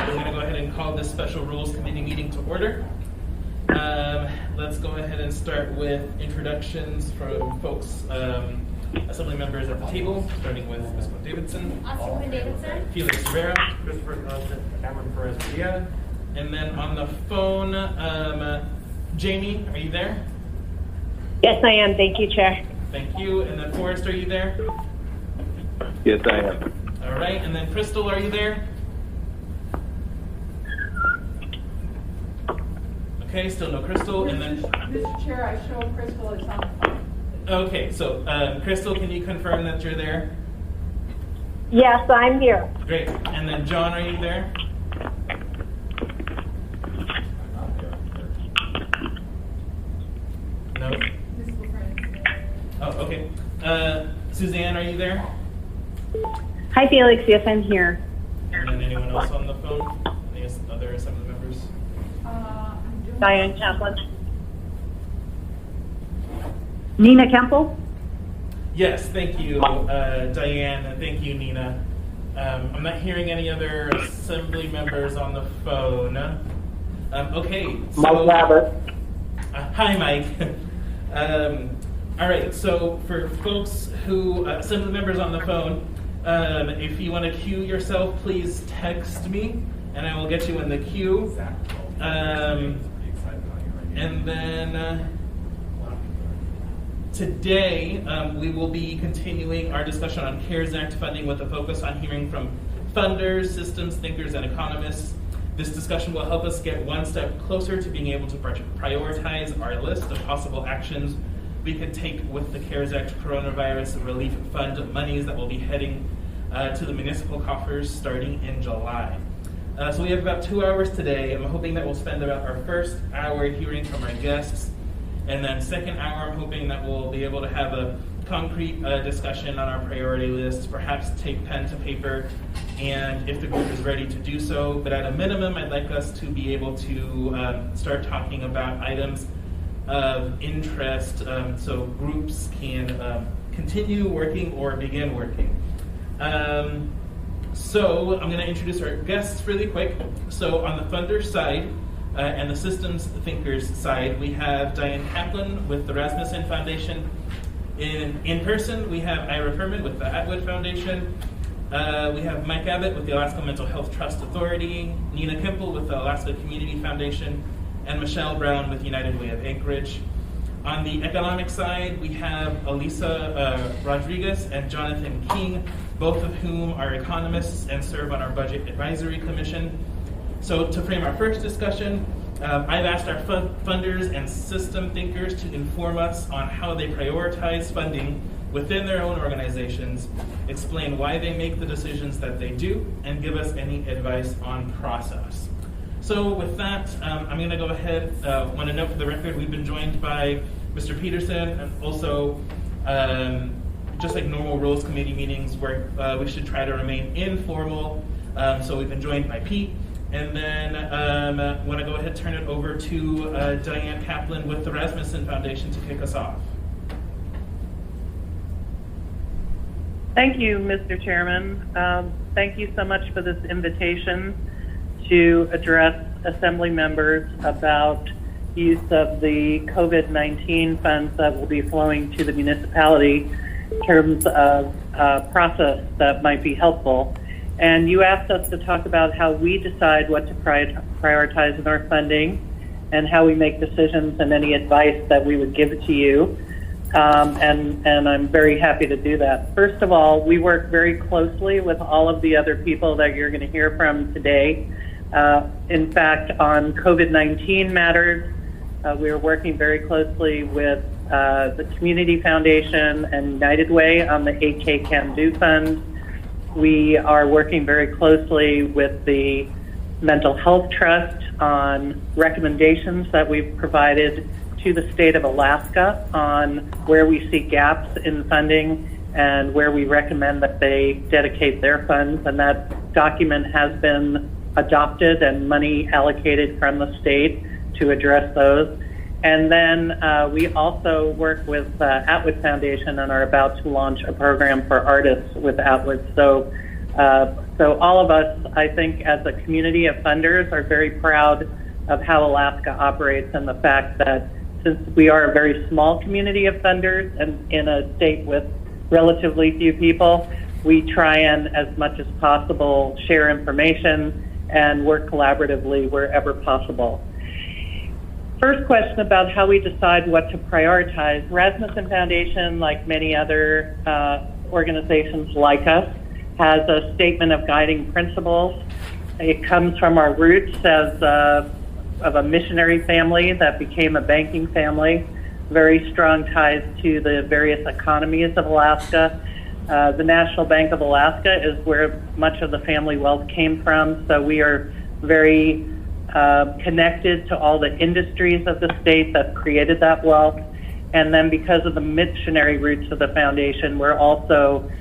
I'm going to go ahead and call this special rules committee meeting to order. Let's go ahead and start with introductions from folks, assembly members at the table, starting with Ms. Davidson. Austin Davidson. Felix Rivera. Christopher Cameron Perez-Villa. And then on the phone, Jamie, are you there? Yes, I am. Thank you, Chair. Thank you. And then Forrest, are you there? Yes, I am. All right. And then Crystal, are you there? Okay, still no Crystal. And then Mr. Chair, I show Crystal is on the phone. okay, so Crystal, can you confirm that you're there? Yes, I'm here. Great. And then John, are you there? No. Ms. LaFrance. Oh, okay. Suzanne, are you there? Hi, Felix. Yes, I'm here. And then anyone else on the phone? Any other assembly members? I'm doing Diane Kaplan. Nina Kempel. Yes, thank you, Diane, and thank you, Nina. I'm not hearing any other assembly members on the phone. Okay. So, Mike Labber. Hi, Mike. All right, so for folks who, assembly members on the phone, if you want to queue yourself, please text me, and I will get you in the queue. And then today, we will be continuing our discussion on CARES Act funding with a focus on hearing from funders, systems thinkers, and economists. This discussion will help us get one step closer to being able to prioritize our list of possible actions we could take with the CARES Act Coronavirus Relief Fund monies that will be heading to the municipal coffers starting in July. So we have about 2 hours today. I'm hoping that we'll spend about our first hour hearing from our guests, and then second hour I'm hoping that we'll be able to have a concrete discussion on our priority lists, perhaps take pen to paper, and if the group is ready to do so. But at a minimum, I'd like us to be able to start talking about items of interest so groups can continue working or begin working. So I'm going to introduce our guests really quick. So on the funder side and the systems thinkers side, we have Diane Kaplan with the Rasmussen Foundation. In person, we have Ira Furman with the Atwood Foundation. We have Mike Abbott with the Alaska Mental Health Trust Authority, Nina Kempel with the Alaska Community Foundation, and Michelle Brown with United Way of Anchorage. On the economic side, we have Elisa Rodriguez and Jonathan King, both of whom are economists and serve on our Budget Advisory Commission. So to frame our first discussion, I've asked our funders and system thinkers to inform us on how they prioritize funding within their own organizations, explain why they make the decisions that they do, and give us any advice on process. So with that, I'm going to go ahead. Want to note for the record, we've been joined by Mr. Peterson, and also, just like normal Rules Committee meetings, where we should try to remain informal. So we've been joined by Pete, and then want to go ahead and turn it over to Diane Kaplan with the Rasmussen Foundation to kick us off. Thank you, Mr. Chairman. Thank you so much for this invitation to address assembly members about use of the COVID-19 funds that will be flowing to the municipality in terms of process that might be helpful. And you asked us to talk about how we decide what to prioritize in our funding and how we make decisions and any advice that we would give to you. And I'm very happy to do that. First of all, we work very closely with all of the other people that you're going to hear from today. In fact, on COVID-19 matters, we are working very closely with the Community Foundation and United Way on the AK Can Do Fund. We are working very closely with the Mental Health Trust on recommendations that we've provided to the state of Alaska on where we see gaps in funding and where we recommend that they dedicate their funds. And that document has been adopted and money allocated from the state to address those. And then we also work with Atwood Foundation and are about to launch a program for artists with Atwood. So So all of us, I think, as a community of funders are very proud of how Alaska operates and the fact that since we are a very small community of funders and in a state with relatively few people, we try and, as much as possible, share information and work collaboratively wherever possible. First question about how we decide what to prioritize. Rasmussen Foundation, like many other organizations like us, has a statement of guiding principles. It comes from our roots as of a missionary family that became a banking family, very strong ties to the various economies of Alaska. The National Bank of Alaska is where much of the family wealth came from, so we are very connected to all the industries of the state that created that wealth. And then because of the missionary roots of the foundation, we're also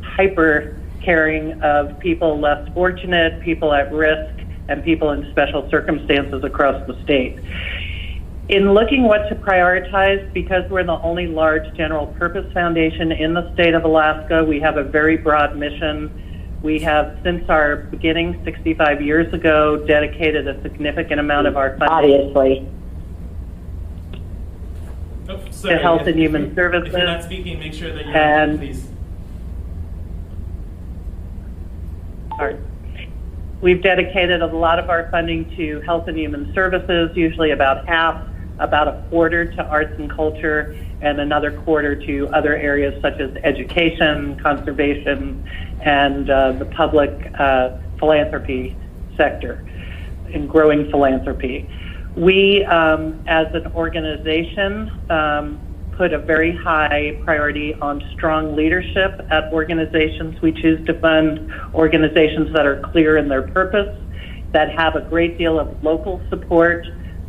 hyper caring of people less fortunate, people at risk, and people in special circumstances across the state. In looking what to prioritize, because we're the only large general purpose foundation in the state of Alaska, we have a very broad mission. We have, since our beginning 65 years ago, dedicated a significant amount of our funding to health and human services. If you're not speaking, make sure that you're And- please. Sorry. We've dedicated a lot of our funding to health and human services, usually about half, about a quarter to arts and culture, and another quarter to other areas such as education, conservation, and the public philanthropy sector, and growing philanthropy. We, as an organization, put a very high priority on strong leadership at organizations. We choose to fund organizations that are clear in their purpose, that have a great deal of local support,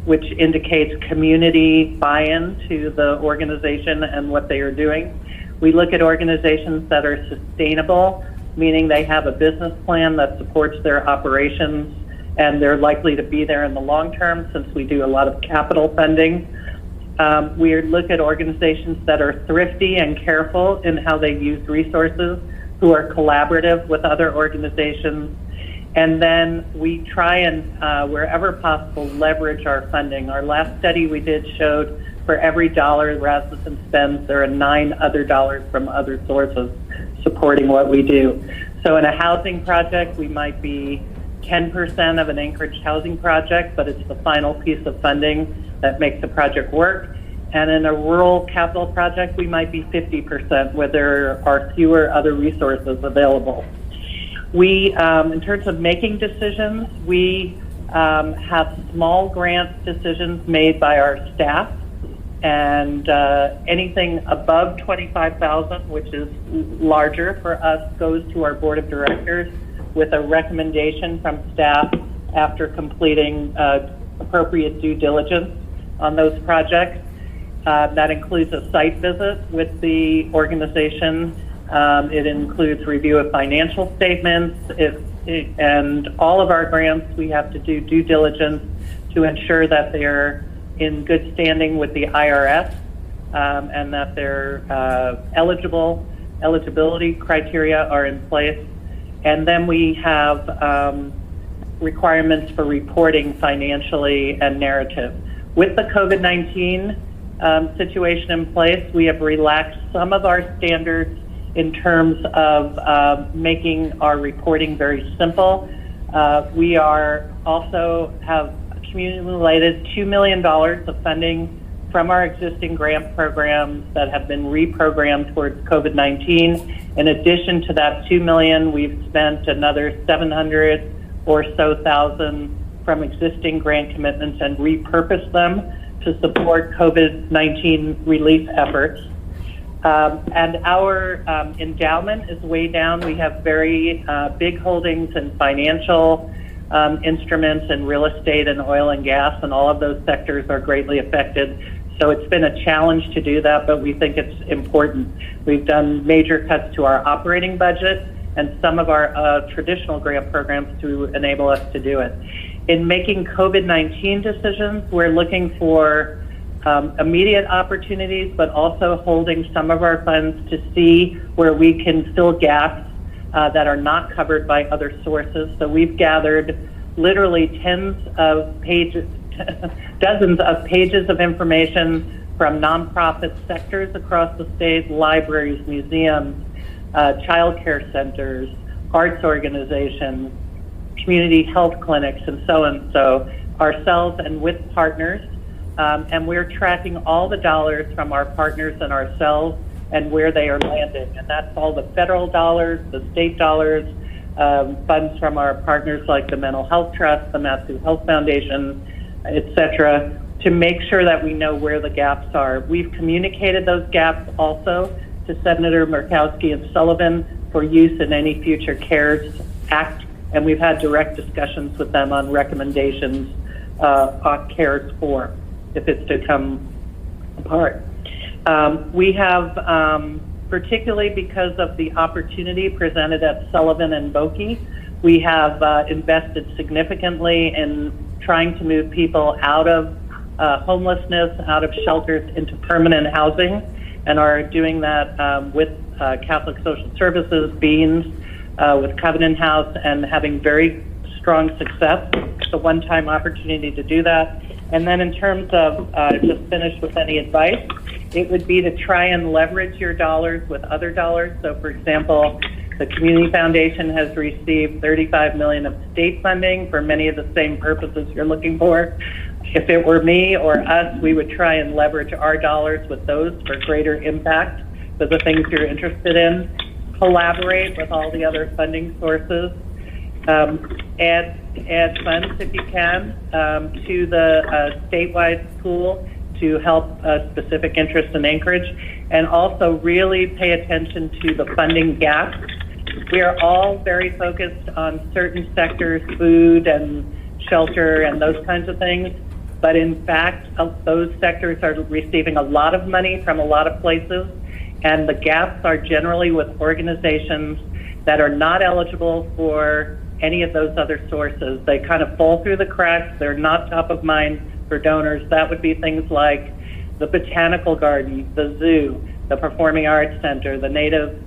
which indicates community buy-in to the organization and what they are doing. We look at organizations that are sustainable, meaning they have a business plan that supports their operations and they're likely to be there in the long term since we do a lot of capital funding. We look at organizations that are thrifty and careful in how they use resources, who are collaborative with other organizations. And then we try and, wherever possible, leverage our funding. Our last study we did showed for every dollar Rasmussen spends, there are 9 other dollars from other sources supporting what we do. So in a housing project, we might be 10% of an Anchorage housing project, but it's the final piece of funding that makes the project work. And in a rural capital project, we might be 50%, where there are fewer other resources available. We, in terms of making decisions, we have small grant decisions made by our staff, and anything above $25,000, which is larger for us, goes to our board of directors with a recommendation from staff after completing appropriate due diligence on those projects. That includes a site visit with the organization. It includes review of financial statements, and all of our grants, we have to do due diligence to ensure that they're in good standing with the IRS and that their eligibility criteria are in place. And then we have requirements for reporting financially and narrative. With the COVID-19 situation in place, we have relaxed some of our standards in terms of making our reporting very simple. We are also have accumulated $2 million of funding from our existing grant programs that have been reprogrammed towards COVID-19. In addition to that $2 million, we've spent another 700 or so thousand from existing grant commitments and repurposed them to support COVID-19 relief efforts. And our endowment is way down. We have very big holdings in financial instruments and real estate and oil and gas, and all of those sectors are greatly affected. So it's been a challenge to do that, but we think it's important. We've done major cuts to our operating budget and some of our traditional grant programs to enable us to do it. In making COVID-19 decisions, we're looking for immediate opportunities, but also holding some of our funds to see where we can fill gaps that are not covered by other sources. So we've gathered literally tens of pages, dozens of pages of information from nonprofit sectors across the state, libraries, museums, child care centers, arts organizations, community health clinics, and so on. So ourselves and with partners, and we're tracking all the dollars from our partners and ourselves and where they are landing. And that's all the federal dollars, the state dollars, funds from our partners like the Mental Health Trust, the Matthew Health Foundation, et cetera, to make sure that we know where the gaps are. We've communicated those gaps also to Senator Murkowski and Sullivan for use in any future CARES Act, and we've had direct discussions with them on recommendations on CARES 4, if it's to come apart. We have, particularly because of the opportunity presented at Sullivan and Boki, we have invested significantly in trying to move people out of homelessness, out of shelters into permanent housing, and are doing that with Catholic Social Services, Beans, with Covenant House, and having very strong success. It's a one-time opportunity to do that. And then in terms of, just finish with any advice, it would be to try and leverage your dollars with other dollars. So for example, the Community Foundation has received $35 million of state funding for many of the same purposes you're looking for. If it were me or us, we would try and leverage our dollars with those for greater impact for the things you're interested in. Collaborate with all the other funding sources. Add funds if you can to the statewide pool to help specific interests in Anchorage, and also really pay attention to the funding gaps. We are all very focused on certain sectors, food and shelter and those kinds of things, but in fact, those sectors are receiving a lot of money from a lot of places, and the gaps are generally with organizations that are not eligible for any of those other sources. They kind of fall through the cracks. They're not top of mind for donors. That would be things like the Botanical Garden, the zoo, the Performing Arts Center, the Native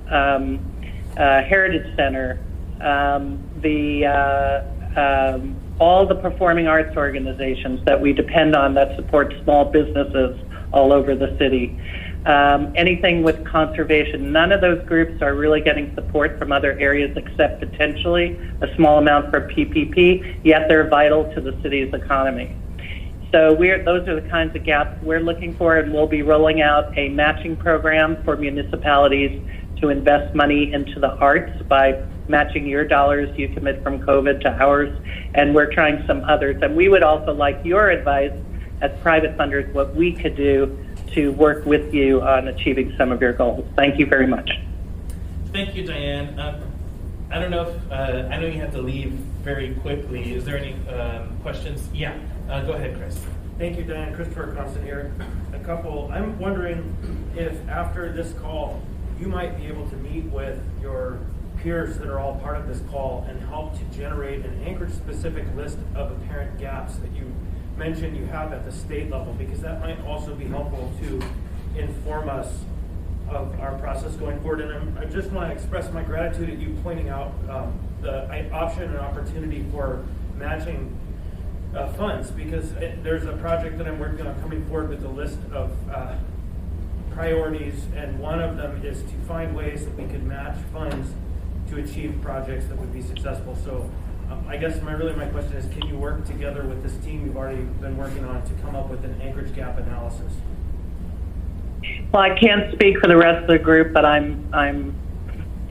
Heritage Center, all the performing arts organizations that we depend on that support small businesses all over the city. Anything with conservation, none of those groups are really getting support from other areas except potentially a small amount for PPP, yet they're vital to the city's economy. So those are the kinds of gaps we're looking for, and we'll be rolling out a matching program for municipalities to invest money into the arts by matching your dollars you commit from COVID to ours, and we're trying some others. And we would also like your advice as private funders, what we could do to work with you on achieving some of your goals. Thank you very much. Thank you, Diane. I don't know if, I know you have to leave very quickly. Is there any questions? Yeah, go ahead, Chris. Thank you, Diane. Christopher Constant here. I'm wondering if after this call, you might be able to meet with your peers that are all part of this call and help to generate an Anchorage-specific list of apparent gaps that you mentioned you have at the state level, because that might also be helpful to inform us of our process going forward. And I just want to express my gratitude at you pointing out the option and opportunity for matching funds, because there's a project that I'm working on coming forward with a list of priorities, and one of them is to find ways that we could match funds to achieve projects that would be successful. So I guess my question is, can you work together with this team you've already been working on to come up with an Anchorage gap analysis? Well, I can't speak for the rest of the group, but I'm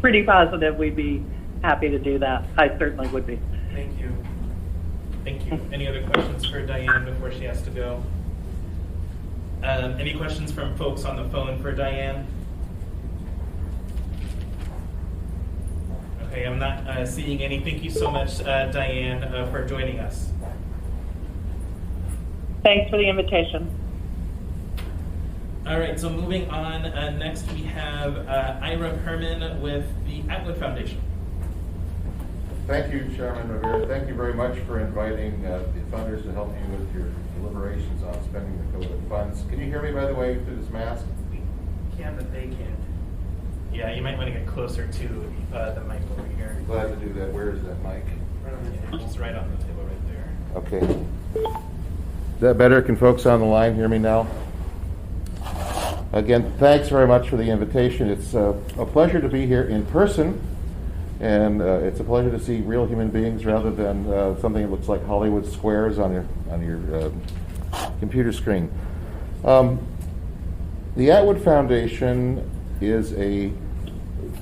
pretty positive we'd be happy to do that. I certainly would be. Thank you. Thank you. Any other questions for Diane before she has to go? Any questions from folks on the phone for Diane? Okay, I'm not seeing any. Thank you so much, Diane, for joining us. Thanks for the invitation. All right, so moving on, next we have Ira Herman with the Atwood Foundation. Thank you, Chairman Rivera. Thank you very much for inviting the funders to help you with your deliberations on spending the COVID funds. Can you hear me, by the way, through this mask? We can, but they can't. Yeah, you might want to get closer to the mic over here. Glad to do that. Where is that mic? Yeah, just right on the table right there. Okay. Is that better? Can folks on the line hear me now? Again, thanks very much for the invitation. It's a pleasure to be here in person, and it's a pleasure to see real human beings rather than something that looks like Hollywood squares on your computer screen. The Atwood Foundation is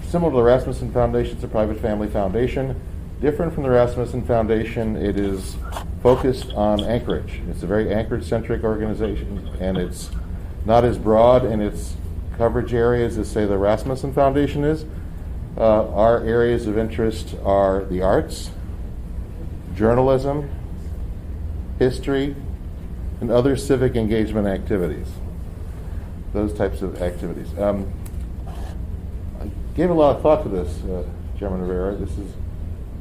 similar to the Rasmussen Foundation. It's a private family foundation. Different from the Rasmussen Foundation, it is focused on Anchorage. It's a very Anchorage-centric organization, and it's not as broad in its coverage areas as, say, the Rasmussen Foundation is. Our areas of interest are the arts, journalism, history, and other civic engagement activities. Those types of activities. I gave a lot of thought to this, Chairman Rivera.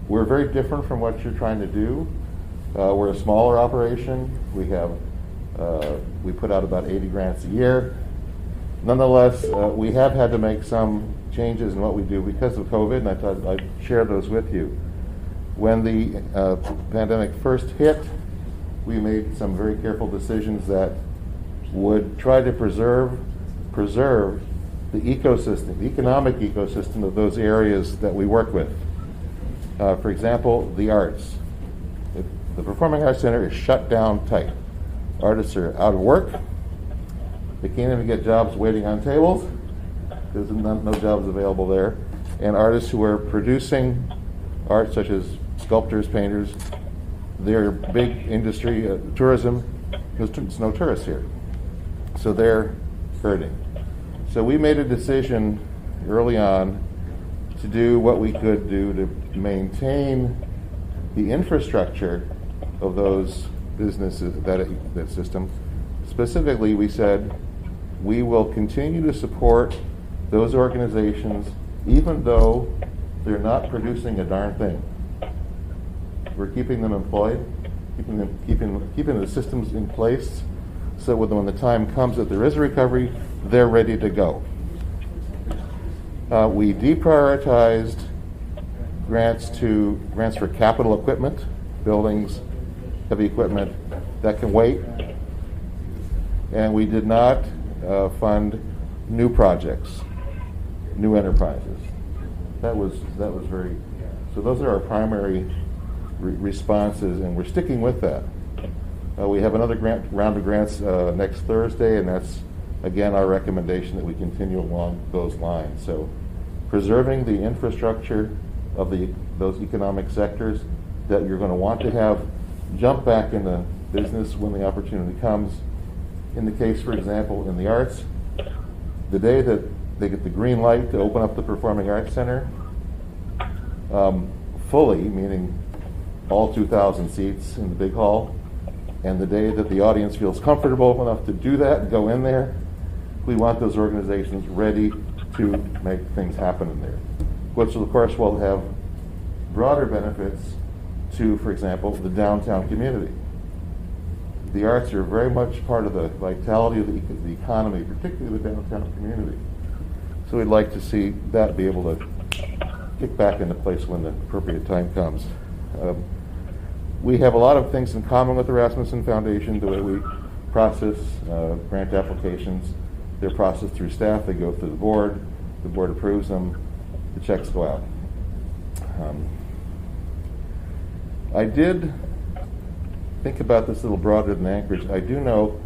We're very different from what you're trying to do. We're a smaller operation. We put out about 80 grants a year. Nonetheless, we have had to make some changes in what we do because of COVID, and I thought I'd share those with you. When the pandemic first hit, we made some very careful decisions that would try to preserve the ecosystem, the economic ecosystem of those areas that we work with. For example, the arts. The Performing Arts Center is shut down tight. Artists are out of work. They can't even get jobs waiting on tables. There's no jobs available there. And artists who are producing art, such as sculptors, painters, they're big industry, tourism. There's no tourists here. So they're hurting. So we made a decision early on to do what we could do to maintain the infrastructure of those businesses, that system. Specifically, we said we will continue to support those organizations even though they're not producing a darn thing. We're keeping them employed, keeping the systems in place so when the time comes that there is a recovery, they're ready to go. We deprioritized grants for capital equipment, buildings, heavy equipment that can wait, and we did not fund new projects, new enterprises. That was very. So those are our primary responses, and we're sticking with that. We have another round of grants next Thursday, and that's again our recommendation that we continue along those lines. So preserving the infrastructure of those economic sectors that you're going to want to have jump back into business when the opportunity comes. In the case, for example, in the arts, the day that they get the green light to open up the Performing Arts Center fully, meaning all 2,000 seats in the big hall, and the day that the audience feels comfortable enough to do that and go in there, we want those organizations ready to make things happen in there, which of course will have broader benefits to, for example, the downtown community. The arts are very much part of the vitality of the economy, particularly the downtown community. So we'd like to see that be able to kick back into place when the appropriate time comes. We have a lot of things in common with the Rasmussen Foundation, the way we process grant applications. They're processed through staff, they go through the board approves them, the checks go out. I did think about this a little broader than Anchorage. I do know,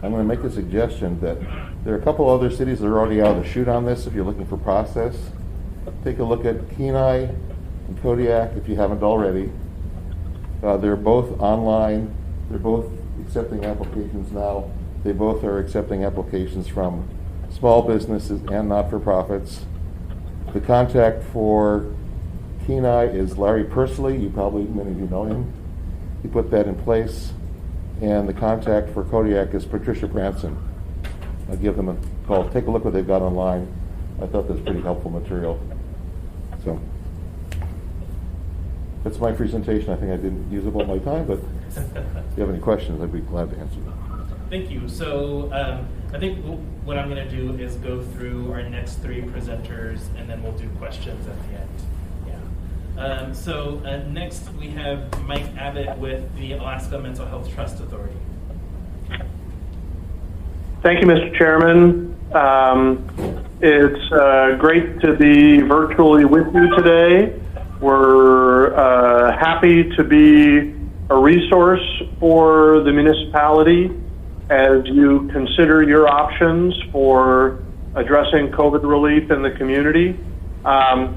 I'm going to make a suggestion that there are a couple other cities that are already out of the chute on this if you're looking for process. Take a look at Kenai and Kodiak if you haven't already. They're both online. They're both accepting applications now. They both are accepting applications from small businesses and not-for-profits. The contact for Kenai is Larry Pursley. Many of you know him. He put that in place. And the contact for Kodiak is Patricia Branson. I'll give them a call. Take a look what they've got online. I thought that's pretty helpful material. So that's my presentation. I think I didn't use up all my time, but if you have any questions, I'd be glad to answer them. Thank you. So I think what I'm going to do is go through our next three presenters, and then we'll do questions at the end. Yeah. So next we have Mike Abbott with the Alaska Mental Health Trust Authority. Thank you, Mr. Chairman. It's great to be virtually with you today. We're happy to be a resource for the municipality as you consider your options for addressing COVID relief in the community. The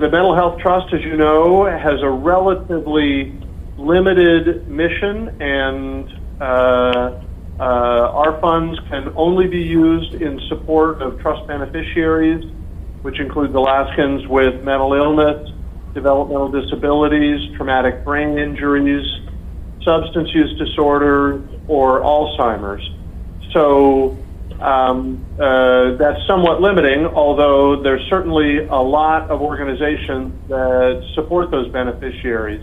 Mental Health Trust, as you know, has a relatively limited mission, and our funds can only be used in support of trust beneficiaries, which includes Alaskans with mental illness, developmental disabilities, traumatic brain injuries, substance use disorder, or Alzheimer's. So that's somewhat limiting, although there's certainly a lot of organizations that support those beneficiaries.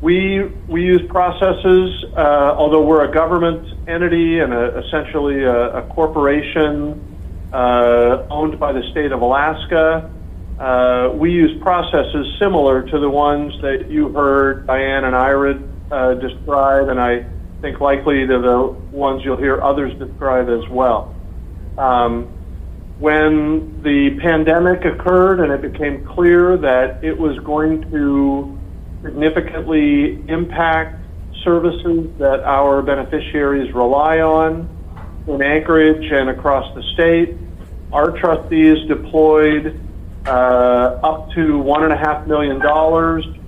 We use processes, although we're a government entity and essentially a corporation owned by the state of Alaska. We use processes similar to the ones that you heard Diane and Irid describe, and I think likely to the ones you'll hear others describe as well. When the pandemic occurred and it became clear that it was going to significantly impact services that our beneficiaries rely on in Anchorage and across the state, our trustees deployed up to $1.5 million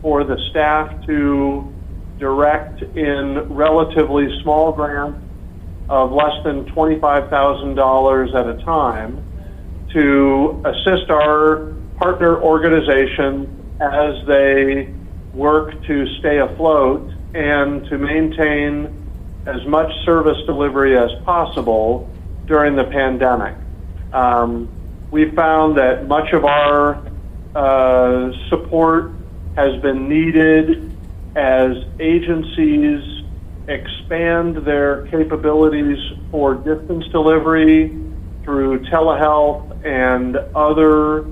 for the staff to direct in relatively small grants of less than $25,000 at a time to assist our partner organizations as they work to stay afloat and to maintain as much service delivery as possible during the pandemic. We found that much of our support has been needed as agencies expand their capabilities for distance delivery through telehealth and other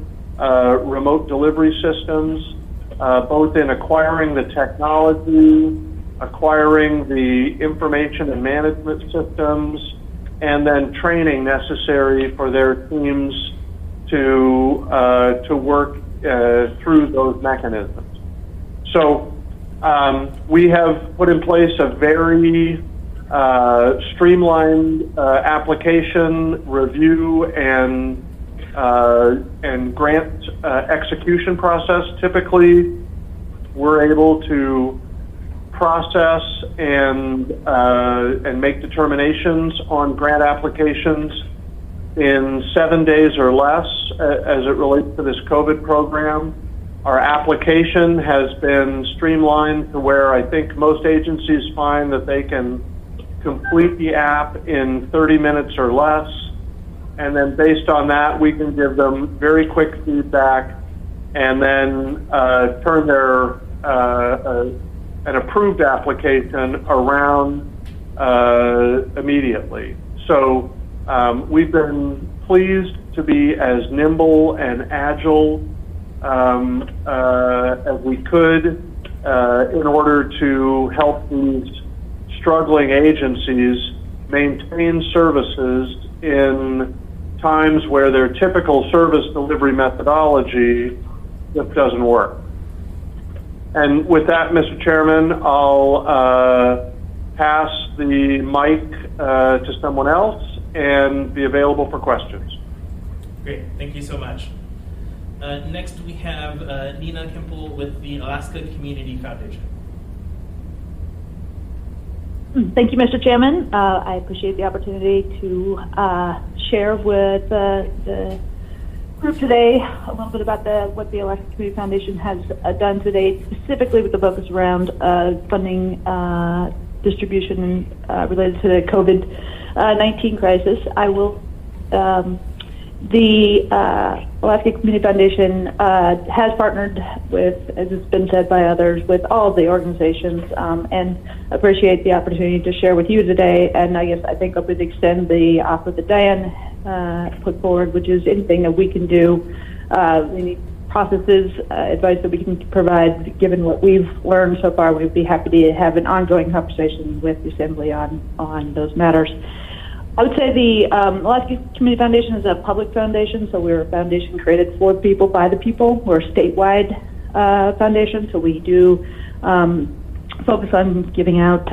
remote delivery systems, both in acquiring the technology, acquiring the information and management systems, and then training necessary for their teams to work through those mechanisms. So we have put in place a very streamlined application review and grant execution process. Typically, we're able to process and make determinations on grant applications in 7 days or less as it relates to this COVID program. Our application has been streamlined to where I think most agencies find that they can complete the app in 30 minutes or less. And then based on that, we can give them very quick feedback and then turn their an approved application around immediately. So we've been pleased to be as nimble and agile as we could in order to help these struggling agencies maintain services in times where their typical service delivery methodology just doesn't work. And with that, Mr. Chairman, I'll pass the mic to someone else and be available for questions. Great, thank you so much. Next we have Nina Kempel with the Alaska Community Foundation. Thank you, Mr. Chairman. I appreciate the opportunity to share with the group today a little bit about what the Alaska Community Foundation has done today, specifically with the focus around funding distribution related to the COVID-19 crisis. I will. The Alaska Community Foundation has partnered with, as it's been said by others, with all of the organizations, and appreciate the opportunity to share with you today. And I guess I think I would extend the offer that Diane put forward, which is anything that we can do, any processes, advice that we can provide, given what we've learned so far. We'd be happy to have an ongoing conversation with the Assembly on those matters. I would say the Alaska Community Foundation is a public foundation, so we're a foundation created for the people, by the people. We're a statewide foundation, so we do focus on giving out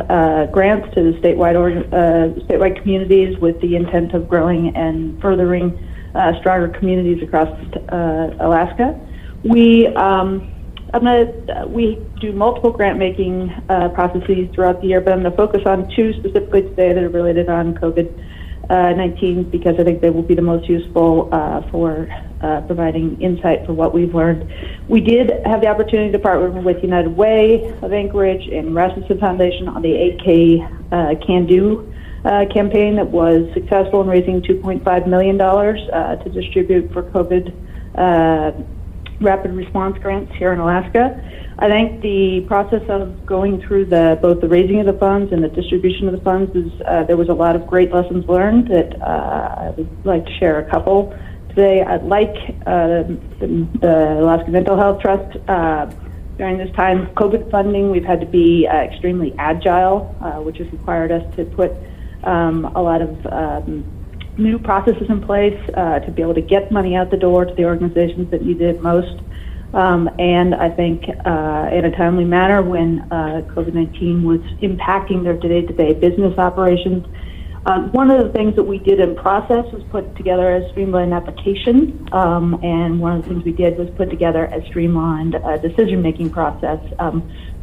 grants to the statewide communities with the intent of growing and furthering stronger communities across Alaska. We do multiple grant-making processes throughout the year, but I'm going to focus on two specifically today that are related on COVID-19 because I think they will be the most useful for providing insight for what we've learned. We did have the opportunity to partner with United Way of Anchorage and Rasmussen Foundation on the 8K Can Do campaign that was successful in raising $2.5 million to distribute for COVID rapid response grants here in Alaska. I think the process of going through both the raising of the funds and the distribution of the funds is there was a lot of great lessons learned that I would like to share a couple today. I'd like the Alaska Mental Health Trust during this time of COVID funding. We've had to be extremely agile, which has required us to put a lot of new processes in place to be able to get money out the door to the organizations that need it most. And I think in a timely manner when COVID-19 was impacting their day-to-day business operations. One of the things that we did in process was put together a streamlined application, and one of the things we did was put together a streamlined decision-making process.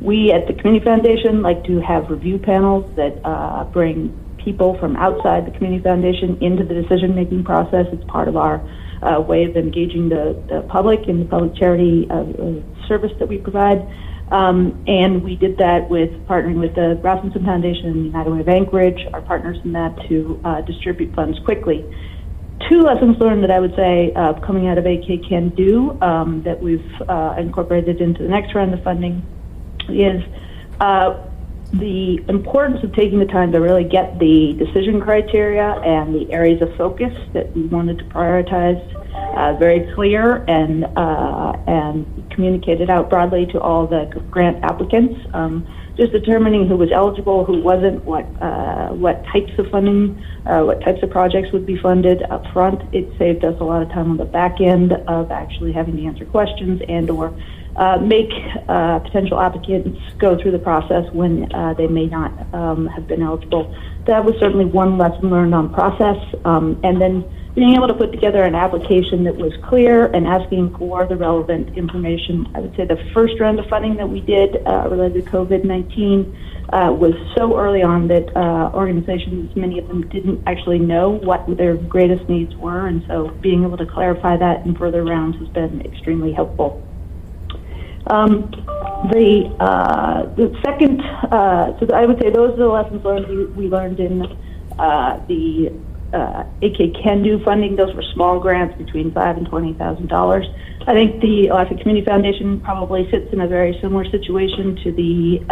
We at the Community Foundation like to have review panels that bring people from outside the Community Foundation into the decision-making process. It's part of our way of engaging the public in the public charity service that we provide. And we did that with partnering with the Rasmussen Foundation and the United Way of Anchorage, our partners in that, to distribute funds quickly. Two lessons learned that I would say coming out of 8K Can Do that we've incorporated into the next round of funding is the importance of taking the time to really get the decision criteria and the areas of focus that we wanted to prioritize very clear and communicated out broadly to all the grant applicants. Just determining who was eligible, who wasn't, what types of funding, what types of projects would be funded up front. It saved us a lot of time on the back end of actually having to answer questions and or make potential applicants go through the process when they may not have been eligible. That was certainly one lesson learned on process. And then being able to put together an application that was clear and asking for the relevant information. I would say the first round of funding that we did related to COVID-19 was so early on that organizations, many of them didn't actually know what their greatest needs were, and so being able to clarify that in further rounds has been extremely helpful. The second, so I would say those are the lessons learned we learned in the 8K Can Do funding. Those were small grants between $5,000 and $20,000. I think the Alaska Community Foundation probably sits in a very similar situation to the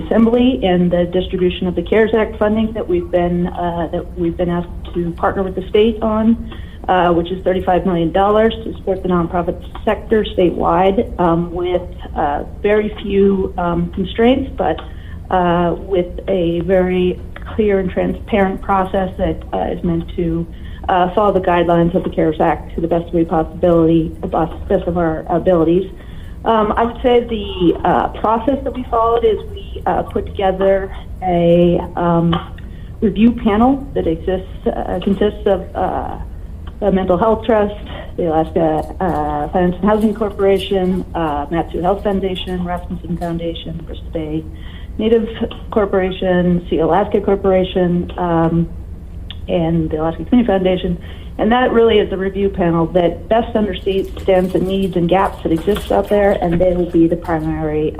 Assembly in the distribution of the CARES Act funding that we've been asked to partner with the state on, which is $35 million to support the nonprofit sector statewide with very few constraints, but with a very clear and transparent process that is meant to follow the guidelines of the CARES Act to the best of our abilities. I would say the process that we followed is we put together a review panel that consists of the Mental Health Trust, the Alaska Finance and Housing Corporation, Mat-Su Health Foundation, Rasmussen Foundation, Bristol Bay Native Corporation, Sea Alaska Corporation, and the Alaska Community Foundation. And that really is a review panel that best understands the needs and gaps that exist out there, and they will be the primary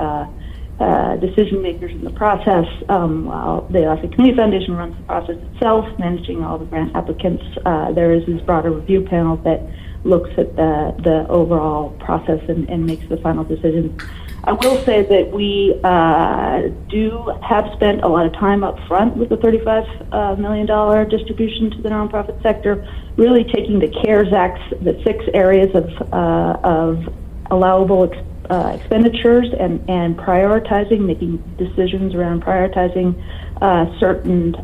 decision makers in the process. While the Alaska Community Foundation runs the process itself, managing all the grant applicants, there is this broader review panel that looks at the overall process and makes the final decision. I will say that we do have spent a lot of time up front with the $35 million distribution to the nonprofit sector, really taking the CARES Act, the 6 areas of allowable expenditures and prioritizing, making decisions around prioritizing certain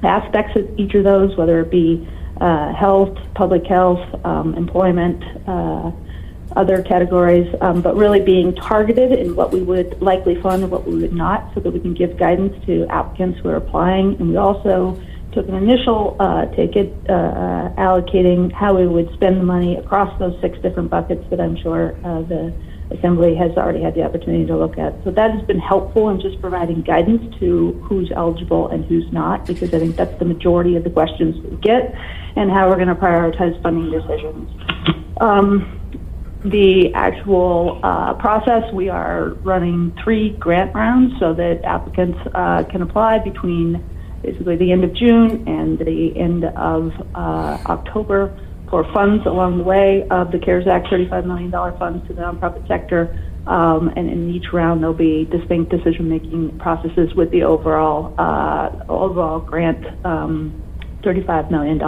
aspects of each of those, whether it be health, public health, employment, other categories, but really being targeted in what we would likely fund and what we would not, so that we can give guidance to applicants who are applying. And we also took an initial take at allocating how we would spend the money across those 6 different buckets that I'm sure the Assembly has already had the opportunity to look at. So that has been helpful in just providing guidance to who's eligible and who's not, because I think that's the majority of the questions we get, and how we're going to prioritize funding decisions. The actual process, we are running 3 grant rounds so that applicants can apply between basically the end of June and the end of October for funds along the way of the CARES Act $35 million funds to the nonprofit sector. And in each round, there'll be distinct decision-making processes with the overall grant, $35 million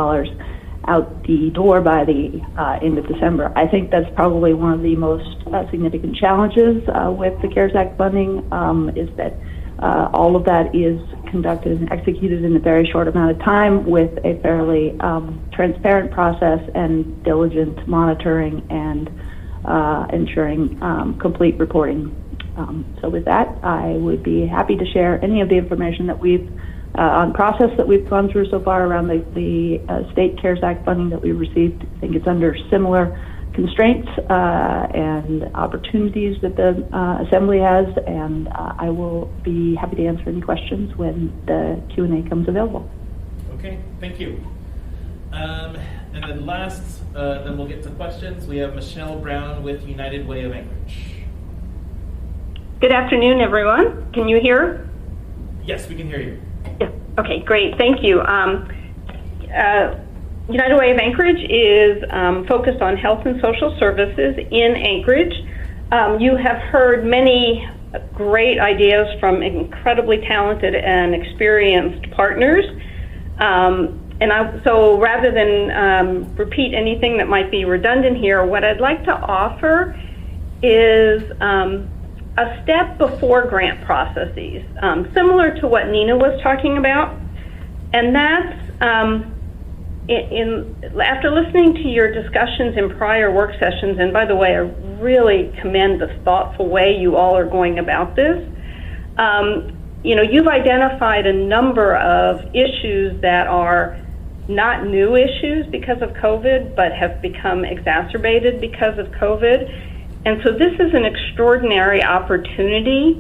out the door by the end of December. I think that's probably one of the most significant challenges with the CARES Act funding, is that all of that is conducted and executed in a very short amount of time with a fairly transparent process and diligent monitoring and ensuring complete reporting. So with that, I would be happy to share any of the information that we've on process that we've gone through so far around the state CARES Act funding that we received. I think it's under similar constraints and opportunities that the Assembly has, and I will be happy to answer any questions when the Q&A comes available. Okay, thank you. And then last, then we'll get to questions. We have Michelle Brown with United Way of Anchorage. Good afternoon, everyone. Can you hear? Yes, we can hear you. Yeah. Okay, great. Thank you. United Way of Anchorage is focused on health and social services in Anchorage. You have heard many great ideas from incredibly talented and experienced partners. So rather than repeat anything that might be redundant here, what I'd like to offer is a step before grant processes, similar to what Nina was talking about. And that's, after listening to your discussions in prior work sessions, and by the way, I really commend the thoughtful way you all are going about this. You've identified a number of issues that are not new issues because of COVID, but have become exacerbated because of COVID. And so this is an extraordinary opportunity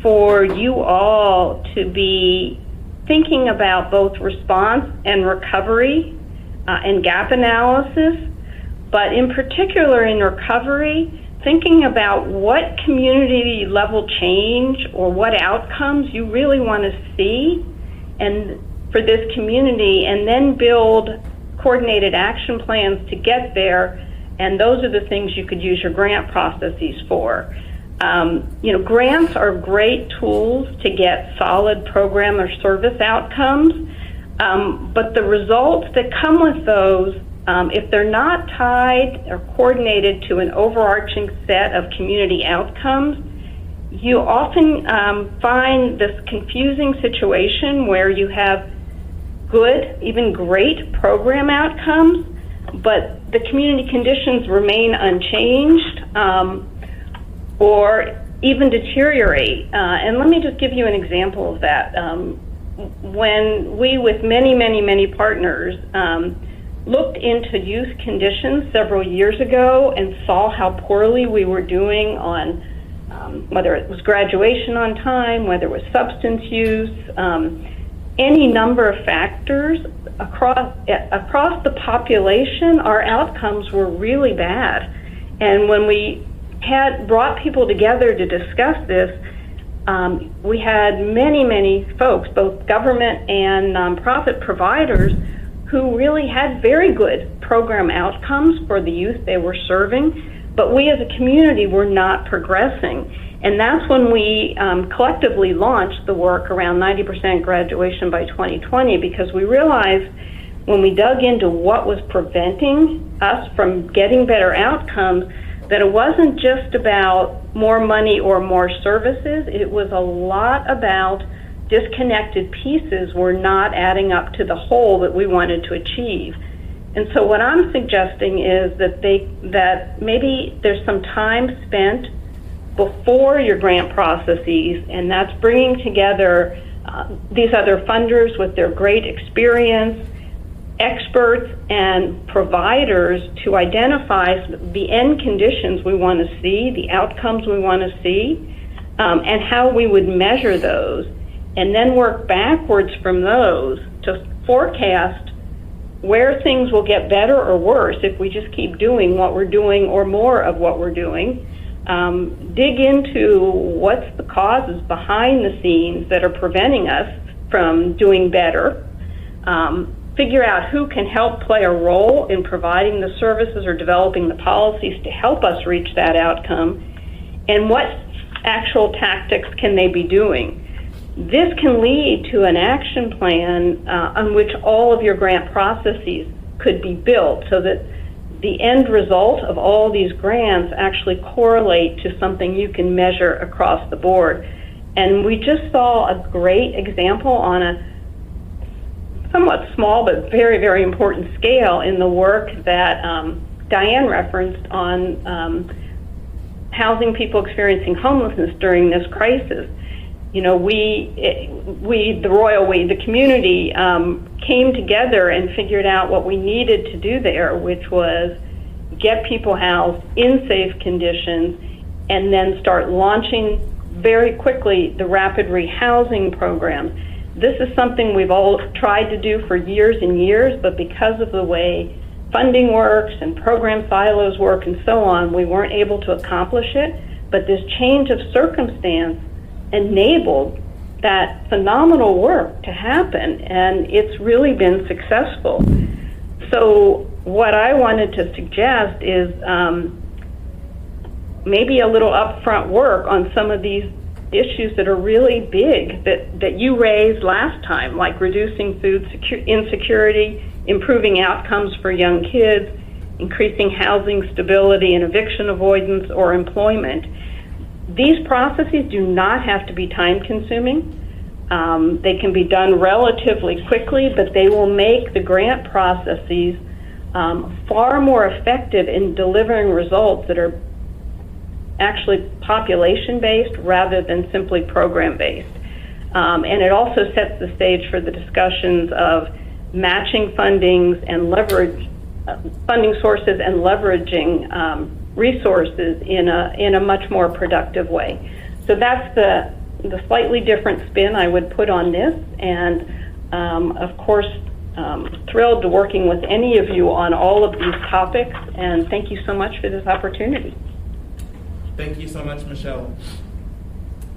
for you all to be thinking about both response and recovery and gap analysis, but in particular in recovery, thinking about what community level change or what outcomes you really want to see and for this community, and then build coordinated action plans to get there. And those are the things you could use your grant processes for. Grants are great tools to get solid program or service outcomes, but the results that come with those, if they're not tied or coordinated to an overarching set of community outcomes, you often find this confusing situation where you have good, even great program outcomes, but the community conditions remain unchanged or even deteriorate. And let me just give you an example of that. When we, with many partners, looked into youth conditions several years ago and saw how poorly we were doing on whether it was graduation on time, whether it was substance use, any number of factors across the population, our outcomes were really bad. And when we had brought people together to discuss this, we had many folks, both government and nonprofit providers, who really had very good program outcomes for the youth they were serving, but we as a community were not progressing. And that's when we collectively launched the work around 90% graduation by 2020, because we realized when we dug into what was preventing us from getting better outcomes, that it wasn't just about more money or more services. It was a lot about disconnected pieces were not adding up to the whole that we wanted to achieve. And so what I'm suggesting is that maybe there's some time spent before your grant processes, and that's bringing together these other funders with their great experience, experts and providers to identify the end conditions we want to see, the outcomes we want to see, and how we would measure those, and then work backwards from those to forecast where things will get better or worse if we just keep doing what we're doing or more of what we're doing. Dig into what's the causes behind the scenes that are preventing us from doing better. Figure out who can help play a role in providing the services or developing the policies to help us reach that outcome, and what actual tactics can they be doing. This can lead to an action plan on which all of your grant processes could be built, so that the end result of all these grants actually correlate to something you can measure across the board. And we just saw a great example on a somewhat small but very, very important scale in the work that Diane referenced on housing people experiencing homelessness during this crisis. You know, the community came together and figured out what we needed to do there, which was get people housed in safe conditions and then start launching very quickly the rapid rehousing programs. This is something we've all tried to do for years and years, but because of the way funding works and program silos work and so on, we weren't able to accomplish it. But this change of circumstance enabled that phenomenal work to happen, and it's really been successful. So what I wanted to suggest is maybe a little upfront work on some of these issues that are really big that you raised last time, like reducing food insecurity, improving outcomes for young kids, increasing housing stability and eviction avoidance or employment. These processes do not have to be time-consuming. They can be done relatively quickly, but they will make the grant processes far more effective in delivering results that are actually population-based rather than simply program-based. And it also sets the stage for the discussions of matching fundings and funding sources and leveraging resources in a much more productive way. So that's the slightly different spin I would put on this, and of course thrilled to working with any of you on all of these topics, and thank you so much for this opportunity. Thank you so much, Michelle.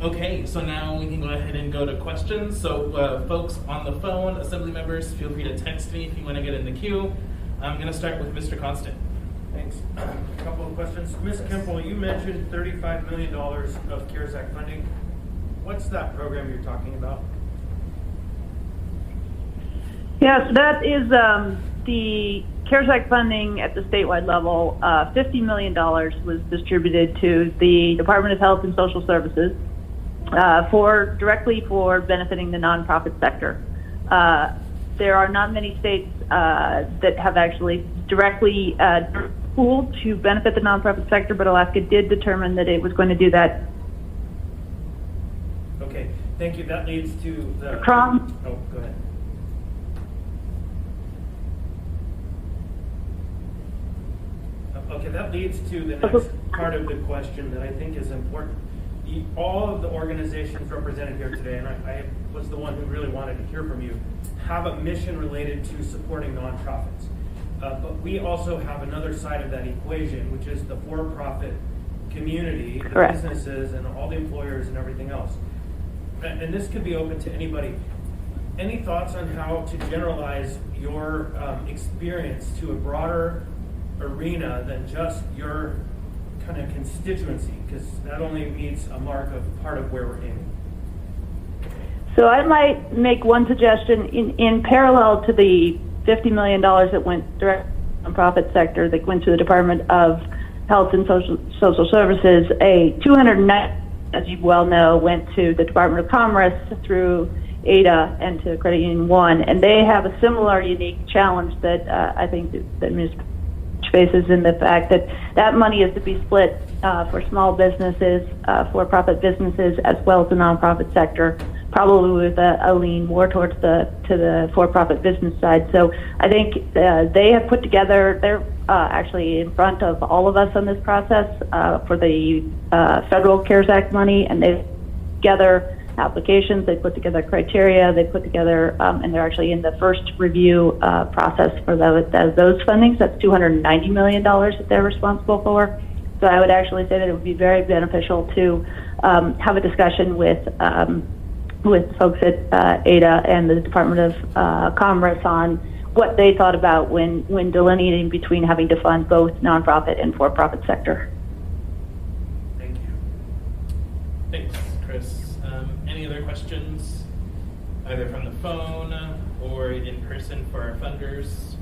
Okay, so now we can go ahead and go to questions. So folks on the phone, assembly members, feel free to text me if you want to get in the queue. I'm going to start with Mr. Constant. Thanks. A couple of questions. Ms. Kemple, you mentioned $35 million of CARES Act funding. What's that program you're talking about? Yeah, so that is the CARES Act funding at the statewide level. $50 million was distributed to the Department of Health and Social Services directly for benefiting the nonprofit sector. There are not many states that have actually directly pooled to benefit the nonprofit sector, but Alaska did determine that it was going to do that. Okay, thank you. That leads to the... Oh, go ahead. Okay, that leads to the next part of the question that I think is important. All of the organizations represented here today, and I was the one who really wanted to hear from you, have a mission related to supporting nonprofits. But we also have another side of that equation, which is the for-profit community, the Correct. businesses and all the employers and everything else. And this could be open to anybody. Any thoughts on how to generalize your experience to a broader arena than just your kind of constituency? Because that only meets a mark of part of where we're aiming. So I might make one suggestion in parallel to the $50 million that went direct to the nonprofit sector that went to the Department of Health and Social Services. A 209, as you well know, went to the Department of Commerce through ADA and to Credit Union One, and they have a similar unique challenge that I think that Ms. faces in the fact that that money is to be split for small businesses, for-profit businesses, as well as the nonprofit sector, probably with a lean more towards the for-profit business side. So I think they have put together, they're actually in front of all of us on this process for the federal CARES Act money, and they've together applications, they put together criteria, they put together, and they're actually in the first review process for those fundings. That's $290 million that they're responsible for. So I would actually say that it would be very beneficial to have a discussion with folks at ADA and the Department of Commerce on what they thought about when delineating between having to fund both nonprofit and for-profit sector. Thank you. Thanks, Chris. Any other questions, either from the phone or in person for our funders?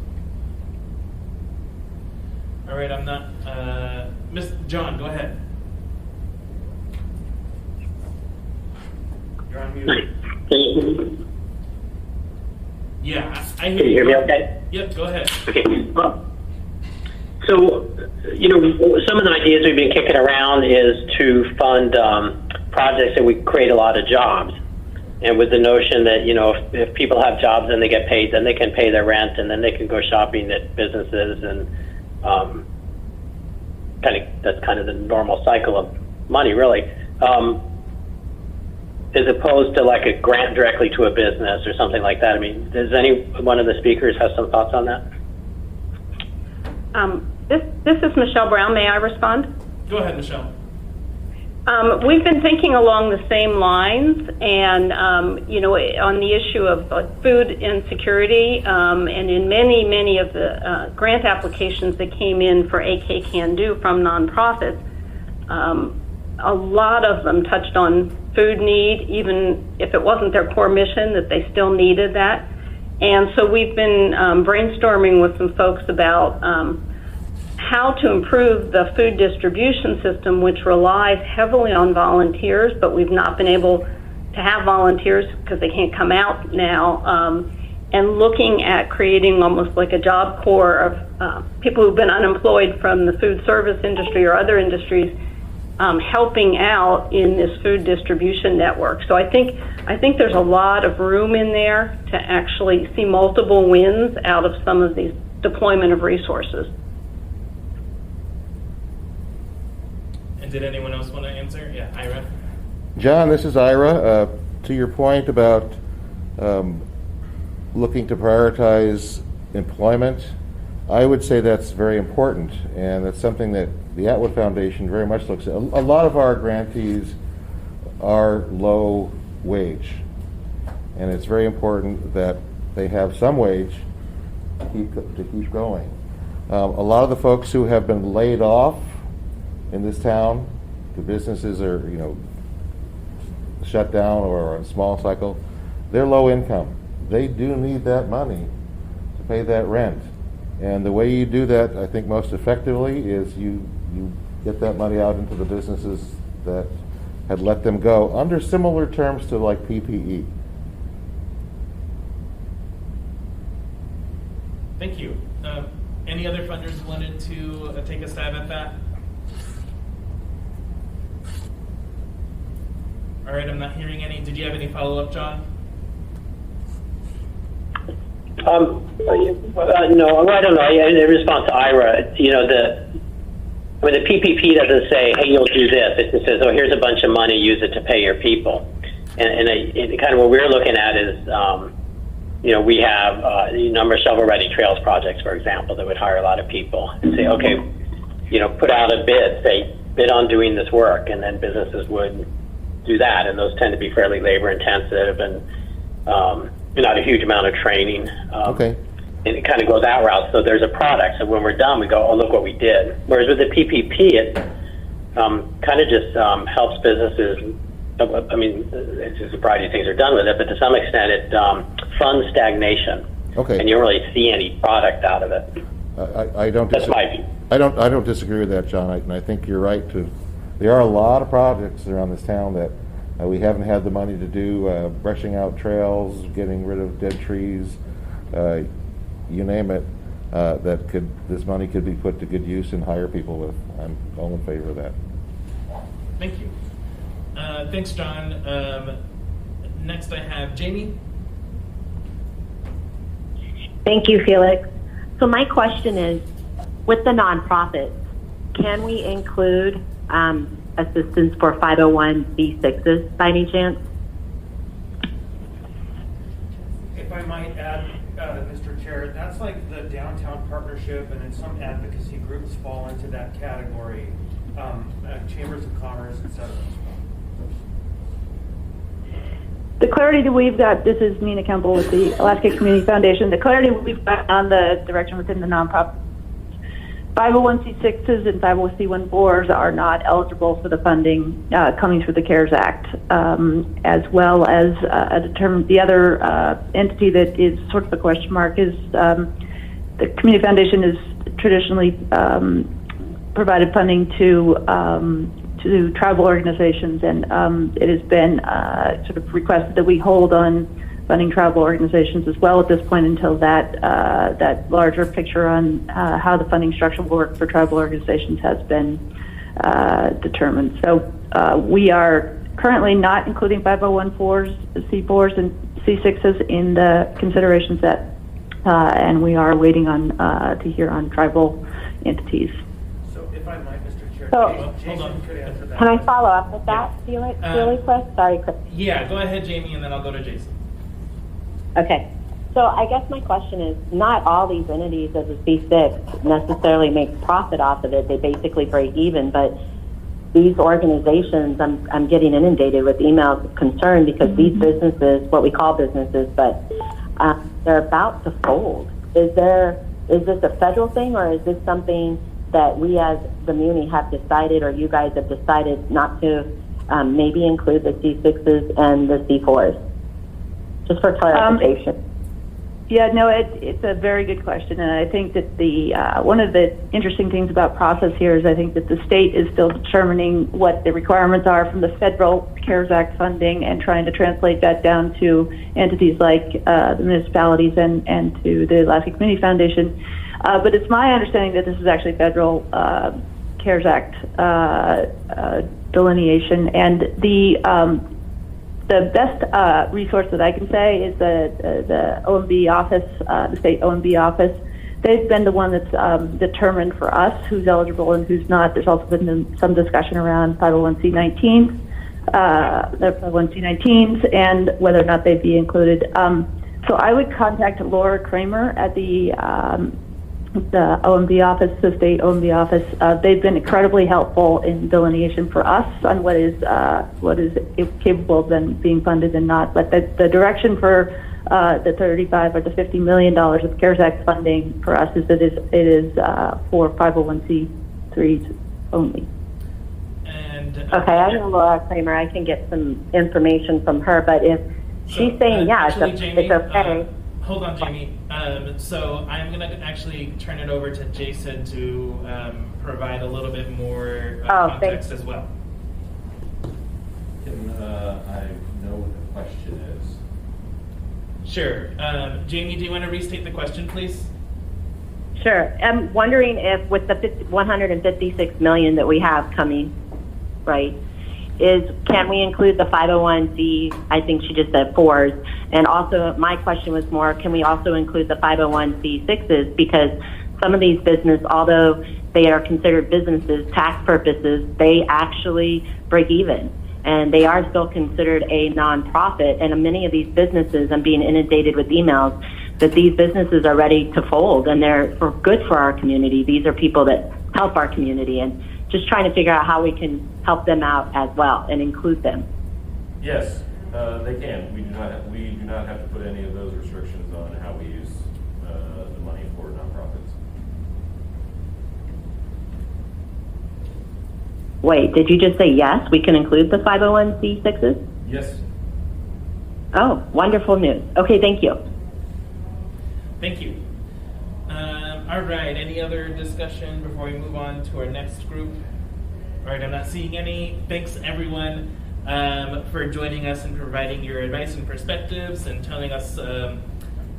All right, I'm not. Miss John, go ahead. You're on mute. Yeah, I hear you. Can you hear me okay? Yep, go ahead. Okay. So, some of the ideas we've been kicking around is to fund projects that would create a lot of jobs. And with the notion that, if people have jobs and they get paid, then they can pay their rent and then they can go shopping at businesses and that's kind of the normal cycle of money, really. As opposed to like a grant directly to a business or something like that. I mean, does any one of the speakers have some thoughts on that? This is Michelle Brown. May I respond? Go ahead, Michelle. We've been thinking along the same lines, and on the issue of food insecurity, and in many of the grant applications that came in for AK Can Do from nonprofits, a lot of them touched on food need, even if it wasn't their core mission, that they still needed that. And so we've been brainstorming with some folks about how to improve the food distribution system, which relies heavily on volunteers, but we've not been able to have volunteers because they can't come out now, and looking at creating almost like a Job Corps of people who've been unemployed from the food service industry or other industries, helping out in this food distribution network. So I think there's a lot of room in there to actually see multiple wins out of some of these deployment of resources. And did anyone else want to answer? Yeah, Ira. John, this is Ira. To your point about looking to prioritize employment, I would say that's very important, and that's something that the Atwood Foundation very much looks at. A lot of our grantees are low wage, and it's very important that they have some wage to keep going. A lot of the folks who have been laid off in this town, the businesses are shut down or on a small cycle, they're low income. They do need that money to pay that rent. And the way you do that, I think, most effectively is you get that money out into the businesses that had let them go under similar terms to like PPE. Thank you. Any other funders wanted to take a stab at that? All right, I'm not hearing any. Did you have any follow-up, John? No, I don't know. In response to Ira, the PPP doesn't say, "Hey, you'll do this." It just says, "Oh, here's a bunch of money. Use it to pay your people." And kind of what we're looking at is, we have a number of shovel-ready trails projects, for example, that would hire a lot of people and say, "Okay, put out a bid. Say, bid on doing this work," and then businesses would do that, and those tend to be fairly labor-intensive and not a huge amount of training. Okay. and it kind of go that route. So there's a product. So when we're done, we go, oh, look what we did. Whereas with the PPP, it kind of just helps businesses. I mean, it's just a variety of things are done with it, but to some extent, it funds stagnation. Okay. And you don't really see any product out of it. I don't. That's my view. I don't disagree with that, John. And I think you're right. There are a lot of projects around this town that we haven't had the money to do. Brushing out trails, getting rid of dead trees, you name it. This money could be put to good use and hire people with. I'm all in favor of that. Thank you. Thanks, John. Next, I have Jamie. Thank you, Felix. So my question is, with the nonprofits, can we include assistance for 501c6s by any chance? If I might add, Mr. Chair, that's like the downtown partnership, and then some advocacy groups fall into that category, chambers of commerce, etc. The clarity that we've got, this is Nina Kemple with the Alaska Community Foundation, the clarity we've got on the direction within the nonprofit, 501c6s and 501c14s are not eligible for the funding coming through the CARES Act, as well as the other entity that is sort of a question mark is the Community Foundation has traditionally provided funding to tribal organizations, and it has been sort of requested that we hold on funding tribal organizations as well at this point until that larger picture on how the funding structure will work for tribal organizations has been determined. So we are currently not including 501(c)(4)s, C4s, and C6s in the consideration set, and we are waiting on to hear on tribal entities. So if I might, Mr. Chair, So, Jason could answer that. Can I follow up with that really quick? Sorry, Chris. Yeah, go ahead, Jamie, and then I'll go to Jason. Okay. So I guess my question is, not all these entities as a C6 necessarily make profit off of it. They basically break even, but these organizations, I'm getting inundated with emails of concern because these businesses, what we call businesses, but they're about to fold. Is this a federal thing, or is this something that we as the Muni have decided, or you guys have decided not to maybe include the C6s and the C4s? Just for clarification. Yeah, no, it's a very good question, and I think that the one of the interesting things about process here is I think that the state is still determining what the requirements are from the federal CARES Act funding and trying to translate that down to entities like the municipalities and to the Alaska Community Foundation. But it's my understanding that this is actually federal CARES Act delineation, and the best resource that I can say is the OMB office, the state OMB office. They've been the one that's determined for us who's eligible and who's not. There's also been some discussion around 501c19s, the 501c19s, and whether or not they'd be included. So I would contact Laura Kramer at the OMB office, the state OMB office. They've been incredibly helpful in delineation for us on what is capable of then being funded and not. But the direction for the 35 or the $50 million of CARES Act funding for us is that it is for 501c3s only. And okay, I know Laura Kramer. I can get some information from her, but if she's saying actually, it's Jamie, okay. Hold on, Jamie. So I'm going to actually turn it over to Jason to provide a little bit more context as well. Can I know what the question is? Sure. Jamie, do you want to restate the question, please? Sure. I'm wondering if with the $156 million that we have coming, right, can we include the 501c, I think she just said 4s, and also my question was more, can we also include the 501c6s, because some of these businesses, although they are considered businesses, tax purposes, they actually break even, and they are still considered a nonprofit, and many of these businesses, I'm being inundated with emails, that these businesses are ready to fold, and they're good for our community. These are people that help our community, and just trying to figure out how we can help them out as well and include them. Yes, they can. We do not have to put any of those restrictions on how we use the Wait, did you just say yes? We can include the 501c6s? Yes. Oh, wonderful news. Okay, thank you. Thank you. All right, any other discussion before we move on to our next group? All right, I'm not seeing any. Thanks, everyone, for joining us and providing your advice and perspectives and telling us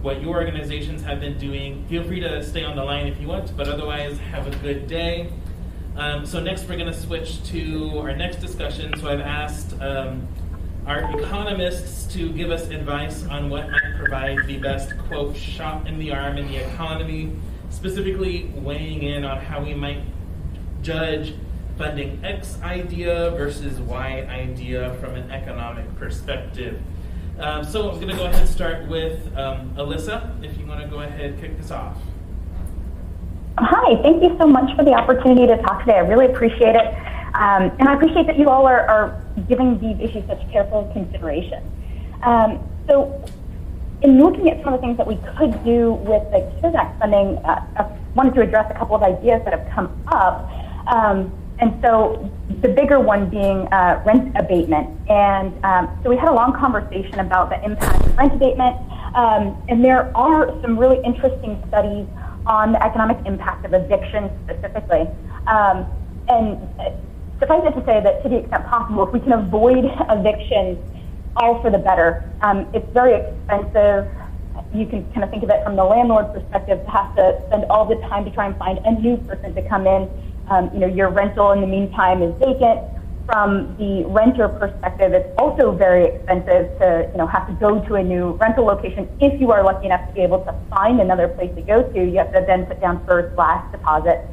what your organizations have been doing. Feel free to stay on the line if you want, but otherwise, have a good day. So next, we're going to switch to our next discussion. So I've asked our economists to give us advice on what might provide the best, quote, shot in the arm in the economy, specifically weighing in on how we might judge funding X idea versus Y idea from an economic perspective. So I'm going to go ahead and start with Alyssa, if you want to go ahead and kick this off. Hi, thank you so much for the opportunity to talk today. I really appreciate it. And I appreciate that you all are giving these issues such careful consideration. So in looking at some of the things that we could do with the CARES Act funding, I wanted to address a couple of ideas that have come up. And so the bigger one being rent abatement. And so we had a long conversation about the impact of rent abatement. And there are some really interesting studies on the economic impact of eviction specifically. And suffice it to say that to the extent possible, if we can avoid evictions, all for the better. It's very expensive. You can kind of think of it from the landlord perspective, to have to spend all the time to try and find a new person to come in. Your rental in the meantime is vacant. From the renter perspective, it's also very expensive to have to go to a new rental location. If you are lucky enough to be able to find another place to go to, you have to then put down first, last deposit,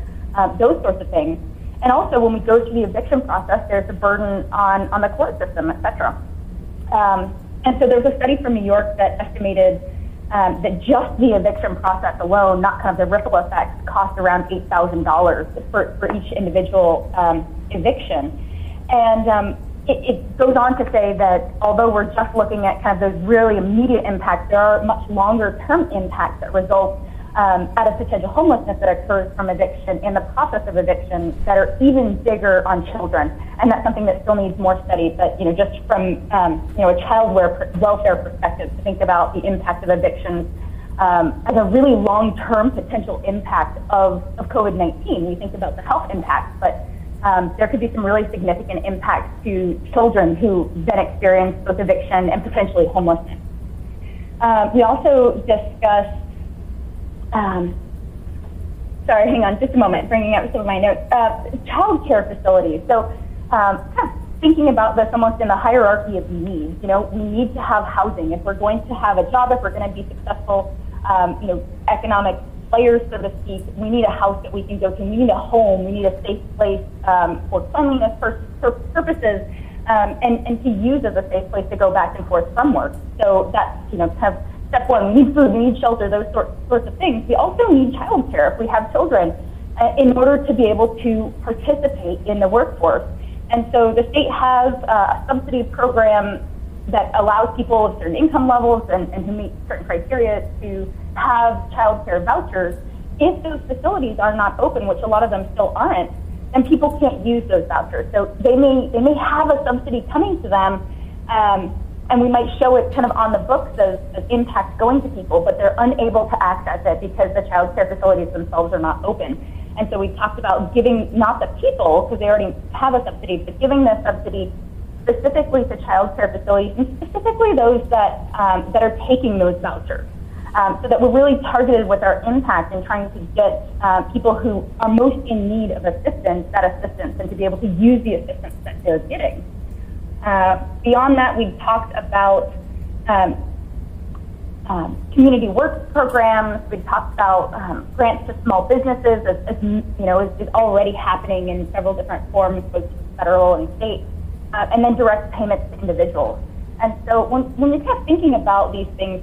those sorts of things. And also when we go through the eviction process, there's a burden on the court system, et cetera. And so there's a study from New York that estimated that just the eviction process alone, not kind of the ripple effects, cost around $8,000 for each individual eviction. And it goes on to say that although we're just looking at kind of those really immediate impacts, there are much longer term impacts that result out of potential homelessness that occurs from eviction in the process of eviction that are even bigger on children. And that's something that still needs more study, but just from a child welfare perspective, to think about the impact of evictions as a really long-term potential impact of COVID-19. We think about the health impacts, but there could be some really significant impacts to children who then experience both eviction and potentially homelessness. We also discussed, sorry, hang on just a moment, bringing up some of my notes, child care facilities. So kind of thinking about this almost in the hierarchy of needs. We need to have housing. If we're going to have a job, if we're going to be successful, economic players, so to speak, we need a house that we can go to. We need a home. We need a safe place for cleanliness purposes, and to use as a safe place to go back and forth from work. So that's kind of step one. We need food. We need shelter. Those sorts of things. We also need childcare if we have children, in order to be able to participate in the workforce. And so the state has a subsidy program that allows people of certain income levels and who meet certain criteria to have child care vouchers. If those facilities are not open, which a lot of them still aren't, then people can't use those vouchers. So they may have a subsidy coming to them, and we might show it kind of on the books as impact going to people, but they're unable to access it because the child care facilities themselves are not open. And so we talked about giving not the people, because they already have a subsidy, but giving the subsidy specifically to child care facilities, and specifically those that are taking those vouchers. So that we're really targeted with our impact in trying to get people who are most in need of assistance, that assistance, and to be able to use the assistance that they're getting. Beyond that, we talked about community work programs. We talked about grants to small businesses, is already happening in several different forms, both federal and state, and then direct payments to individuals. And so when you're kind of thinking about these things,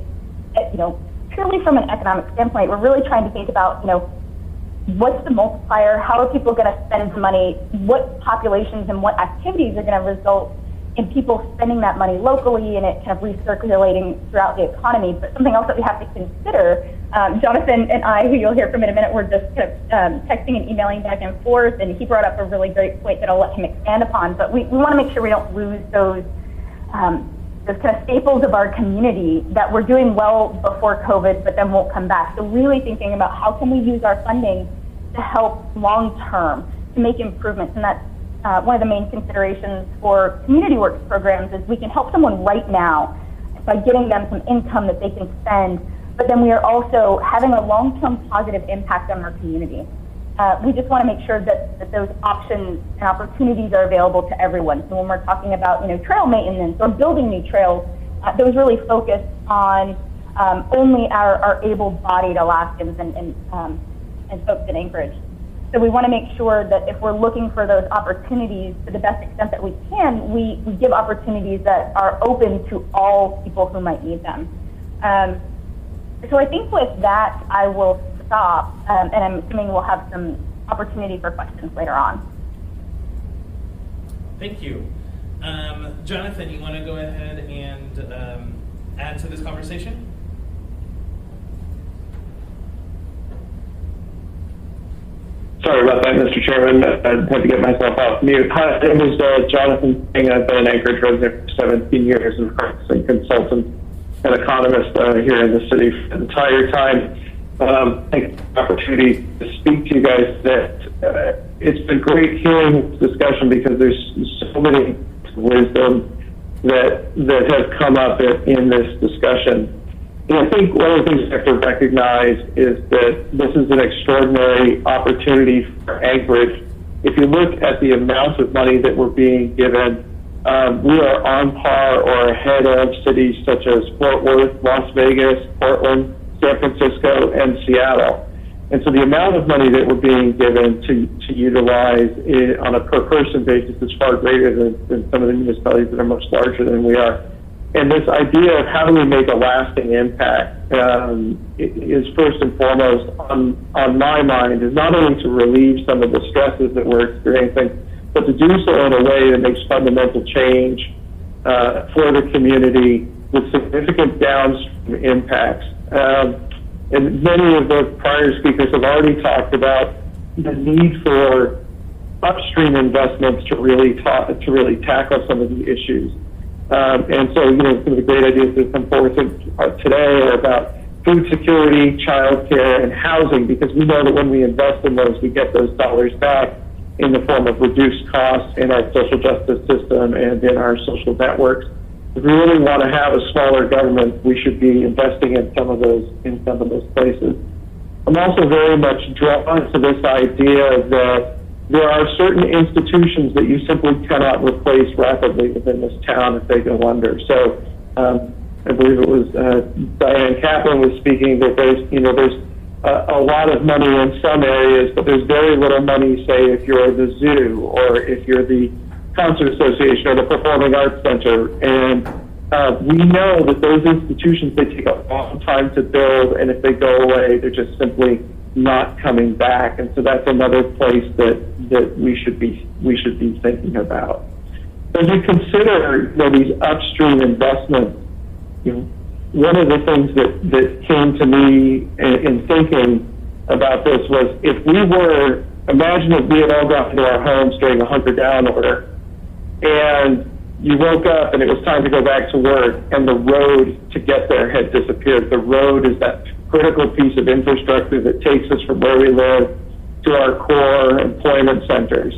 purely from an economic standpoint, we're really trying to think about, what's the multiplier? How are people going to spend the money? What populations and what activities are going to result in people spending that money locally and it kind of recirculating throughout the economy? But something else that we have to consider Jonathan and I, who you'll hear from in a minute, were just kind of texting and emailing back and forth, and he brought up a really great point that I'll let him expand upon. But we want to make sure we don't lose those kind of staples of our community that were doing well before COVID, but then won't come back. So really thinking about how can we use our funding to help long term, to make improvements. And that's one of the main considerations for community works programs is we can help someone right now by getting them some income that they can spend, but then we are also having a long-term positive impact on our community. We just want to make sure that those options and opportunities are available to everyone. So when we're talking about trail maintenance or building new trails, those really focus on only our able-bodied Alaskans and folks in Anchorage. So we want to make sure that if we're looking for those opportunities to the best extent that we can, we give opportunities that are open to all people who might need them. So I think with that, I will stop, and I'm assuming we'll have some opportunity for questions later on. Thank you. Jonathan, you want to go ahead and add to this conversation? Sorry about that, Mr. Chairman. I had to get myself off mute. Hi, my name is Jonathan Singh. I've been an Anchorage resident for 17 years and a consultant and economist here in the city for the entire time. Thank you for the opportunity to speak to you guys. It's been great hearing this discussion because there's so many wisdom that have come up in this discussion. And I think one of the things we have to recognize is that this is an extraordinary opportunity for Anchorage. If you look at the amount of money that we're being given, we are on par or ahead of cities such as Fort Worth, Las Vegas, Portland, San Francisco, and Seattle. And so the amount of money that we're being given to utilize on a per person basis is far greater than some of the municipalities that are much larger than we are. And this idea of how do we make a lasting impact is first and foremost on my mind, is not only to relieve some of the stresses that we're experiencing, but to do so in a way that makes fundamental change for the community with significant downstream impacts. And many of the prior speakers have already talked about the need for upstream investments to really tackle some of the issues. And so, some of the great ideas that come forward today are about food security, childcare, and housing, because we know that when we invest in those, we get those dollars back in the form of reduced costs in our social justice system and in our social networks. If we really want to have a smaller government, we should be investing in some of those places. I'm also very much drawn to this idea that there are certain institutions that you simply cannot replace rapidly within this town if they go under. So I believe it was Diane Kaplan was speaking that there's a lot of money in some areas, but there's very little money, say, if you're the zoo or if you're the Concert Association or the Performing Arts Center. And we know that those institutions, they take a long time to build, and if they go away, they're just simply not coming back. And so that's another place that we should be thinking about. As we consider these upstream investments, one of the things that came to me in thinking about this was imagine if we had all gotten to our homes during the hunker-down order, and you woke up and it was time to go back to work, and the road to get there had disappeared. The road is that critical piece of infrastructure that takes us from where we live to our core employment centers.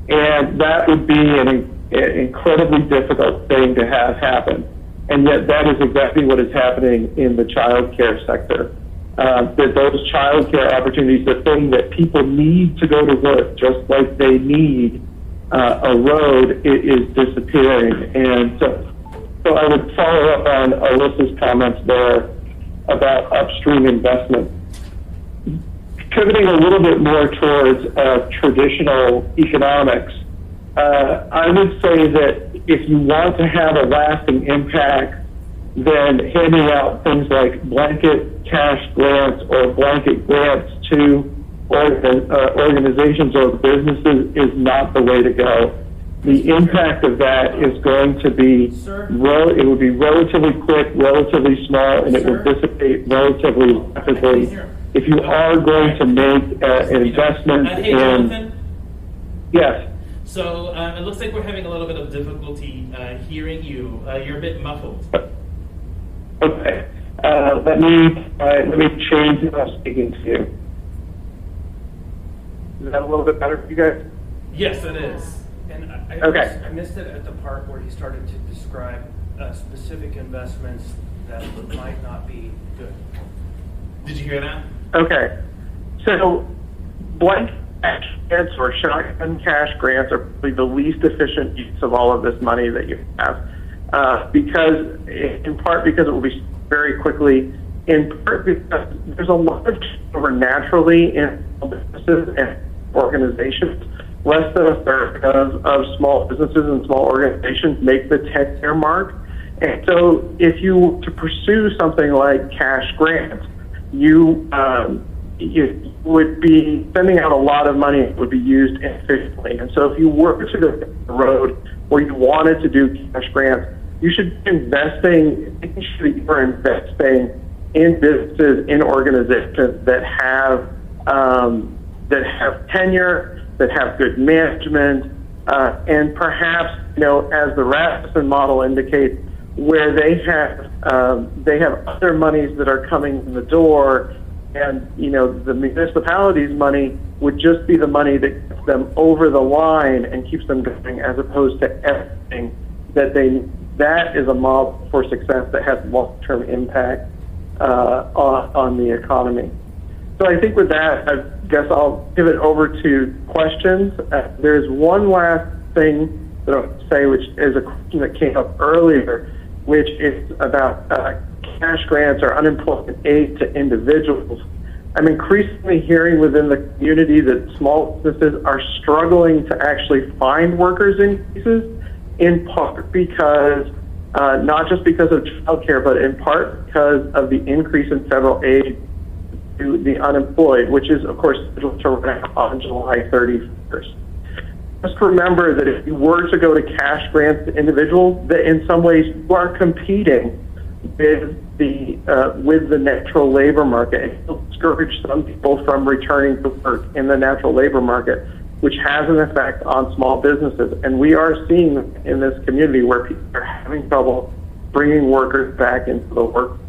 And that would be an incredibly difficult thing to have happen. And yet that is exactly what is happening in the child care sector. That those child care opportunities, the thing that people need to go to work, just like they need a road, is disappearing. And so I would follow up on Alyssa's comments there about upstream investment. Pivoting a little bit more towards traditional economics, I would say that if you want to have a lasting impact, then handing out things like blanket cash grants or blanket grants to organizations or businesses is not the way to go. the impact of that is going to be, it would be relatively quick, relatively small, and it will dissipate relatively rapidly. If you are going to make an investment Hey, in, Jonathan. yes, So it looks like we're having a little bit of difficulty hearing you. You're a bit muffled. okay. Let me change who I'm speaking to. Is that a little bit better for you guys? Yes, it is. And Okay. I missed it at the part where he started to describe specific investments that might not be good. Did you hear that? Okay. So blank cash grants or shotgun cash grants are probably the least efficient use of all of this money that you have. Because, in part because it will be very quickly, in part because there's a lot of turnover naturally in businesses and organizations. Less than a third of small businesses and small organizations make the 10-year mark. And so if you were to pursue something like cash grants, you would be spending out a lot of money that would be used inefficiently. And so if you were to go down the road where you wanted to do cash grants, you should be making sure that you are investing in businesses, in organizations that have tenure, that have good management, and perhaps, as the Rasmussen model indicates, where they have other monies that are coming in the door, and the municipality's money would just be the money that gets them over the line and keeps them going, as opposed to everything that they need. That is a model for success that has long-term impact on the economy. So I think with that, I guess I'll give it over to questions. There's one last thing that I'll say, which is a question that came up earlier, which is about cash grants or unemployment aid to individuals. I'm increasingly hearing within the community that small businesses are struggling to actually find workers in cases, in part because, not just because of childcare, but in part because of the increase in federal aid to the unemployed, which is, of course, scheduled to run out on July 31st. Just remember that if you were to go to cash grants to individuals, that in some ways you are competing with the natural labor market, and you'll discourage some people from returning to work in the natural labor market, which has an effect on small businesses. And we are seeing in this community where people are having trouble bringing workers back into the workforce.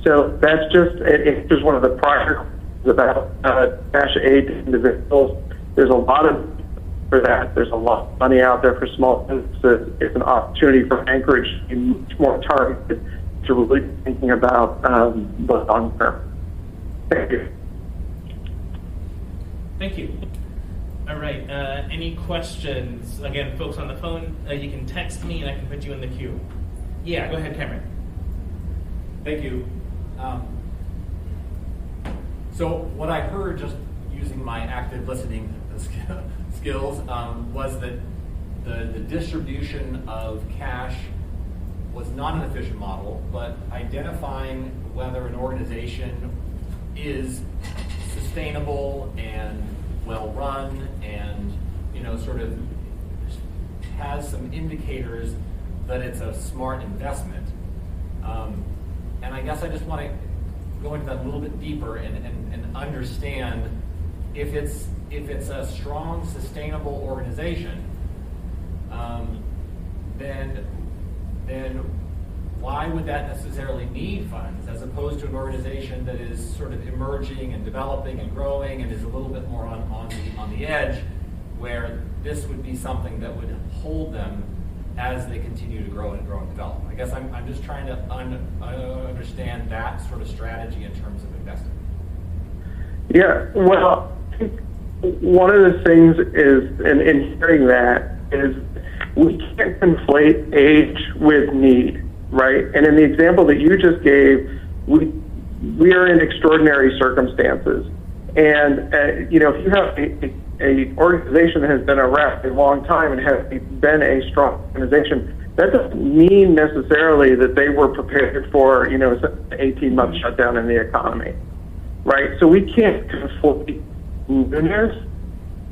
So that's just one of the prior questions about cash aid to individuals. There's a lot of for that. There's a lot of money out there for small businesses. It's an opportunity for Anchorage to be much more targeted, to really thinking about the long term. Thank you. Thank you. All right. Any questions? Again, folks on the phone, you can text me and I can put you in the queue. Yeah, go ahead, Cameron. Thank you. So what I heard, just using my active listening skills, was that the distribution of cash was not an efficient model, but identifying whether an organization is sustainable and well run and sort of has some indicators that it's a smart investment. And I guess I just want to go into that a little bit deeper and understand if it's a strong, sustainable organization, then why would that necessarily need funds as opposed to an organization that is sort of emerging and developing and growing and is a little bit more on the edge, where this would be something that would hold them as they continue to grow and develop. I guess I'm just trying to understand that sort of strategy in terms of investing. Yeah, well, I think one of the things is, in hearing that, is we can't conflate age with need, right? And in the example that you just gave, we are in extraordinary circumstances. And, if you have a organization that has been around a long time and has been a strong organization, that doesn't mean necessarily that they were prepared for, an 18-month shutdown in the economy, right? So we can't conflate newness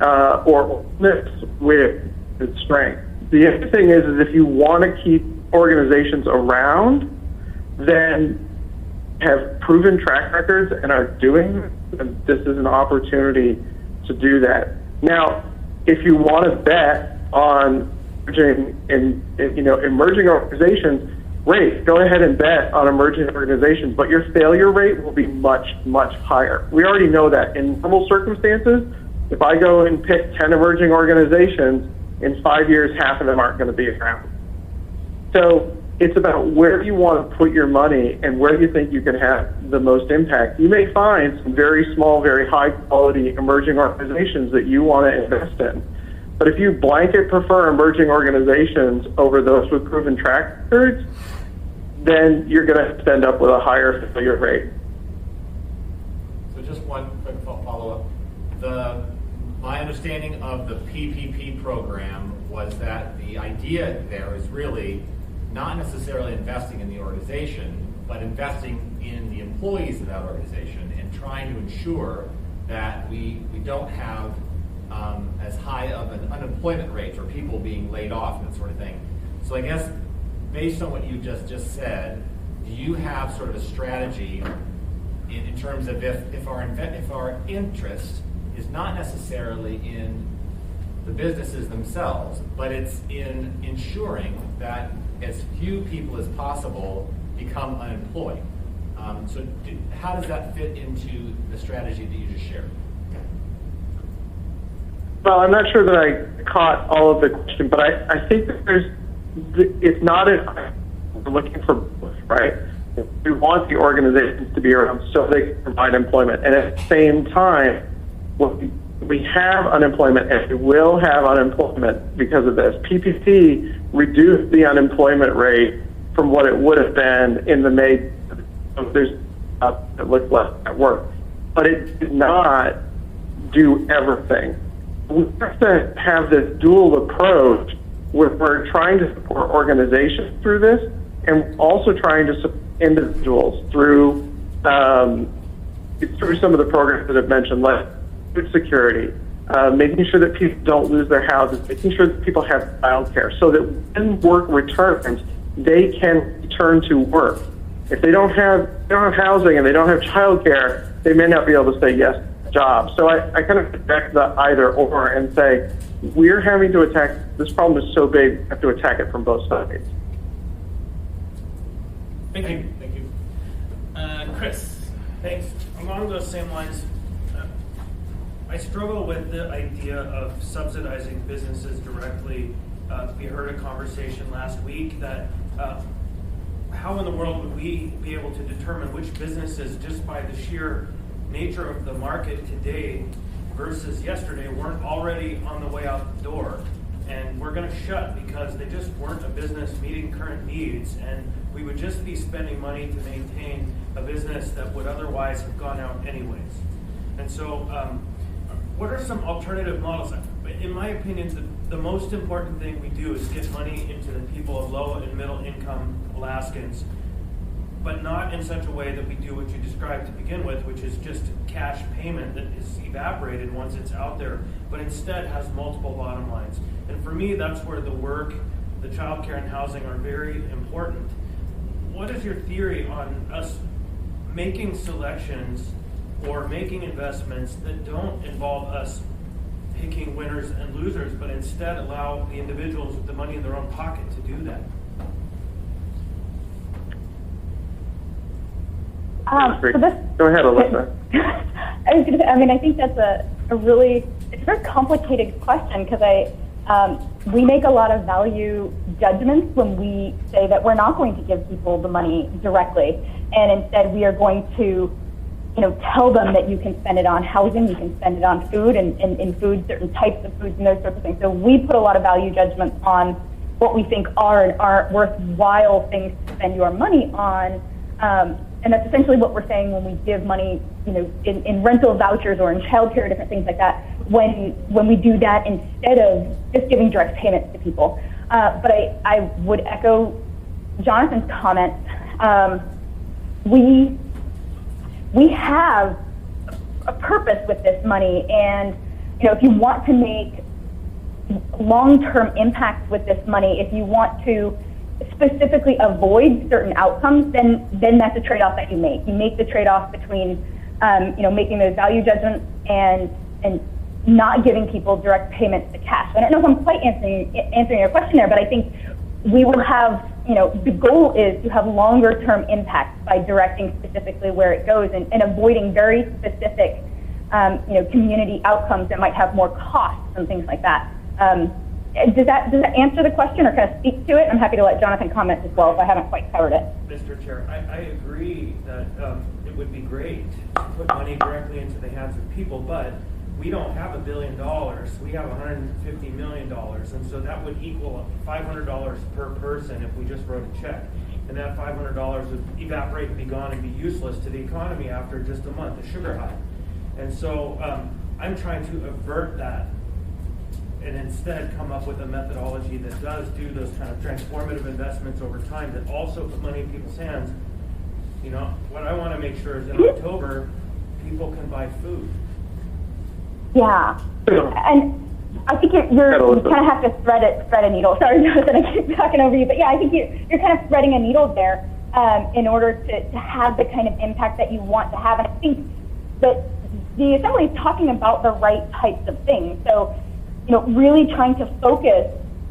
or oldness with its strength. The other thing is if you want to keep organizations around, then have proven track records and are doing, and this is an opportunity to do that. Now, if you want to bet on emerging organizations, great, go ahead and bet on emerging organizations, but your failure rate will be much, much higher. We already know that. In normal circumstances, if I go and pick 10 emerging organizations, in 5 years, half of them aren't going to be around. So it's about where you want to put your money and where you think you can have the most impact. You may find some very small, very high quality emerging organizations that you want to invest in. But if you blanket prefer emerging organizations over those with proven track records, then you're going to end up with a higher failure rate. So just one quick follow-up. My understanding of the PPP program was that the idea there is really not necessarily investing in the organization, but investing in the employees of that organization and trying to ensure that we don't have as high of an unemployment rate or people being laid off and that sort of thing. So I guess based on what you just said, do you have sort of a strategy in terms of if our interest is not necessarily in the businesses themselves, but it's in ensuring that as few people as possible become unemployed? How does that fit into the strategy that you just shared? Well, I'm not sure that I caught all of the question, but I think that it's not we're looking for both, right? We want the organizations to be around so they can provide employment. And at the same time, we have unemployment and we will have unemployment because of this. PPP reduced the unemployment rate from what it would have been in the May. There's it looked less at work, but it did not do everything. We have to have this dual approach where we're trying to support organizations through this and also trying to support individuals through some of the programs that I've mentioned, like food security, making sure that people don't lose their houses, making sure that people have childcare so that when work returns, they can return to work. If they don't have housing and they don't have childcare, they may not be able to say yes to the job. So I kind of reject the either or and say, we're having to attack, this problem is so big, we have to attack it from both sides. Thank you. Thank you. Chris. Thanks. Along those same lines, I struggle with the idea of subsidizing businesses directly. We heard a conversation last week that how in the world would we be able to determine which businesses, just by the sheer nature of the market today versus yesterday, weren't already on the way out the door and we're going to shut because they just weren't a business meeting current needs, and we would just be spending money to maintain a business that would otherwise have gone out anyways. And so what are some alternative models? In my opinion, the most important thing we do is get money into the people of low and middle income Alaskans, but not in such a way that we do what you described to begin with, which is just cash payment that is evaporated once it's out there, but instead has multiple bottom lines. And for me, that's where the work, the childcare and housing are very important. What is your theory on us making selections or making investments that don't involve us picking winners and losers, but instead allow the individuals with the money in their own pocket to do that? Go ahead, Alyssa. I think that's a really, it's a very complicated question because we make a lot of value judgments when we say that we're not going to give people the money directly, and instead we are going to, tell them that you can spend it on housing, you can spend it on food, and in food, certain types of foods and those sorts of things. So we put a lot of value judgments on what we think are and aren't worthwhile things to spend your money on. And that's essentially what we're saying when we give money, in rental vouchers or in childcare, different things like that, when we do that instead of just giving direct payments to people. But I would echo Jonathan's comments. We have a purpose with this money, and if you want to make long-term impacts with this money. If you want to specifically avoid certain outcomes, then that's a trade-off that you make. You make the trade-off between, making those value judgments and not giving people direct payments to cash. I don't know if I'm quite answering your question there, but I think we will have, the goal is to have longer-term impacts by directing specifically where it goes and avoiding very specific, community outcomes that might have more costs and things like that. Does that answer the question or kind of speak to it? I'm happy to let Jonathan comment as well if I haven't quite covered it. Mr. Chair, I agree that it would be great to put money directly into the hands of people, but we don't have $1 billion. We have $150 million, and so that would equal $500 per person if we just wrote a check. And that $500 would evaporate and be gone and be useless to the economy after just a month, a sugar high. And so I'm trying to avert that and instead come up with a methodology that does do those kind of transformative investments over time that also put money in people's hands. What I want to make sure is in October, people can buy food. Yeah, and I think you kind of have to thread a needle. Sorry, Jonathan, I keep talking over you, but yeah, I think you're kind of threading a needle there in order to have the kind of impact that you want to have. And I think that the Assembly is talking about the right types of things. So, really trying to focus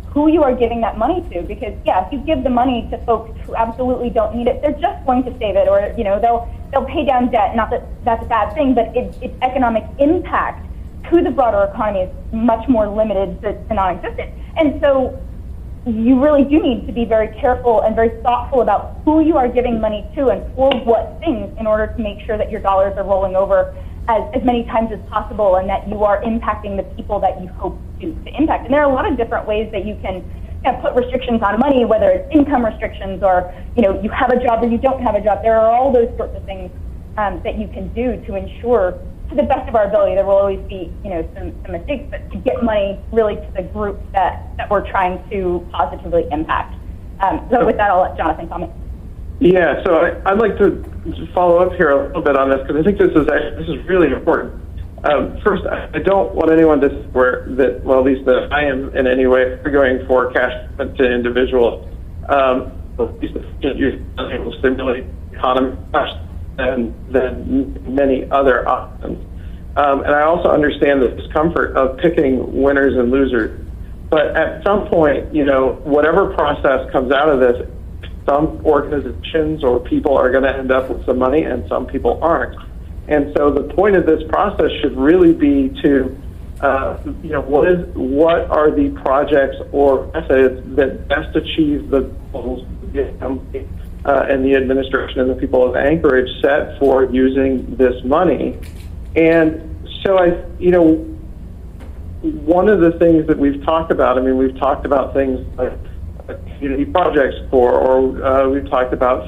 who you are giving that money to, because if you give the money to folks who absolutely don't need it, they're just going to save it, or they'll pay down debt. Not that that's a bad thing, but its economic impact to the broader economy is much more limited to non-existent. And so you really do need to be very careful and very thoughtful about who you are giving money to and for what things in order to make sure that your dollars are rolling over as many times as possible and that you are impacting the people that you hope to impact. And there are a lot of different ways that you can put restrictions on money, whether it's income restrictions or, you have a job or you don't have a job. There are all those sorts of things that you can do to ensure, to the best of our ability, there will always be, some mistakes, but to get money really to the groups that we're trying to positively impact. So with that, I'll let Jonathan comment. Yeah, so I'd like to follow up here a little bit on this because I think this is really important. First, I don't want anyone to swear that, well, at least that I am in any way going for cash to individuals. At least you're able to stimulate the economy than many other options. And I also understand the discomfort of picking winners and losers. But at some point, whatever process comes out of this, some organizations or people are going to end up with some money and some people aren't. And so the point of this process should really be to, what are the projects or methods that best achieve the goals and the administration and the people of Anchorage set for using this money. And so one of the things that we've talked about, we've talked about things like community projects or we've talked about,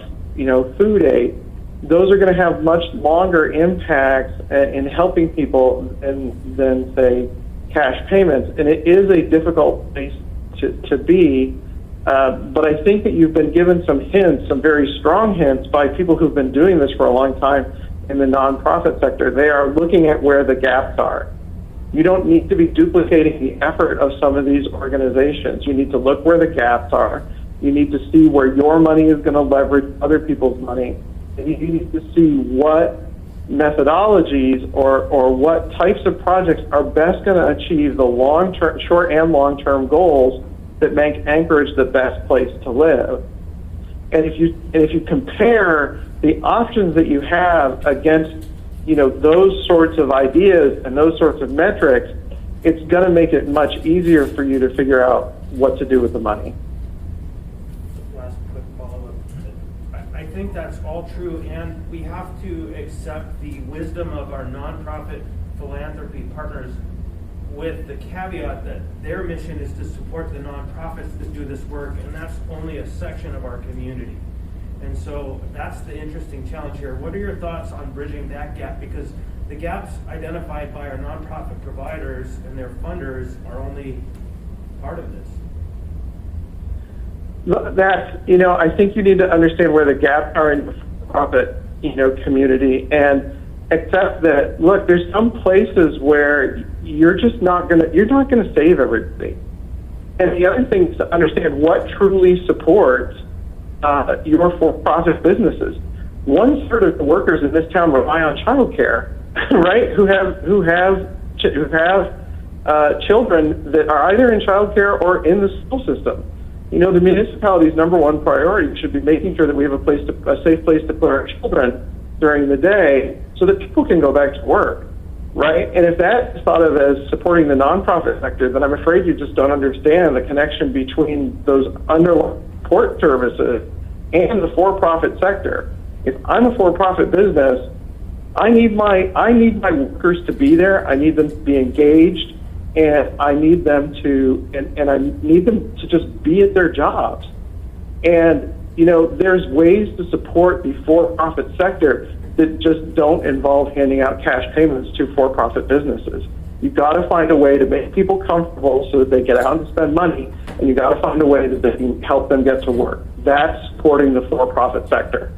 food aid. Those are going to have much longer impacts in helping people than say, cash payments. And it is a difficult place to be. But I think that you've been given some hints, some very strong hints by people who've been doing this for a long time in the nonprofit sector. They are looking at where the gaps are. You don't need to be duplicating the effort of some of these organizations. You need to look where the gaps are. You need to see where your money is going to leverage other people's money. And you need to see what methodologies or what types of projects are best going to achieve the long-term, short and long-term goals that make Anchorage the best place to live. And if you compare the options that you have against those sorts of ideas and those sorts of metrics, it's going to make it much easier for you to figure out what to do with the money. Last quick follow-up. I think that's all true, and we have to accept the wisdom of our nonprofit philanthropy partners with the caveat that their mission is to support the nonprofits that do this work, and that's only a section of our community. And so that's the interesting challenge here. What are your thoughts on bridging that gap? Because the gaps identified by our nonprofit providers and their funders are only part of this. I think you need to understand where the gaps are in the profit, community, and accept that, look, there's some places where you're not gonna save everybody. And the other thing is to understand what truly supports your for-profit businesses. 1/3 of the workers in this town rely on childcare, right? Who have children that are either in childcare or in the school system. You know, the municipality's number one priority should be making sure that we have a safe place to put our children during the day so that people can go back to work, right? And if that is thought of as supporting the nonprofit sector, then I'm afraid you just don't understand the connection between those underlying support services and the for-profit sector. If I'm a for-profit business, I need my workers to be there. I need them to be engaged, and I need them to just be at their jobs. And you know, there's ways to support the for-profit sector that just don't involve handing out cash payments to for-profit businesses. You've got to find a way to make people comfortable so that they get out and spend money, and you've got to find a way that they can help them get to work. That's supporting the for-profit sector.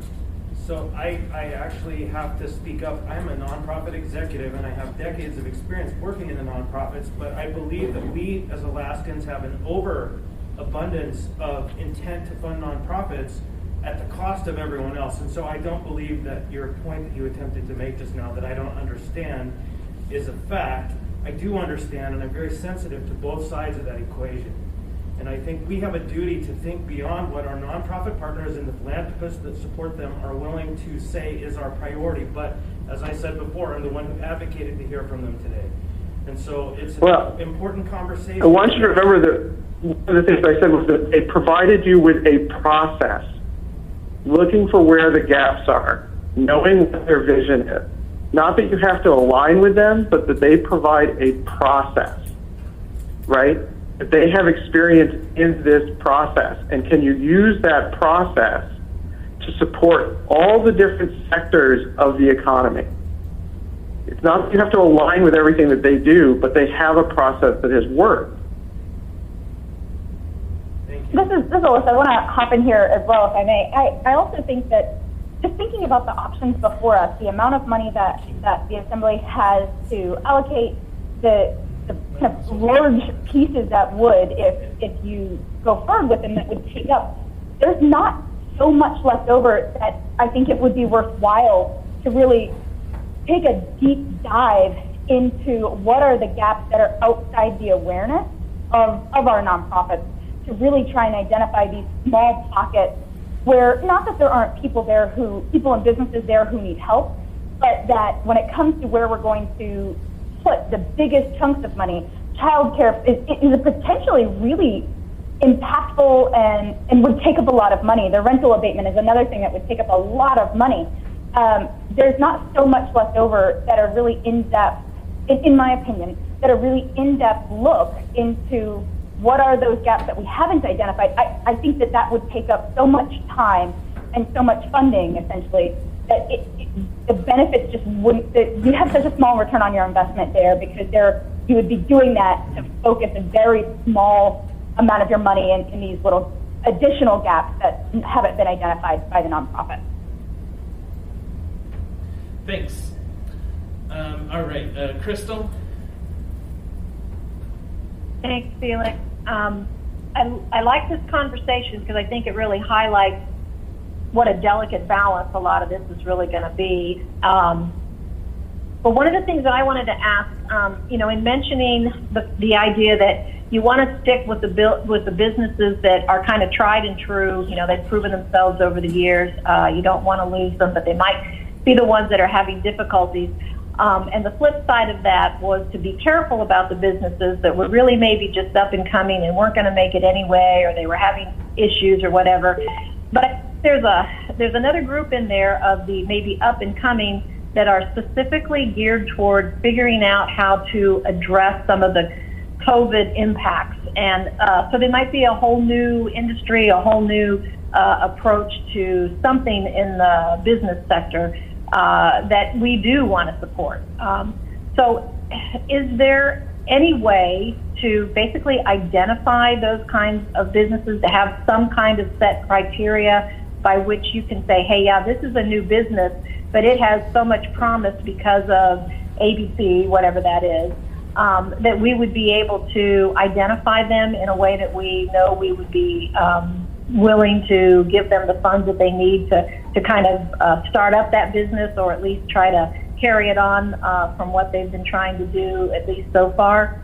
So I actually have to speak up. I'm a nonprofit executive and I have decades of experience working in the nonprofits, but I believe that we as Alaskans have an overabundance of intent to fund nonprofits at the cost of everyone else. And so I don't believe that your point that you attempted to make just now that I don't understand is a fact. I do understand, and I'm very sensitive to both sides of that equation. And I think we have a duty to think beyond what our nonprofit partners and the philanthropists that support them are willing to say is our priority. But as I said before, I'm the one who advocated to hear from them today. And so it's an important conversation. I want you to remember that one of the things I said was that it provided you with a process, looking for where the gaps are, knowing what their vision is. Not that you have to align with them, but that they provide a process, right? That they have experience in this process. And can you use that process to support all the different sectors of the economy? It's not that you have to align with everything that they do, but they have a process that has worked. This is Alyssa. I want to hop in here as well, if I may. I also think that just thinking about the options before us, the amount of money that the Assembly has to allocate, the kind of large pieces that would, if you go forward with them, that would take up, there's not so much left over that I think it would be worthwhile to really take a deep dive into what are the gaps that are outside the awareness of our nonprofits, to really try and identify these small pockets where, not that there aren't people and businesses there who need help, but that when it comes to where we're going to put the biggest chunks of money, childcare is a potentially really impactful and would take up a lot of money. The rental abatement is another thing that would take up a lot of money. There's not so much left over that are really in-depth, in my opinion, that are really in-depth look into what are those gaps that we haven't identified. I think that would take up so much time and so much funding, essentially, that the benefits just wouldn't, you have such a small return on your investment there, because you would be doing that to focus a very small amount of your money in these little additional gaps that haven't been identified by the nonprofit. Thanks. All right, Crystal? Thanks, Felix. I like this conversation because I think it really highlights what a delicate balance a lot of this is really going to be. But one of the things that I wanted to ask, in mentioning the idea that you want to stick with the businesses that are kind of tried and true, they've proven themselves over the years. You don't want to lose them, but they might be the ones that are having difficulties. And the flip side of that was to be careful about the businesses that were really maybe just up and coming and weren't going to make it anyway, or they were having issues or whatever. But there's another group in there of the maybe up and coming that are specifically geared toward figuring out how to address some of the COVID impacts. And so there might be a whole new industry, a whole new approach to something in the business sector that we do want to support. So is there any way to basically identify those kinds of businesses to have some kind of set criteria by which you can say, hey, yeah, this is a new business, but it has so much promise because of ABC, whatever that is, that we would be able to identify them in a way that we know we would be willing to give them the funds that they need to kind of start up that business, or at least try to carry it on from what they've been trying to do, at least so far?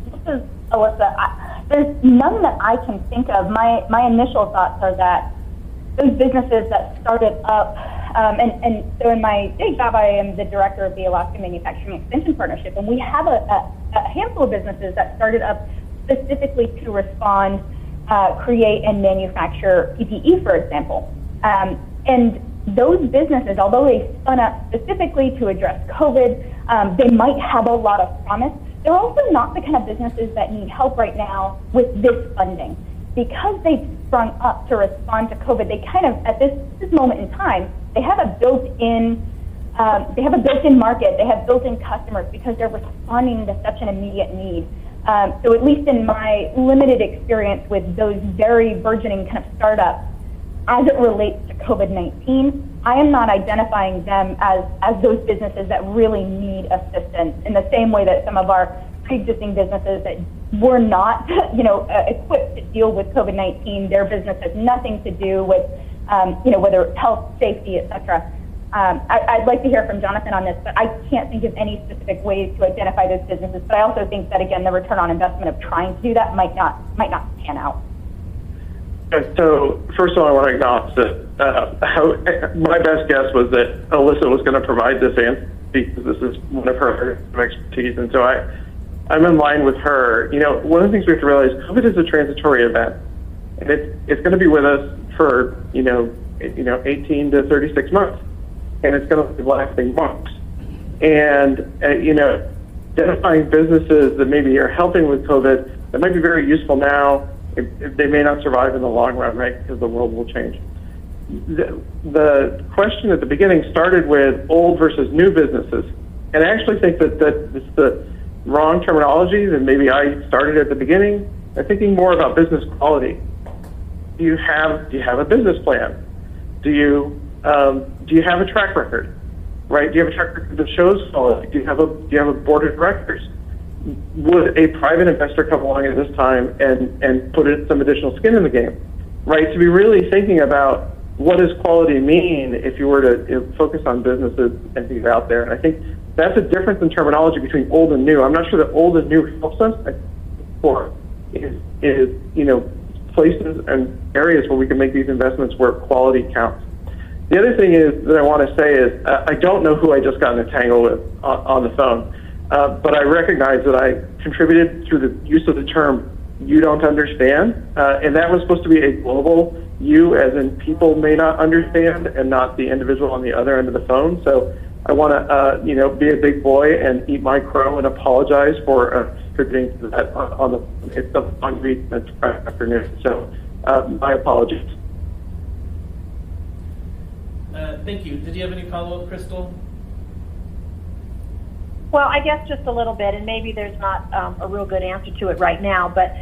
This is Alyssa. There's none that I can think of. My initial thoughts are that those businesses that started up, and so in my day job, I am the director of the Alaska Manufacturing Extension Partnership, and we have a handful of businesses that started up specifically to respond, create, and manufacture PPE, for example. And those businesses, although they spun up specifically to address COVID, they might have a lot of promise. They're also not the kind of businesses that need help right now with this funding. Because they've sprung up to respond to COVID, they kind of, at this moment in time, they have a built-in market, they have built-in customers because they're responding to such an immediate need. So at least in my limited experience with those very burgeoning kind of startups, as it relates to COVID-19, I am not identifying them as those businesses that really need assistance in the same way that some of our pre-existing businesses that were not, equipped to deal with COVID-19. Their business has nothing to do with, whether it's health, safety, et cetera. I'd like to hear from Jonathan on this, but I can't think of any specific ways to identify those businesses. But I also think that, again, the return on investment of trying to do that might not pan out. So first of all, I want to acknowledge that my best guess was that Alyssa was going to provide this answer because this is one of her expertise, and so I'm in line with her. One of the things we have to realize, COVID is a transitory event, and it's going to be with us for 18 to 36 months, and it's going to be lasting months. And identifying businesses that maybe are helping with COVID that might be very useful now, if they may not survive in the long run, right? Because the world will change. The question at the beginning started with old versus new businesses, and I actually think that it's the wrong terminology than maybe I started at the beginning. I'm thinking more about business quality. Do you have a business plan? Do you have a track record? Right? Do you have a track record that shows quality? Do you have a board of directors? Would a private investor come along at this time and put some additional skin in the game? Right? To be really thinking about what does quality mean if you were to focus on businesses and things out there. And I think that's a difference in terminology between old and new. I'm not sure that old and new helps us. Is places and areas where we can make these investments where quality counts. The other thing is that I want to say is I don't know who I just got in a tangle with on the phone, but I recognize that I contributed through the use of the term "you don't understand," and that was supposed to be a global "you," as in people may not understand, and not the individual on the other end of the phone. So I want to, be a big boy and eat my crow and apologize for contributing to that it's a hungry afternoon. So my apologies. Thank you. Did you have any follow-up, Crystal? Well, I guess just a little bit, and maybe there's not a real good answer to it right now, but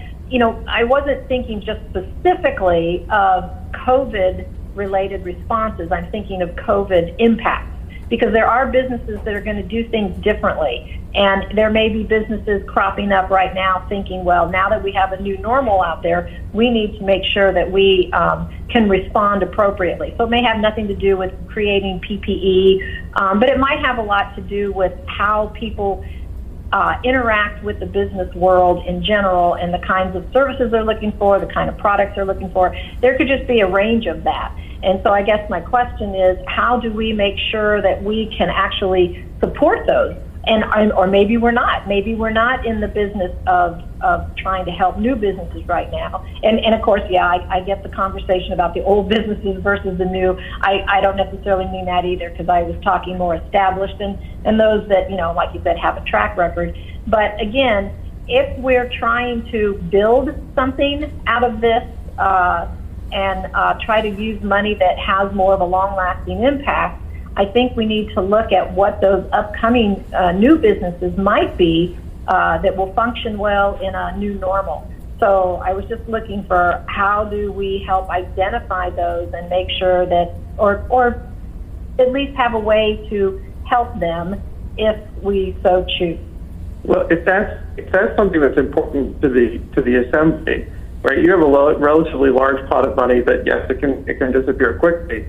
I wasn't thinking just specifically of COVID-related responses. I'm thinking of COVID impacts, because there are businesses that are going to do things differently. And there may be businesses cropping up right now thinking, well, now that we have a new normal out there, we need to make sure that we can respond appropriately. So it may have nothing to do with creating PPE, but it might have a lot to do with how people interact with the business world in general and the kinds of services they're looking for, the kind of products they're looking for. There could just be a range of that. And so I guess my question is, how do we make sure that we can actually support those? Or maybe we're not. Maybe we're not in the business of trying to help new businesses right now. And of course, I get the conversation about the old businesses versus the new. I don't necessarily mean that either, because I was talking more established and those that, like you said, have a track record. But again, if we're trying to build something out of this and try to use money that has more of a long-lasting impact, I think we need to look at what those upcoming new businesses might be that will function well in a new normal. So I was just looking for how do we help identify those and make sure that, or at least have a way to help them if we so choose. Well, if that's something that's important to the assembly, right? You have a relatively large pot of money that, yes, it can disappear quickly,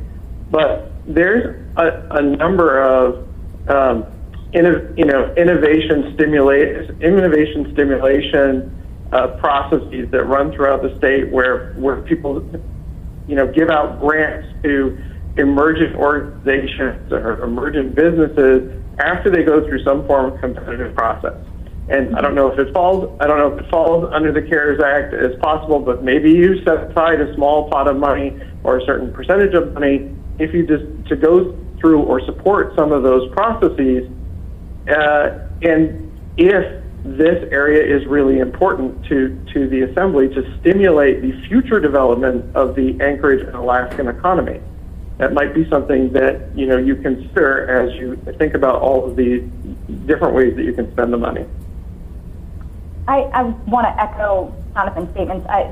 but there's a number of innovation stimulation processes that run throughout the state where people give out grants to emergent organizations or emergent businesses after they go through some form of competitive process. And I don't know if it falls under the CARES Act as possible, but maybe you set aside a small pot of money or a certain percentage of money if you just to go through or support some of those processes. And if this area is really important to the Assembly to stimulate the future development of the Anchorage and Alaskan economy, that might be something that you consider as you think about all of the different ways that you can spend the money. I want to echo Jonathan's statements. I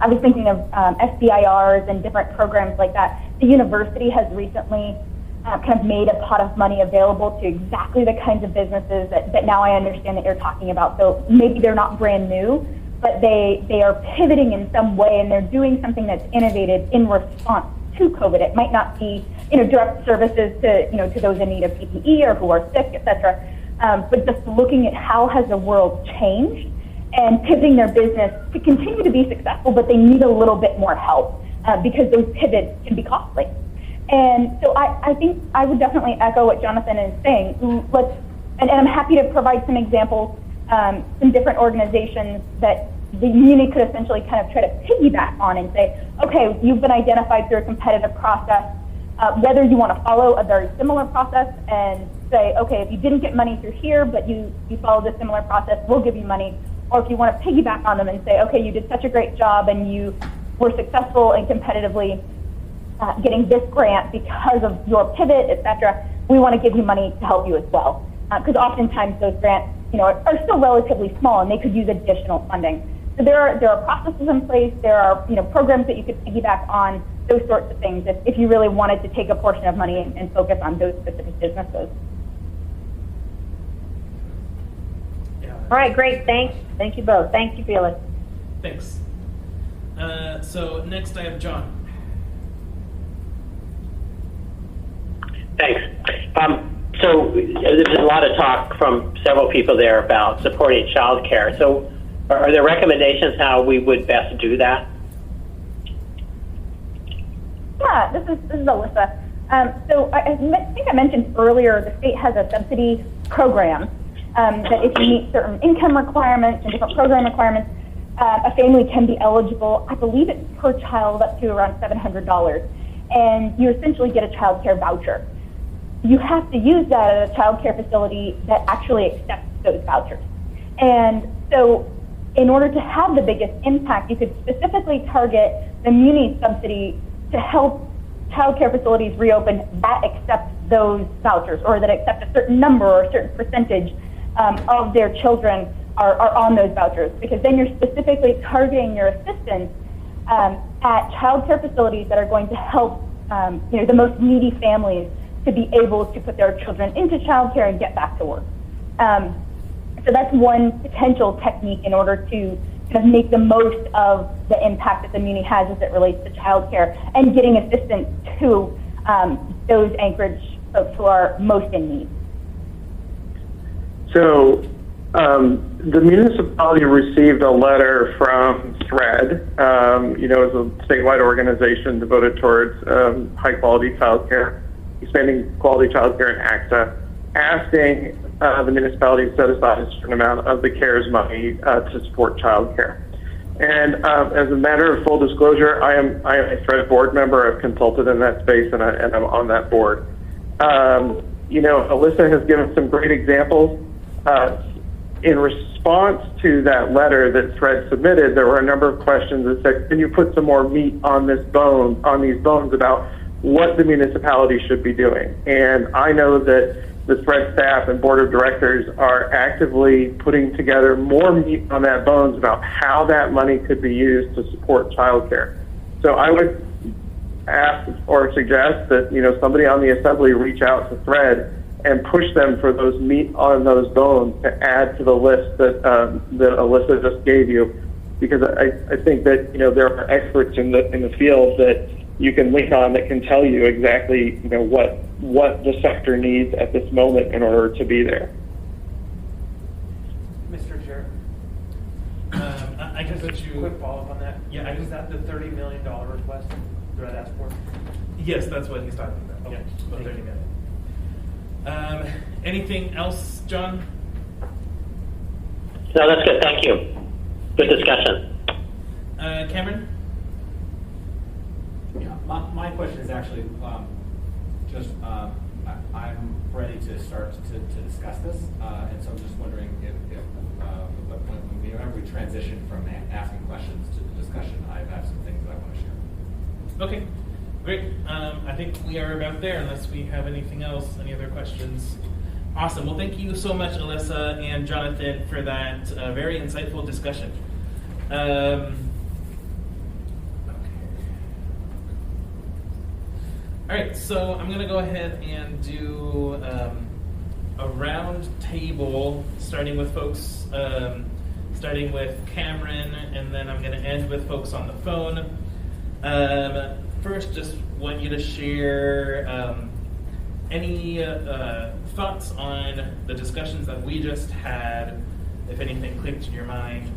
was thinking of SBIRs and different programs like that. The university has recently kind of made a pot of money available to exactly the kinds of businesses that now I understand that you're talking about. So maybe they're not brand new, but they are pivoting in some way, and they're doing something that's innovative in response to COVID. It might not be direct services to those in need of PPE or who are sick, et cetera, but just looking at how has the world changed and pivoting their business to continue to be successful, but they need a little bit more help because those pivots can be costly. And so I think I would definitely echo what Jonathan is saying. And I'm happy to provide some examples, some different organizations that the community could essentially kind of try to piggyback on and say, okay, you've been identified through a competitive process, whether you want to follow a very similar process and say, okay, if you didn't get money through here, but you followed a similar process, we'll give you money. Or if you want to piggyback on them and say, okay, you did such a great job and you were successful in competitively getting this grant because of your pivot, et cetera, we want to give you money to help you as well. Because oftentimes those grants, are still relatively small and they could use additional funding. So there are processes in place. There are programs that you could piggyback on, those sorts of things if you really wanted to take a portion of money and focus on those specific businesses. All right, great. Thanks. Thank you both. Thank you, Felix. Thanks. So next I have John. Thanks. So there's been a lot of talk from several people there about supporting childcare. So are there recommendations how we would best do that? Yeah, this is Alyssa. So I think I mentioned earlier the state has a subsidy program that if you meet certain income requirements and different program requirements, a family can be eligible. I believe it's per child up to around $700, and you essentially get a child care voucher. You have to use that at a child care facility that actually accepts those vouchers. And so in order to have the biggest impact, you could specifically target the muni subsidy to help child care facilities reopen that accept those vouchers or that accept a certain number or a certain percentage of their children are on those vouchers, because then you're specifically targeting your assistance at child care facilities that are going to help the most needy families to be able to put their children into child care and get back to work. So that's one potential technique in order to kind of make the most of the impact that the muni has as it relates to child care and getting assistance to those Anchorage folks who are most in need. So the municipality received a letter from SRED, as a statewide organization devoted towards high quality child care, expanding quality child care and access, asking the municipality to set aside a certain amount of the CARES money to support child care. And as a matter of full disclosure, I am a SRED board member. I've consulted in that space, and I'm on that board. Alyssa has given some great examples. In response to that letter that SRED submitted, there were a number of questions that said, can you put some more meat on these bones about what the municipality should be doing? And I know that the SRED staff and board of directors are actively putting together more meat on that bones about how that money could be used to support childcare. So I would ask or suggest that somebody on the assembly reach out to SRED and push them for those meat on those bones to add to the list that that Alyssa just gave you, because I think that there are experts in the field that you can lean on that can tell you exactly what the sector needs at this moment in order to be there. Mr. Chair. I guess that you. Quick follow-up on that. Yeah, Is that the $30 million request that I asked for? Yes, that's what he's talking about. Okay. Yeah, about 30 million. Anything else, John? No, that's good. Thank you. Good discussion. Cameron? Yeah, my question is actually I'm ready to start to discuss this, and so I'm just wondering if whenever we transition from asking questions to the discussion, I have some things that I want to share. Okay, great. I think we are about there unless we have anything else, any other questions. Awesome. Well, thank you so much, Alyssa and Jonathan, for that very insightful discussion. All right, so I'm going to go ahead and do a round table, starting with folks, starting with Cameron, and then I'm going to end with folks on the phone. First, just want you to share any thoughts on the discussions that we just had, if anything clicked in your mind.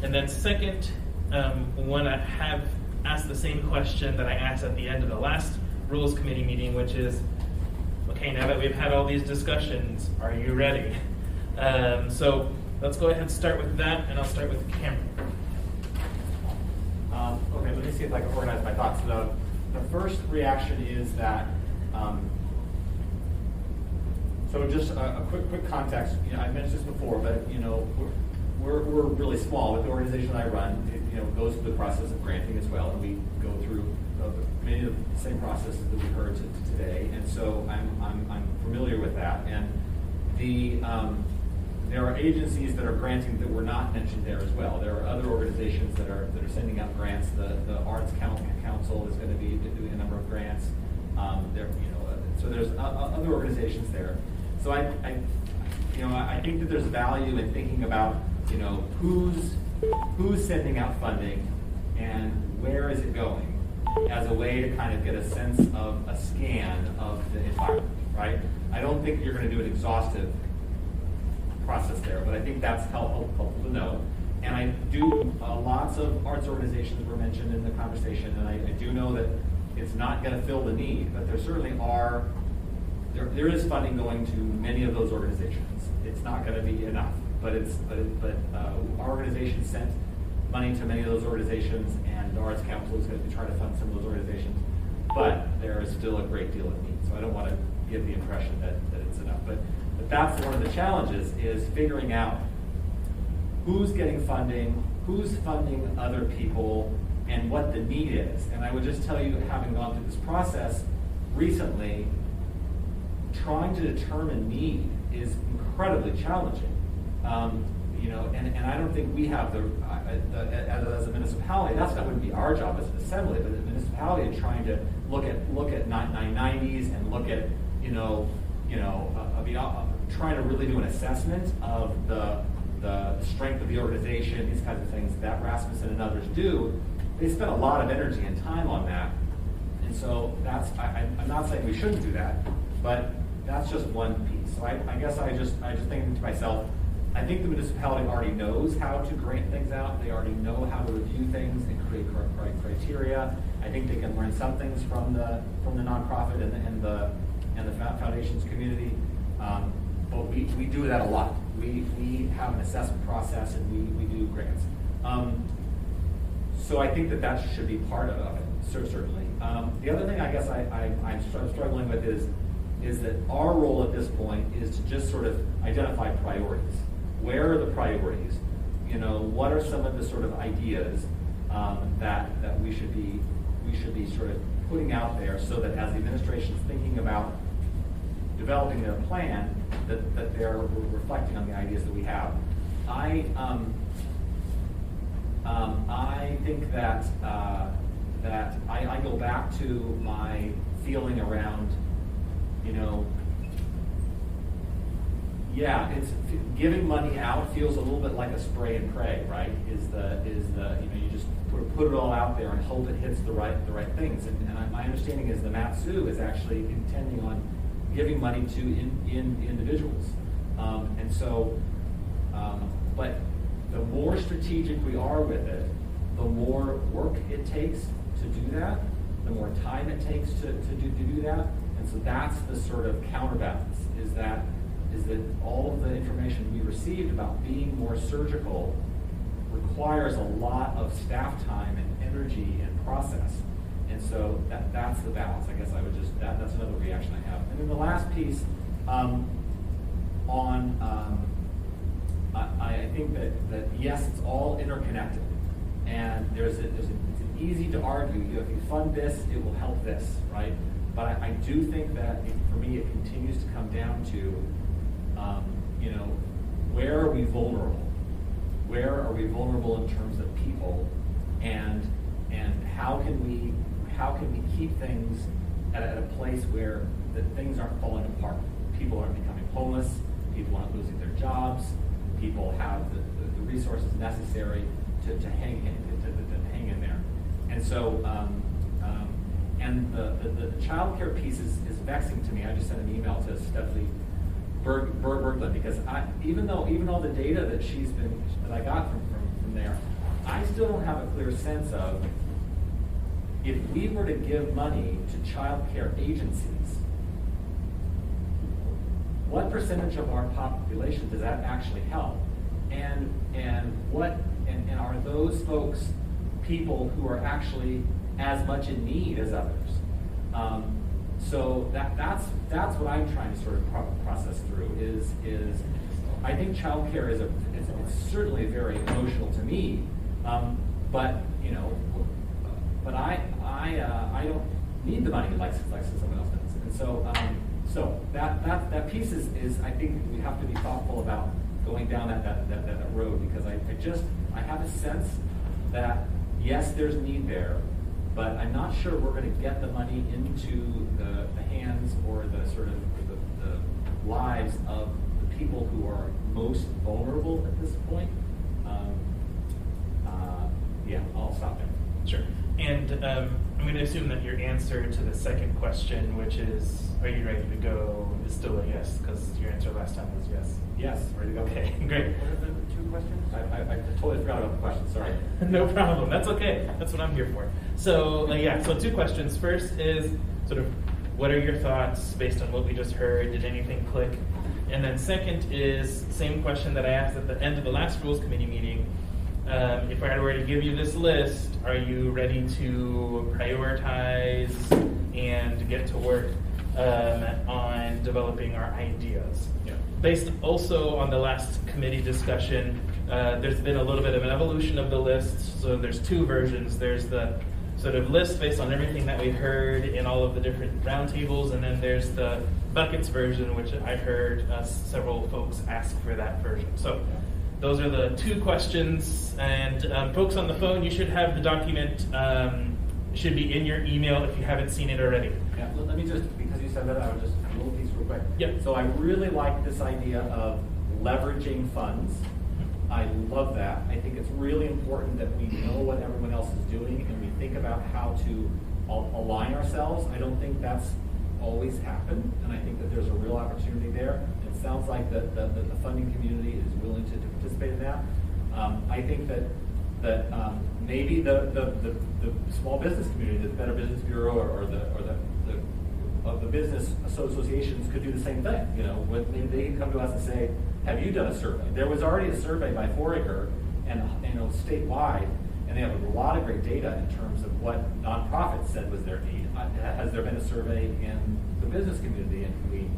And then second, want to have asked the same question that I asked at the end of the last Rules Committee meeting, which is, okay, now that we've had all these discussions, are you ready? So let's go ahead and start with that, and I'll start with Cameron. Okay, let me see if I can organize my thoughts. The first reaction is that, so just a quick context. I mentioned this before, but we're really small. With the organization I run, it goes through the process of granting as well, and we go through many of the same processes that we heard today, and so I'm familiar with that. And there are agencies that are granting that were not mentioned there as well. There are other organizations that are sending out grants. The Arts Council is going to be doing a number of grants. So there's other organizations there. So I think that there's value in thinking about who's sending out funding and where is it going, as a way to kind of get a sense of a scan of the environment, right? I don't think you're going to do an exhaustive process there, but I think that's helpful to know. And I do, lots of arts organizations were mentioned in the conversation, and I do know that it's not going to fill the need, but there certainly are, there is funding going to many of those organizations. It's not going to be enough, but our organization sent money to many of those organizations, and the Arts Council is going to try to fund some of those organizations, but there is still a great deal of need. So I don't want to give the impression that it's enough, but that's one of the challenges, is figuring out who's getting funding, who's funding other people, and what the need is. And I would just tell you, having gone through this process recently, trying to determine need is incredibly challenging. And I don't think we have as a municipality, that wouldn't be our job as an assembly, but the municipality trying to look at 990s and look at, trying to really do an assessment of the strength of the organization, these kinds of things that Rasmussen and others do. They spend a lot of energy and time on that. And so I'm not saying we shouldn't do that, but that's just one piece. So I guess I just think to myself, I think the municipality already knows how to grant things out. They already know how to review things and create criteria. I think they can learn some things from the nonprofit and the foundations community. But we do that a lot. We have an assessment process, and we do grants. So I think that should be part of it, certainly. The other thing I guess I'm struggling with is that our role at this point is to just sort of identify priorities. Where are the priorities? What are some of the sort of ideas that we should be sort of putting out there, so that as the administration is thinking about developing their plan, that they're reflecting on the ideas that we have. I think that I go back to my feeling around, Yeah, it's giving money out feels a little bit like a spray and pray, right? Is the you just put it all out there and hope it hits the right things. And my understanding is the MAPSU is actually intending on giving money to individuals, and so, but the more strategic we are with it, the more work it takes to do that, the more time it takes to do that, and so that's the sort of counterbalance. Is that all of the information we received about being more surgical requires a lot of staff time and energy and process. And so that's the balance. I guess I would just, that's another reaction I have. And then the last piece I think that yes, it's all interconnected. And it's easy to argue, if you fund this, it will help this, right? But I do think that for me, it continues to come down to, where are we vulnerable? Where are we vulnerable in terms of people, and how can we keep things at a place where things aren't falling apart? People aren't becoming homeless. People aren't losing their jobs. People have the resources necessary to hang in there. And so, and the child care piece is vexing to me. I just sent an email to Stephanie Berglund, because even all the data that I got from there, I still don't have a clear sense of, if we were to give money to child care agencies, what percentage of our population does that actually help? And are those folks people who are actually as much in need as others? So that's what I'm trying to sort of process through. Is I think childcare is it's certainly very emotional to me, but I don't need the money like someone else does. And so that piece is I think we have to be thoughtful about going down that road, because I have a sense that yes, there's need there, but I'm not sure we're going to get the money into the hands or the sort of the lives of the people who are most vulnerable at this point. I'll stop there. Sure. And I'm going to assume that your answer to the second question, which is, are you ready to go, is still a yes, because your answer last time was yes. Yes, ready to go. Okay, great. What are the two questions? I totally forgot about the question, sorry. No problem, that's okay. That's what I'm here for. So, so two questions. First is sort of, what are your thoughts based on what we just heard? Did anything click? And then second is, same question that I asked at the end of the last Rules Committee meeting. If I were to give you this list, are you ready to prioritize and get to work on developing our ideas? Yeah. Based also on the last committee discussion, there's been a little bit of an evolution of the list. So there's two versions. There's the sort of list based on everything that we heard in all of the different roundtables, and then there's the buckets version, which I heard several folks ask for that version. So those are the two questions, and folks on the phone, you should have the document, should be in your email if you haven't seen it already. Yeah, let me just, because you said that, I would just, a little piece real quick. Yeah. So I really like this idea of leveraging funds. I love that. I think it's really important that we know what everyone else is doing and we think about how to align ourselves. I don't think that's always happened, and I think that there's a real opportunity there. It sounds like the funding community is willing to participate in that. I think that maybe the small business community, the Better Business Bureau, or the business associations could do the same thing. Maybe they can come to us and say, "Have you done a survey?" There was already a survey by Foraker and statewide, and they have a lot of great data in terms of what nonprofits said was their need. Has there been a survey in the business community, and can we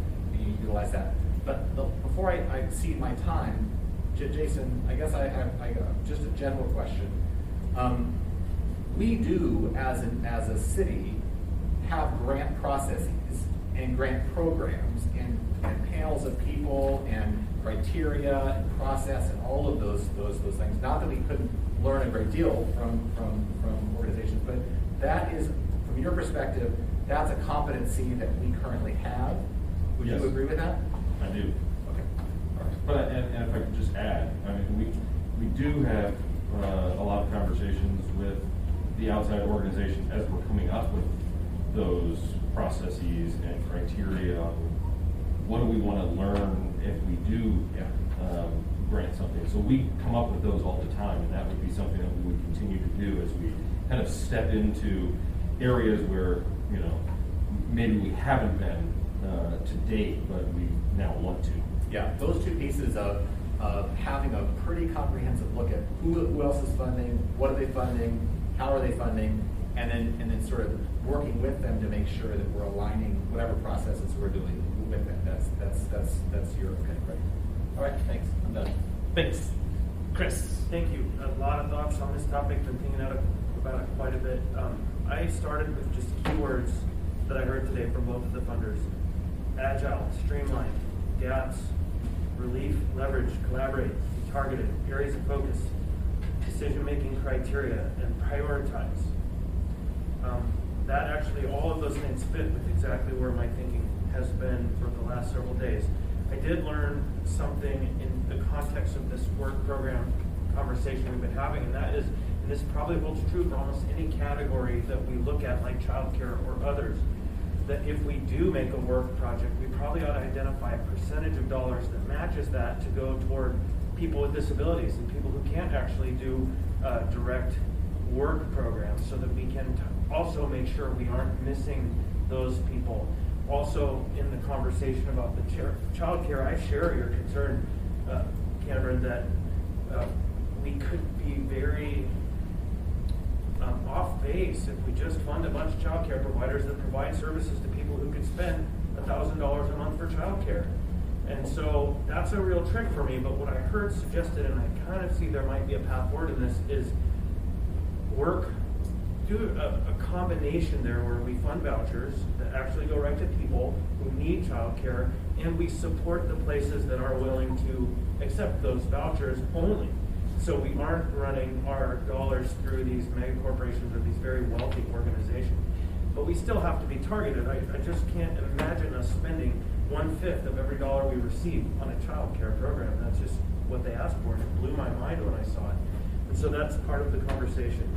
utilize that? But before I exceed my time, Jason, I guess I have just a general question. We do, as a city, have grant processes and grant programs and panels of people and criteria and process and all of those things. Not that we couldn't learn a great deal from organizations, but that is, from your perspective, that's a competency that we currently have. Would Yes. you agree with that? I do. Okay. But and if I could just add, I mean, we do have a lot of conversations with the outside organizations as we're coming up with those processes and criteria on what do we want to learn if we do grant something. So we come up with those all the time, and that would be something that we would continue to do as we kind of step into areas where, you know, maybe we haven't been to date, but we now want to. Yeah, those two pieces of having a pretty comprehensive look at who else is funding, what are they funding, how are they funding, and then sort of working with them to make sure that we're aligning whatever processes we're doing with them. That's your kind of credit. All right, thanks. I'm done. Thanks. Chris. Thank you. A lot of thoughts on this topic. Been thinking about it quite a bit. I started with just keywords that I heard today from both of the funders: agile, streamline, gaps, relief, leverage, collaborate, targeted, areas of focus, decision-making criteria, and prioritize. That actually, all of those things fit with exactly where my thinking has been for the last several days. I did learn something in the context of this work program conversation we've been having, and that is, and this probably holds true for almost any category that we look at, like childcare or others, that if we do make a work project, we probably ought to identify a percentage of dollars that matches that to go toward people with disabilities and people who can't actually do direct work programs, so that we can also make sure we aren't missing those people. Also, in the conversation about the child care, I share your concern, Cameron, that we could be very off base if we just fund a bunch of child care providers that provide services to people who could spend $1,000 a month for child care. And so that's a real trick for me, but what I heard suggested, and I kind of see there might be a path forward in this, is do a combination there where we fund vouchers that actually go right to people who need child care, and we support the places that are willing to accept those vouchers only. So we aren't running our dollars through these mega corporations or these very wealthy organizations. But we still have to be targeted. I just can't imagine us spending 1/5 of every dollar we receive on a child care program. That's just what they asked for, and it blew my mind when I saw it. And so that's part of the conversation.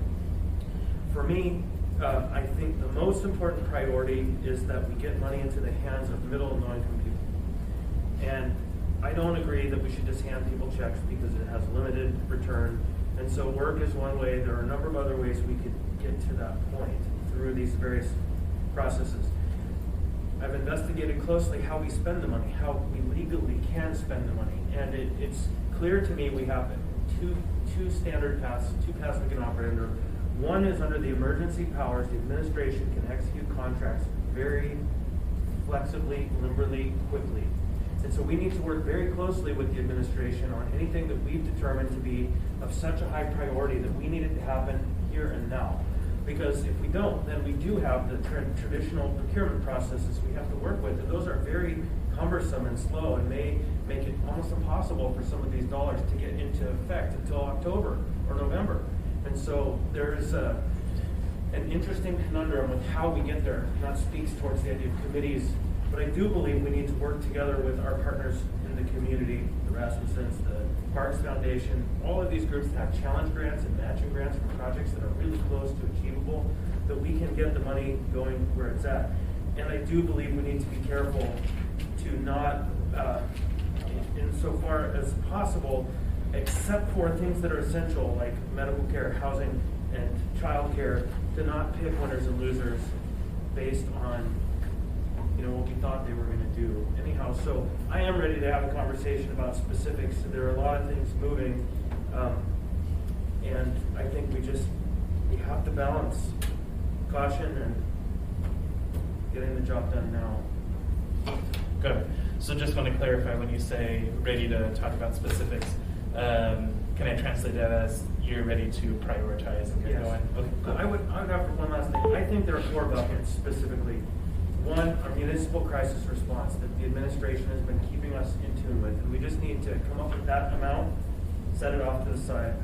For me, I think the most important priority is that we get money into the hands of middle and low-income people. And I don't agree that we should just hand people checks because it has limited return. And so work is one way. There are a number of other ways we could get to that point through these various processes. I've investigated closely how we spend the money, how we legally can spend the money. And it's clear to me we have two standard paths, two paths we can operate under. One is under the emergency powers. The administration can execute contracts very flexibly, limberly, quickly. And so we need to work very closely with the administration on anything that we've determined to be of such a high priority that we need it to happen here and now. Because if we don't, then we do have the traditional procurement processes we have to work with, and those are very cumbersome and slow and may make it almost impossible for some of these dollars to get into effect until October or November. And so there's an interesting conundrum with how we get there. And that speaks towards the idea of committees. But I do believe we need to work together with our partners in the community, the Rasmussens, the Parks Foundation, all of these groups that have challenge grants and matching grants for projects that are really close to achievable, that we can get the money going where it's at. And I do believe we need to be careful to not, insofar as possible, except for things that are essential like medical care, housing, and child care, to not pick winners and losers based on what we thought they were going to do. Anyhow, so I am ready to have a conversation about specifics. There are a lot of things moving, and I think we have to balance caution and getting the job done now. Good. So just want to clarify, when you say ready to talk about specifics, can I translate that as you're ready to prioritize and get going? Okay. I would offer one last thing. I think there are 4 buckets specifically. One, our municipal crisis response that the administration has been keeping us in tune with. And we just need to come up with that amount, set it off to the side.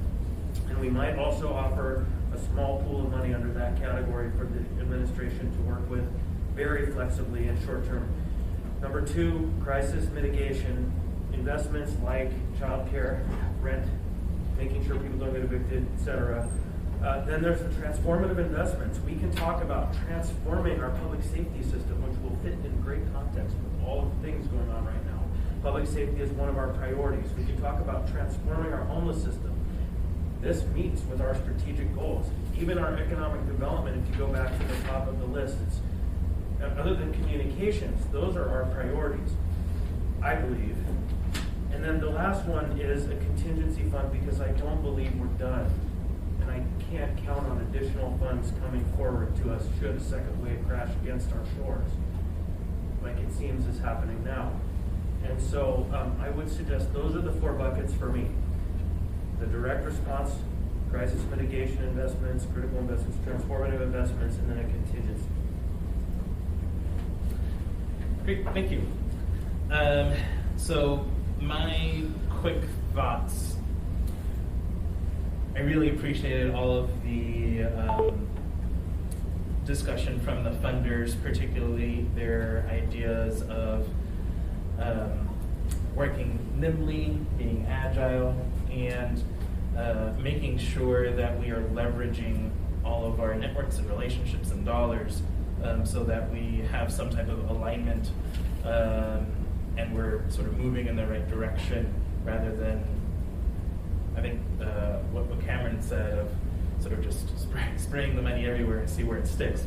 And we might also offer a small pool of money under that category for the administration to work with very flexibly in short term. Number 2, crisis mitigation. investments like childcare, rent, making sure people don't get evicted, etc. Then there's the transformative investments. We can talk about transforming our public safety system, which will fit in great context with all of the things going on right now. Public safety is one of our priorities. We can talk about transforming our homeless system. This meets with our strategic goals. Even our economic development, if you go back to the top of the list, it's, other than communications, those are our priorities, I believe. And then the last one is a contingency fund, because I don't believe we're done. And I can't count on additional funds coming forward to us should a second wave crash against our shores, like it seems is happening now. And so I would suggest those are the 4 buckets for me. The direct response, crisis mitigation investments, critical investments, transformative investments, and then a contingency. Great, thank you. So my quick thoughts. I really appreciated all of the discussion from the funders, particularly their ideas of working nimbly, being agile, and making sure that we are leveraging all of our networks and relationships and dollars so that we have some type of alignment and we're sort of moving in the right direction rather than, I think, what Cameron said of sort of just spraying the money everywhere and see where it sticks.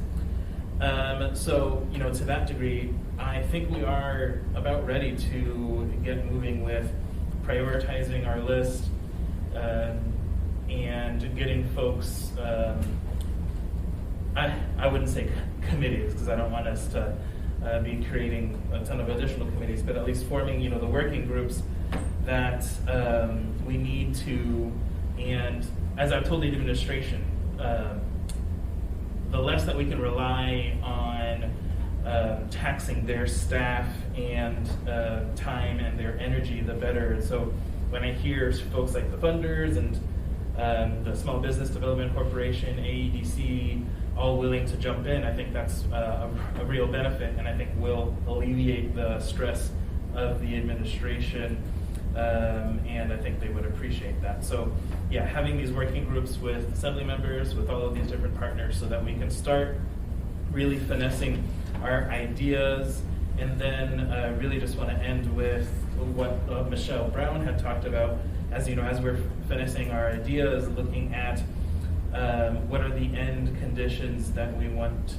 So, you know, to that degree, I think we are about ready to get moving with prioritizing our list and getting folks, I wouldn't say committees, because I don't want us to be creating a ton of additional committees, but at least forming, you know, the working groups that we need to. And as I've told the administration, the less that we can rely on taxing their staff and time and their energy, the better. And so when I hear folks like the funders and the Small Business Development Corporation, AEDC, all willing to jump in, I think that's a real benefit, and I think will alleviate the stress of the administration, and I think they would appreciate that. So yeah, having these working groups with assembly members, with all of these different partners, so that we can start really finessing our ideas, and then really just want to end with what Michelle Brown had talked about, as you know, as we're finessing our ideas, looking at what are the end conditions that we want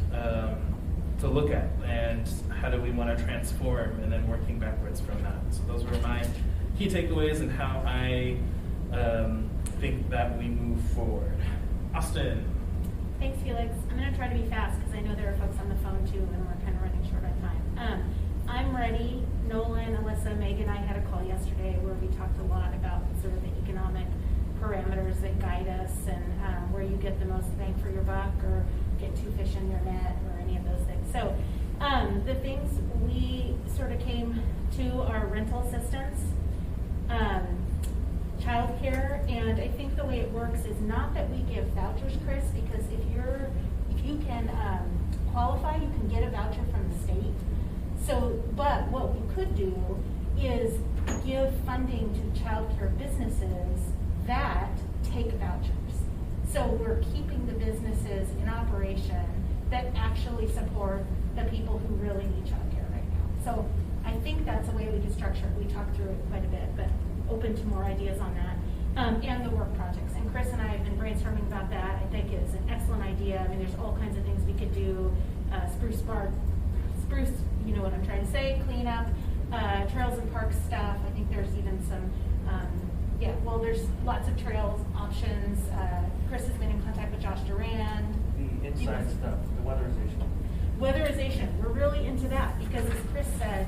to look at, and how do we want to transform, and then working backwards from that. So those were my key takeaways and how I think that we move forward. Austin. Thanks, Felix. I'm going to try to be fast because I know there are folks on the phone too, and we're kind of running short on time. I'm ready. Nolan, Alyssa, Meg, and I had a call yesterday where we talked a lot about sort of the economic parameters that guide us, and where you get the most bang for your buck, or get 2 fish in your net, or any of those things. So the things we sort of came to are rental assistance, childcare, and I think the way it works is not that we give vouchers, Chris, because if you can qualify, you can get a voucher from the state. So, but what we could do is give funding to childcare businesses that take vouchers. So we're keeping the businesses in operation that actually support the people who really need childcare right now. So I think that's a way we can structure it. We talked through it quite a bit, but open to more ideas on that. And the work projects. And Chris and I have been brainstorming about that. I think it's an excellent idea. I mean, there's all kinds of things we could do. Spruce, you know what I'm trying to say, clean up, trails and parks stuff. I think there's even some, there's lots of trails options. Chris has been in contact with Josh Durand. The inside stuff, the weatherization. Weatherization, we're really into that because, as Chris said,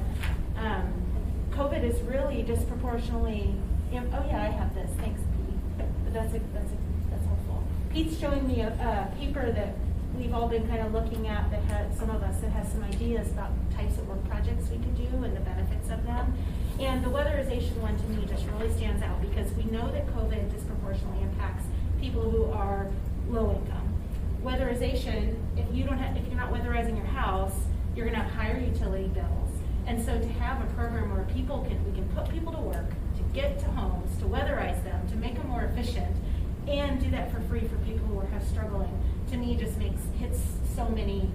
COVID is really disproportionately. Oh yeah, I have this. Thanks, Pete. But that's helpful. Pete's showing me a paper that we've all been kind of looking at that has some of us that has some ideas about types of work projects we could do and the benefits of them. And the weatherization one to me just really stands out because we know that COVID disproportionately impacts people who are low income. Weatherization, if you're not weatherizing your house, you're going to have higher utility bills. And so to have a program where we can put people to work, to get to homes, to weatherize them, to make them more efficient, and do that for free for people who are struggling, to me just hits so many.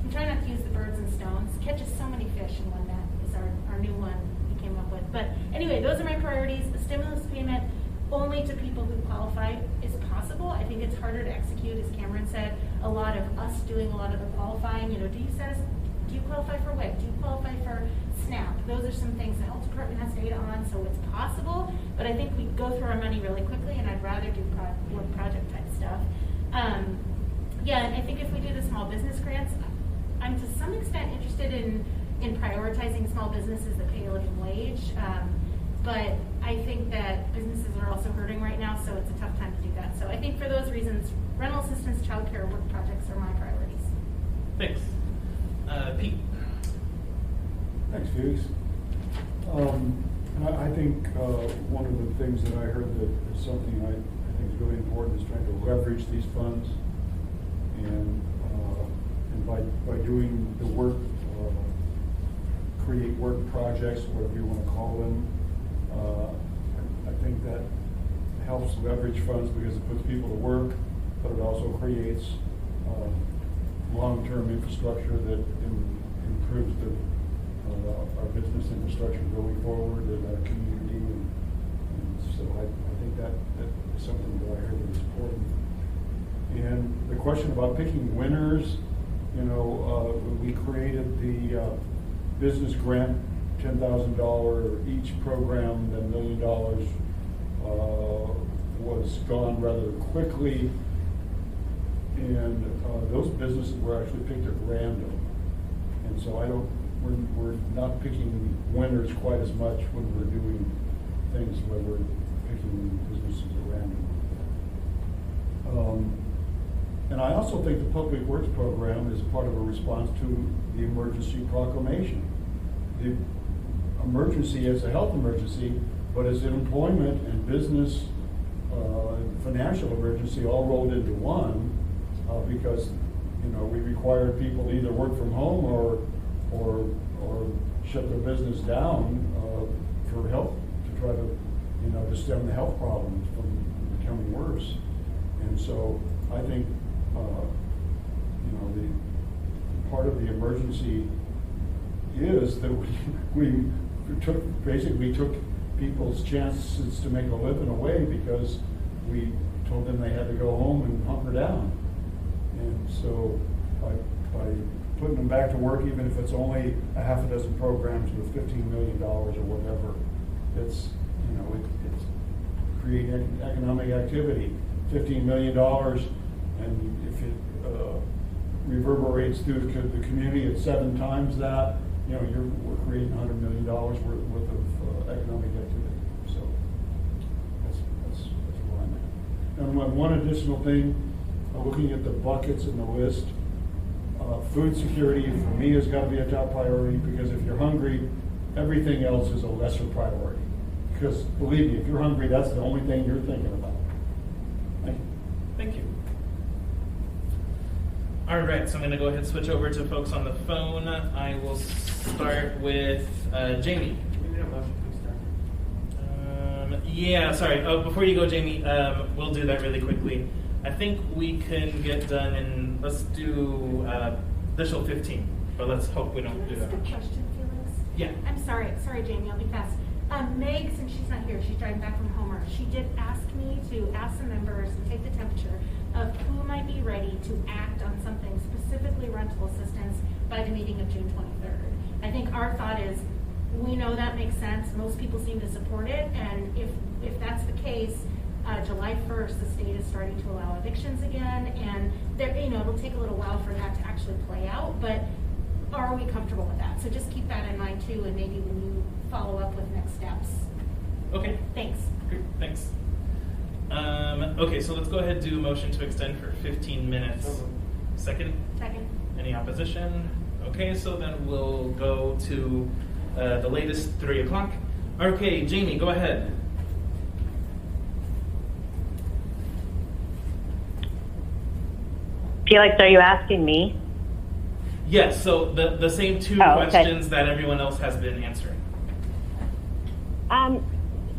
I'm trying not to use the birds and stones, catches so many fish in one net is our new one we came up with. But anyway, those are my priorities. A stimulus payment only to people who qualify is possible. I think it's harder to execute, as Cameron said. A lot of us doing a lot of the qualifying. Do you qualify for WIC? Do you qualify for SNAP? Those are some things the health department has data on, so it's possible. But I think we go through our money really quickly, and I'd rather do more project type stuff. And I think if we do the small business grants, I'm to some extent interested in prioritizing small businesses that pay a living wage. But I think that businesses are also hurting right now, so it's a tough time to do that. So I think for those reasons, rental assistance, childcare, work projects are my priorities. Thanks. Pete. Thanks, Felix. I think one of the things that I heard that is something I think is really important is trying to leverage these funds, and by doing the work, create work projects, whatever you want to call them. I think that helps leverage funds because it puts people to work, but it also creates long-term infrastructure that improves our business infrastructure going forward in our community. And so I think that is something that I heard that is important. And the question about picking winners, we created the business grant, $10,000 each program, then $1 million was gone rather quickly. And those businesses were actually picked at random. And so we're not picking winners quite as much when we're doing things where we're picking businesses at random. And I also think the Public Works program is part of a response to the emergency proclamation. The emergency is a health emergency, but as an employment and business financial emergency all rolled into one, because we required people to either work from home or shut their business down for health, to try to stem the health problems from becoming worse. And so I think the part of the emergency is that we basically took people's chances to make a living away because we told them they had to go home and hunker down. And so by putting them back to work, even if it's only a half a dozen programs with $15 million or whatever, it's creating economic activity. $15 million, and if it reverberates through the community at 7 times that, we're creating $100 million worth of economic activity. So that's where I'm at. And one additional thing, looking at the buckets in the list, food security for me has got to be a top priority, because if you're hungry, everything else is a lesser priority. Because believe me, if you're hungry, that's the only thing you're thinking about. Thank you. Thank you. All right, so I'm going to go ahead and switch over to folks on the phone. I will start with Jamie. We need a motion to start. Yeah, sorry. Oh, before you go, Jamie, we'll do that really quickly. I think we can get done in, let's do additional 15, but let's hope we don't do that. Just a question, Felix. Yeah. I'm sorry, Jamie, I'll be fast. Meg, since she's not here, she's driving back from Homer, she did ask me to ask the members and take the temperature of who might be ready to act on something, specifically rental assistance, by the meeting of June 23rd. I think our thought is, we know that makes sense. Most people seem to support it, and if that's the case, July 1st, the state is starting to allow evictions again, and it'll take a little while for that to actually play out, but are we comfortable with that? So just keep that in mind too, and maybe when you follow up with next steps. Okay. Thanks. Great, thanks. Okay, so let's go ahead and do a motion to extend for 15 minutes. Second? Second. Any opposition? Okay, so then we'll go to the latest 3 o'clock. Okay, Jamie, go ahead. Felix, are you asking me? Yes, so the same two Oh, okay. questions that everyone else has been answering.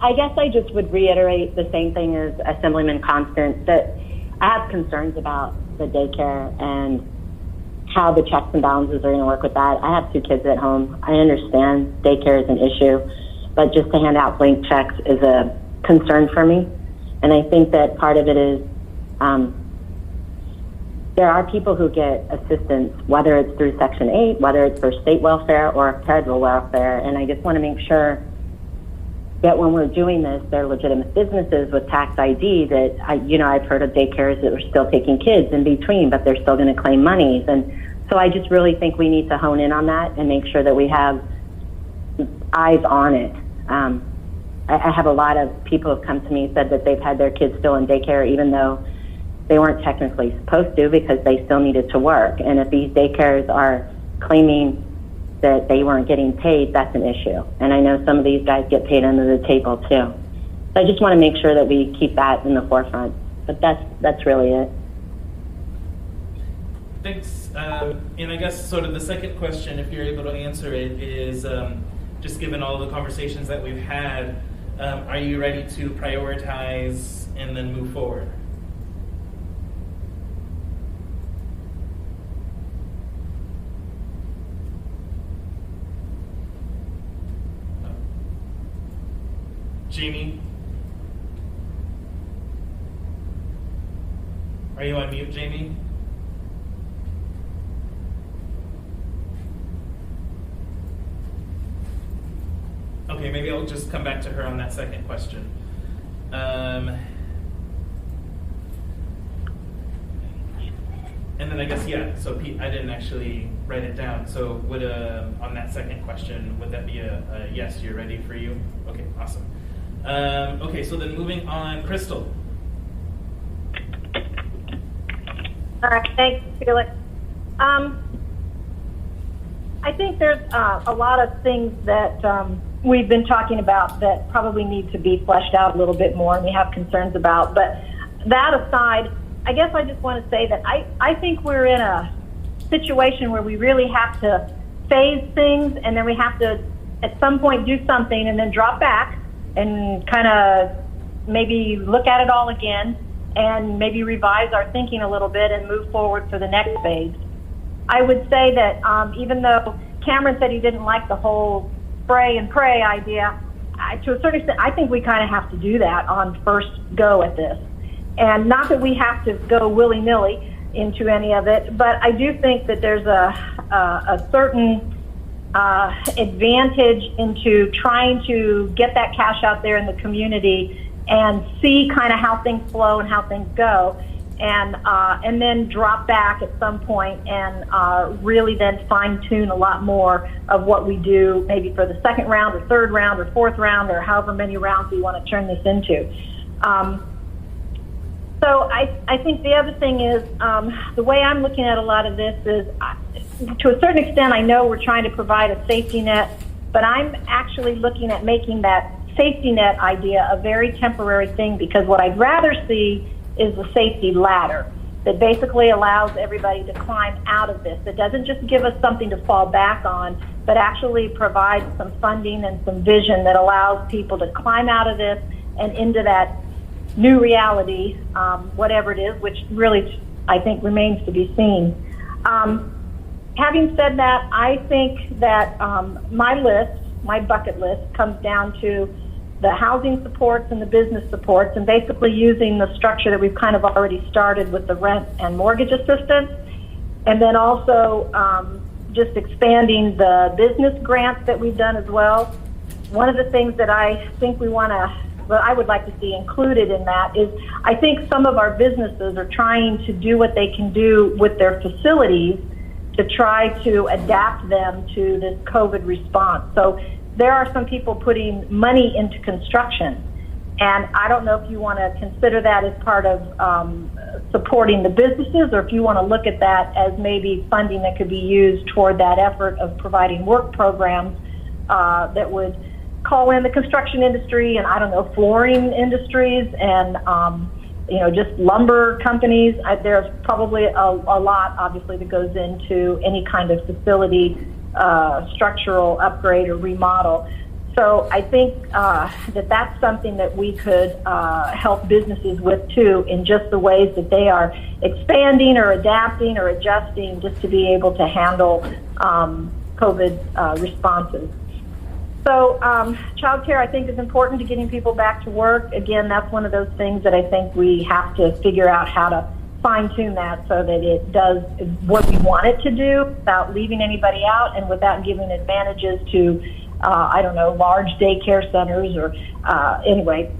I guess I just would reiterate the same thing as Assemblyman Constant, that I have concerns about the daycare and how the checks and balances are going to work with that. I have 2 kids at home. I understand daycare is an issue, but just to hand out blank checks is a concern for me. And I think that part of it is there are people who get assistance, whether it's through Section 8, whether it's for state welfare or federal welfare. And I just want to make sure that when we're doing this, they're legitimate businesses with tax ID, that I've heard of daycares that are still taking kids in between, but they're still going to claim monies. And so I just really think we need to hone in on that and make sure that we have eyes on it. I have a lot of people who have come to me and said that they've had their kids still in daycare, even though they weren't technically supposed to, because they still needed to work. And if these daycares are claiming that they weren't getting paid, that's an issue. And I know some of these guys get paid under the table too. So I just want to make sure that we keep that in the forefront. But that's really it. Thanks. And I guess sort of the second question, if you're able to answer it, is just given all the conversations that we've had, are you ready to prioritize and then move forward? Jamie? Are you on mute, Jamie? Okay, maybe I'll just come back to her on that second question. And then I guess, yeah, so Pete, I didn't actually write it down. So would, on that second question, would that be a yes, you're ready for you? Okay, awesome. Okay, so then moving on, Crystal. All right, thanks, Felix. I think there's a lot of things that we've been talking about that probably need to be fleshed out a little bit more and we have concerns about. But that aside, I guess I just want to say that I think we're in a situation where we really have to phase things, and then we have to at some point do something and then drop back and kind of maybe look at it all again and maybe revise our thinking a little bit and move forward for the next phase. I would say that even though Cameron said he didn't like the whole spray and pray idea, to a certain extent, I think we kind of have to do that on first go at this. And not that we have to go willy-nilly into any of it, but I do think that there's a certain advantage into trying to get that cash out there in the community and see kind of how things flow and how things go, and then drop back at some point and really then fine-tune a lot more of what we do, maybe for the second round or third round or fourth round or however many rounds we want to turn this into. So I think the other thing is, the way I'm looking at a lot of this is, to a certain extent, I know we're trying to provide a safety net, but I'm actually looking at making that safety net idea a very temporary thing, because what I'd rather see is the safety ladder that basically allows everybody to climb out of this. It doesn't just give us something to fall back on, but actually provides some funding and some vision that allows people to climb out of this and into that new reality, whatever it is, which really I think remains to be seen. Having said that, I think that my bucket list comes down to the housing supports and the business supports, and basically using the structure that we've kind of already started with the rent and mortgage assistance, and then also just expanding the business grants that we've done as well. One of the things that I think I would like to see included in that is, I think some of our businesses are trying to do what they can do with their facilities to try to adapt them to this COVID response. So there are some people putting money into construction, and I don't know if you want to consider that as part of supporting the businesses, or if you want to look at that as maybe funding that could be used toward that effort of providing work programs that would call in the construction industry and, I don't know, flooring industries and just lumber companies. There's probably a lot, obviously, that goes into any kind of facility structural upgrade or remodel. So I think that's something that we could help businesses with too, in just the ways that they are expanding or adapting or adjusting just to be able to handle COVID responses. So childcare, I think, is important to getting people back to work. Again, that's one of those things that I think we have to figure out how to fine-tune that so that it does what we want it to do without leaving anybody out and without giving advantages to large daycare centers or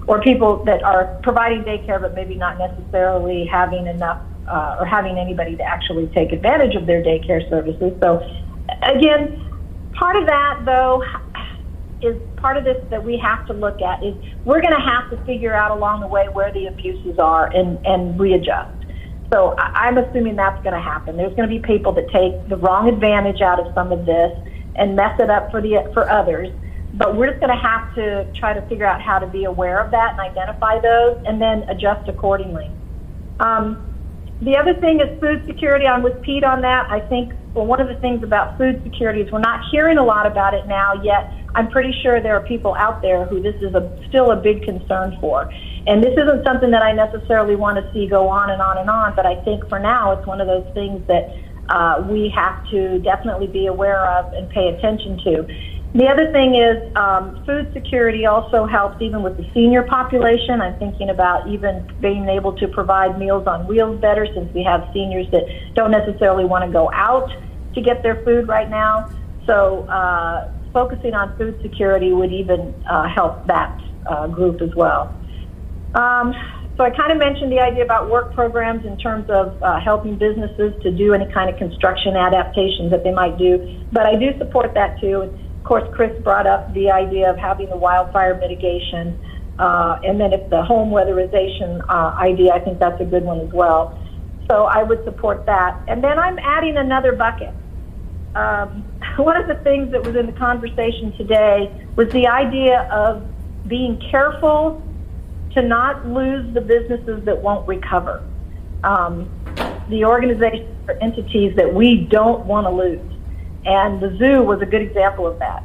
or people that are providing daycare but maybe not necessarily having enough or having anybody to actually take advantage of their daycare services. So again, part of that though is part of this that we have to look at is we're going to have to figure out along the way where the abuses are and readjust. So I'm assuming that's going to happen. There's going to be people that take the wrong advantage out of some of this and mess it up for others. But we're just going to have to try to figure out how to be aware of that and identify those and then adjust accordingly. The other thing is food security. I'm with Pete on that. I think one of the things about food security is we're not hearing a lot about it now, yet I'm pretty sure there are people out there who this is still a big concern for. And this isn't something that I necessarily want to see go on and on and on, but I think for now it's one of those things that we have to definitely be aware of and pay attention to. The other thing is food security also helps even with the senior population. I'm thinking about even being able to provide Meals on Wheels better, since we have seniors that don't necessarily want to go out to get their food right now. So focusing on food security would even help that group as well. So I kind of mentioned the idea about work programs in terms of helping businesses to do any kind of construction adaptations that they might do, but I do support that too. Of course, Chris brought up the idea of having the wildfire mitigation, and then if the home weatherization idea, I think that's a good one as well. So I would support that. And then I'm adding another bucket. One of the things that was in the conversation today was the idea of being careful to not lose the businesses that won't recover, the organizations or entities that we don't want to lose. And the zoo was a good example of that.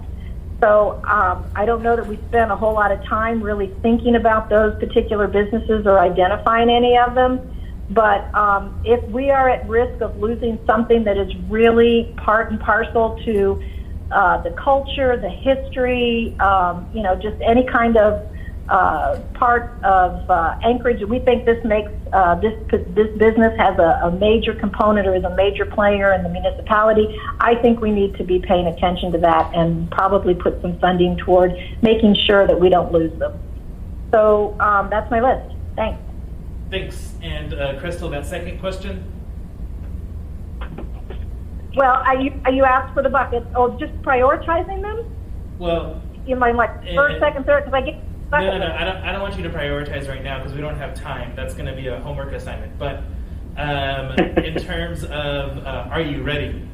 So I don't know that we spent a whole lot of time really thinking about those particular businesses or identifying any of them. But if we are at risk of losing something that is really part and parcel to the culture, the history, just any kind of part of Anchorage, we think this makes this business has a major component or is a major player in the municipality. I think we need to be paying attention to that and probably put some funding toward making sure that we don't lose them. So that's my list. Thanks. Thanks. And Crystal, that second question? Well, are you asked for the buckets? Oh, just prioritizing them? Well, you mind like first, second, third? Because I get no. I don't want you to prioritize right now because we don't have time. That's going to be a homework assignment. But in terms of, are you ready?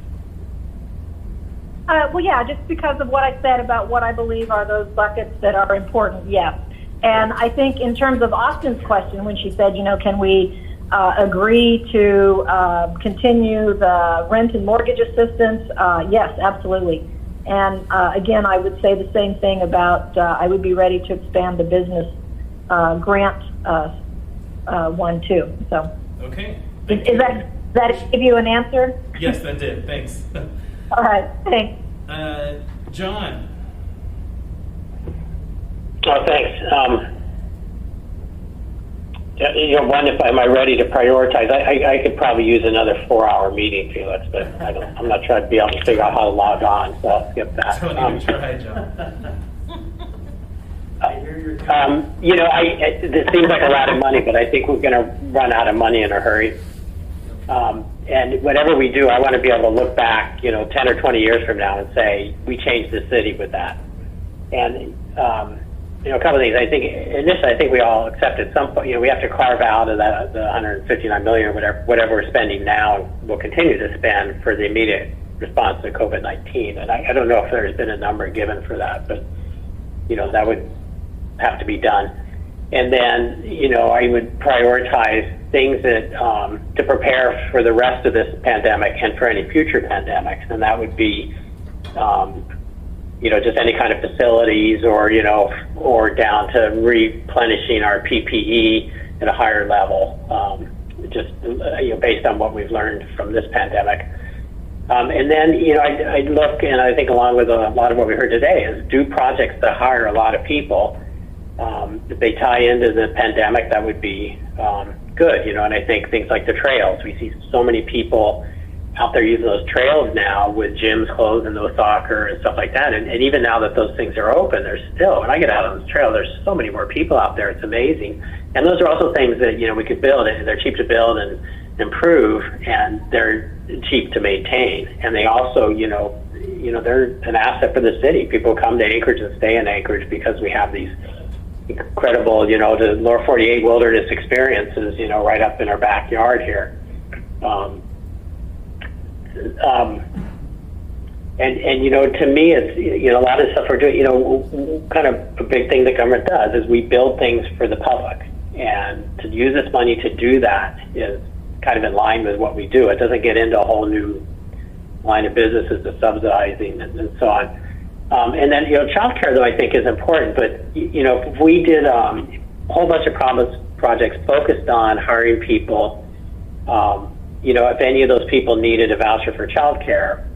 Well, yeah, just because of what I said about what I believe are those buckets that are important, yes. And I think in terms of Austin's question, when she said, can we agree to continue the rent and mortgage assistance? Yes, absolutely. And again, I would say the same thing about I would be ready to expand the business grant one too. So okay. Does that give you an answer? Yes, that did. Thanks. All right. Thanks. John. Oh, thanks. One, if am I ready to prioritize? I could probably use another 4-hour meeting, Felix, but I'm not trying to be able to figure out how to log on, so I'll skip that. Don't even try, John. This seems like a lot of money, but I think we're going to run out of money in a hurry. And whatever we do, I want to be able to look back, 10 or 20 years from now and say, we changed the city with that. And, a couple of things. I think we all accept at some point, we have to carve out of that the $159 million or whatever we're spending now, and we'll continue to spend for the immediate response to COVID-19. And I don't know if there's been a number given for that, but, that would have to be done. And then, I would prioritize things that to prepare for the rest of this pandemic and for any future pandemics. And that would be, just any kind of facilities or down to replenishing our PPE at a higher level, based on what we've learned from this pandemic. And then, I look, and I think along with a lot of what we heard today, is do projects that hire a lot of people. If they tie into the pandemic, that would be good, and I think things like the trails, we see so many people out there using those trails now with gyms closed and no soccer and stuff like that. And even now that those things are open, there's still, when I get out on this trail, there's so many more people out there. It's amazing. And those are also things that, we could build, and they're cheap to build and improve, and they're cheap to maintain. And they also, they're an asset for the city. People come to Anchorage and stay in Anchorage because we have these incredible, the Lower 48 wilderness experiences, right up in our backyard here. And to me, it's, a lot of stuff we're doing, kind of a big thing the government does is we build things for the public. And to use this money to do that is kind of in line with what we do. It doesn't get into a whole new line of businesses of subsidizing and so on. And then, childcare, though, I think is important. But, if we did a whole bunch of projects focused on hiring people, if any of those people needed a voucher for childcare,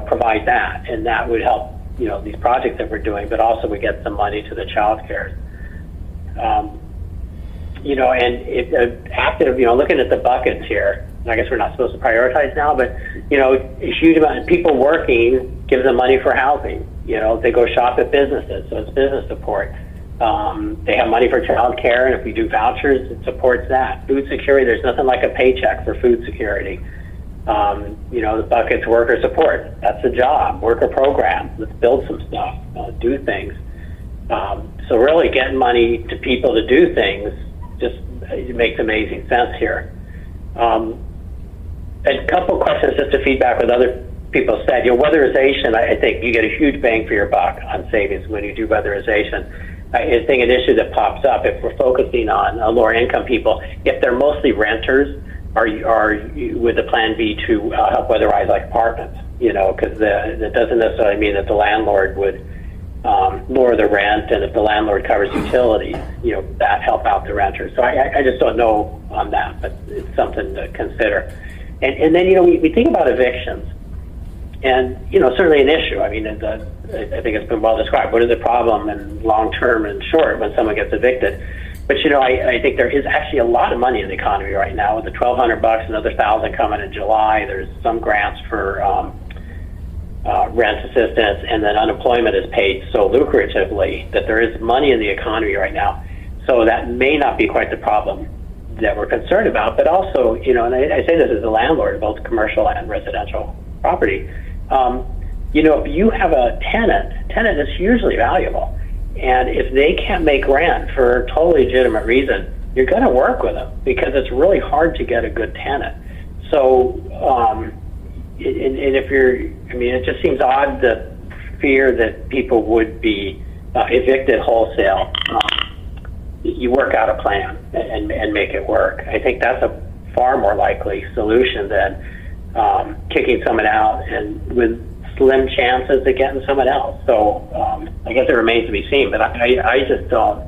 provide that. And that would help, these projects that we're doing, but also we get some money to the childcare. And it's active, looking at the buckets here, I guess we're not supposed to prioritize now, but, a huge amount of people working gives them money for housing. They go shop at businesses, so it's business support. They have money for child care, and if we do vouchers, it supports that. Food security, there's nothing like a paycheck for food security. The bucket's worker support. That's the job. Worker program. Let's build some stuff, do things. So really getting money to people to do things just makes amazing sense here. A couple questions just to feedback with other people said. Weatherization, I think you get a huge bang for your buck on savings when you do weatherization. I think an issue that pops up if we're focusing on lower income people, if they're mostly renters, are with the plan B to help weatherize like apartments, because that doesn't necessarily mean that the landlord would lower the rent, and if the landlord covers utilities, that help out the renters. So I just don't know on that, but it's something to consider. And then, we think about evictions, and, certainly an issue. I mean, I think it's been well described. What is the problem in long term and short when someone gets evicted? But, I think there is actually a lot of money in the economy right now with the $1,200, another $1,000 coming in July. There's some grants for rent assistance, and then unemployment is paid so lucratively that there is money in the economy right now. So that may not be quite the problem that we're concerned about, but also, and I say this as a landlord, both commercial and residential property. If you have a tenant is hugely valuable. And if they can't make rent for a totally legitimate reason, you're going to work with them because it's really hard to get a good tenant. So, and if it just seems odd the fear that people would be evicted wholesale. You work out a plan and make it work. I think that's a far more likely solution than kicking someone out and with slim chances of getting someone else. So I guess it remains to be seen, but I just don't,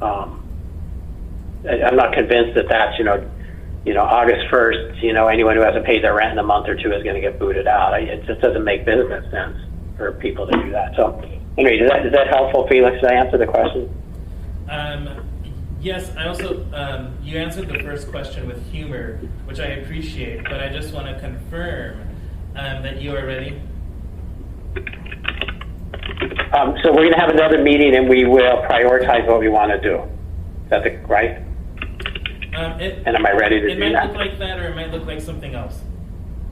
I'm not convinced that that's, August 1st, anyone who hasn't paid their rent in a month or two is going to get booted out. It just doesn't make business sense for people to do that. So anyway, is that helpful, Felix? Did I answer the question? Yes, I also, you answered the first question with humor, which I appreciate, but I just want to confirm that you are ready. So we're going to have another meeting and we will prioritize what we want to do. Is that right? And am I ready to do that? It might look like that, or it might look like something else.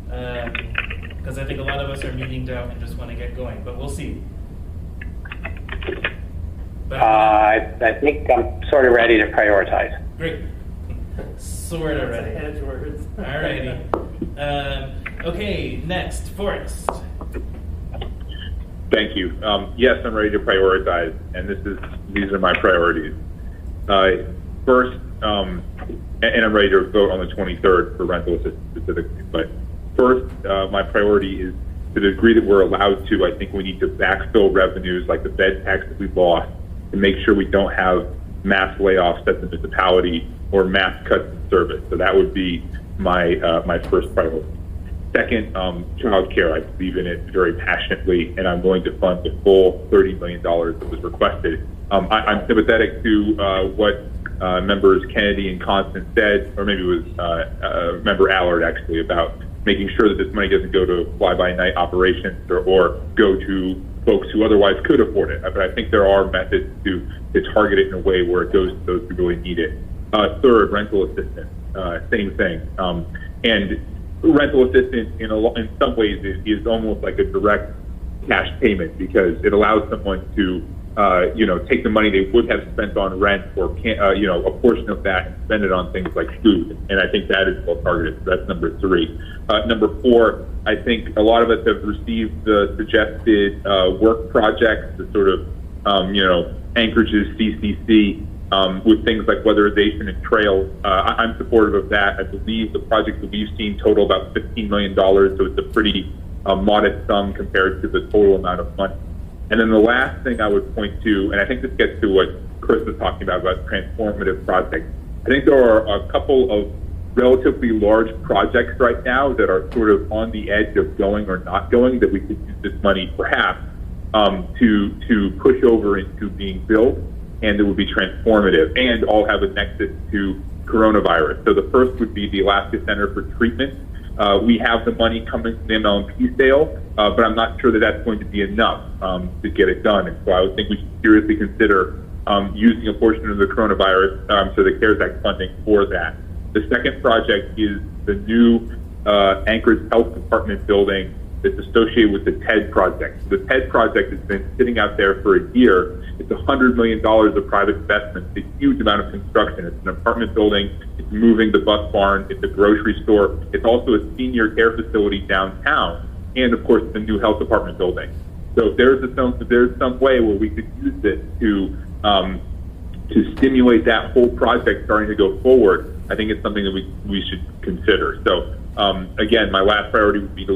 Because I think a lot of us are meeting down and just want to get going, but we'll see. I think I'm sort of ready to prioritize. Great. Sort of ready. Edgewords. All righty. Okay, next, Forrest. Thank you. Yes, I'm ready to prioritize, and these are my priorities. First, and I'm ready to vote on the 23rd for rental assistance specifically, but first, my priority is to the degree that we're allowed to, I think we need to backfill revenues like the bed tax that we lost to make sure we don't have mass layoffs at the municipality or mass cuts in service. So that would be my my first priority. Second, child care. I believe in it very passionately, and I'm willing to fund the full $30 million that was requested. I'm sympathetic to what members Kennedy and Constance said, or maybe it was member Allard actually, about making sure that this money doesn't go to fly-by-night operations or go to folks who otherwise could afford it. But I think there are methods to target it in a way where it goes to those who really need it. Third, rental assistance, same thing. And rental assistance in some ways is almost like a direct cash payment because it allows someone to take the money they would have spent on rent or a portion of that and spend it on things like food. And I think that is well targeted. So that's number 3. Number 4, I think a lot of us have received the suggested work projects, the sort of Anchorage's CCC with things like weatherization and trails. I'm supportive of that. I believe the projects that we've seen total about $15 million, so it's a pretty modest sum compared to the total amount of money. And then the last thing I would point to, and I think this gets to what Chris was talking about transformative projects. I think there are a couple of relatively large projects right now that are sort of on the edge of going or not going that we could use this money perhaps to push over into being built, and it would be transformative and all have a nexus to coronavirus. So the first would be the Alaska Center for Treatment. We have the money coming from the MLMP sale, but I'm not sure that that's going to be enough to get it done. And so I would think we should seriously consider using a portion of the coronavirus, so the CARES Act funding for that. The second project is the new Anchorage Health Department building that's associated with the TED project. The TED project has been sitting out there for a year. It's $100 million of private investment. It's a huge amount of construction. It's an apartment building. It's moving the bus barn. It's a grocery store. It's also a senior care facility downtown. And of course, the new health department building. So if there's some way where we could use this to stimulate that whole project starting to go forward, I think it's something that we should consider. So again, my last priority would be to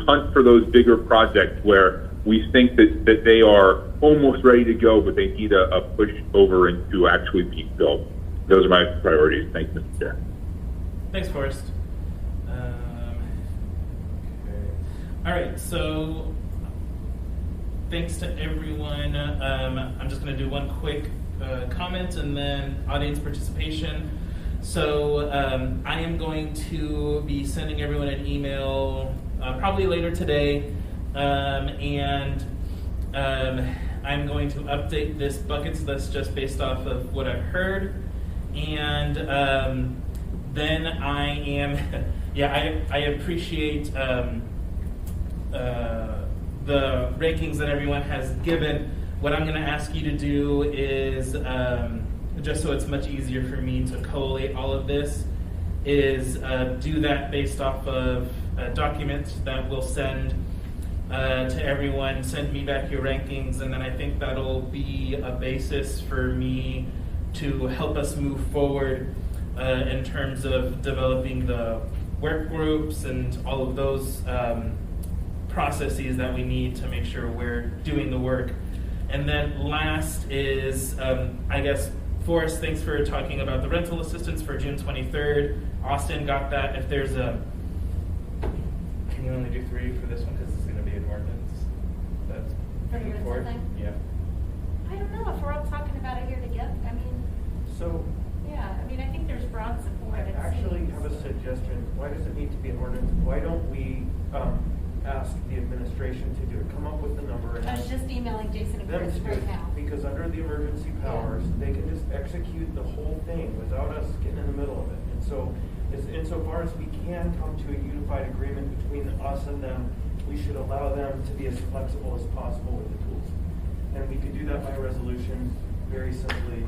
hunt for those bigger projects where we think that they are almost ready to go, but they need a push over into actually being built. Those are my priorities. Thanks, Mr. Chair. Thanks, Forrest. All right, so thanks to everyone. I'm just going to do one quick comment and then audience participation. So I am going to be sending everyone an email probably later today, and I'm going to update this buckets list just based off of what I've heard, and then I am, I appreciate the rankings that everyone has given. What I'm going to ask you to do is, just so it's much easier for me to collate all of this, is do that based off of documents that we'll send to everyone. Send me back your rankings, and then I think that'll be a basis for me to help us move forward in terms of developing the work groups and all of those processes that we need to make sure we're doing the work. And then last is, I guess, Forrest, thanks for talking about the rental assistance for June 23rd. Austin got that. If there's can you only do 3 for this one because it's going to be an ordinance? That's For your forward? thing? Yeah. I don't know if we're all talking about it here together. I mean, I think there's broad support. I actually have a suggestion. Why does it need to be an ordinance? Why don't we ask the administration to do it? Come up with the number. And I was just emailing Jason and Chris right now. Because under the emergency powers, they can just execute the whole thing without us getting in the middle of it. And so, insofar as we can come to a unified agreement between us and them, we should allow them to be as flexible as possible with the tools. And we could do that by resolution very simply.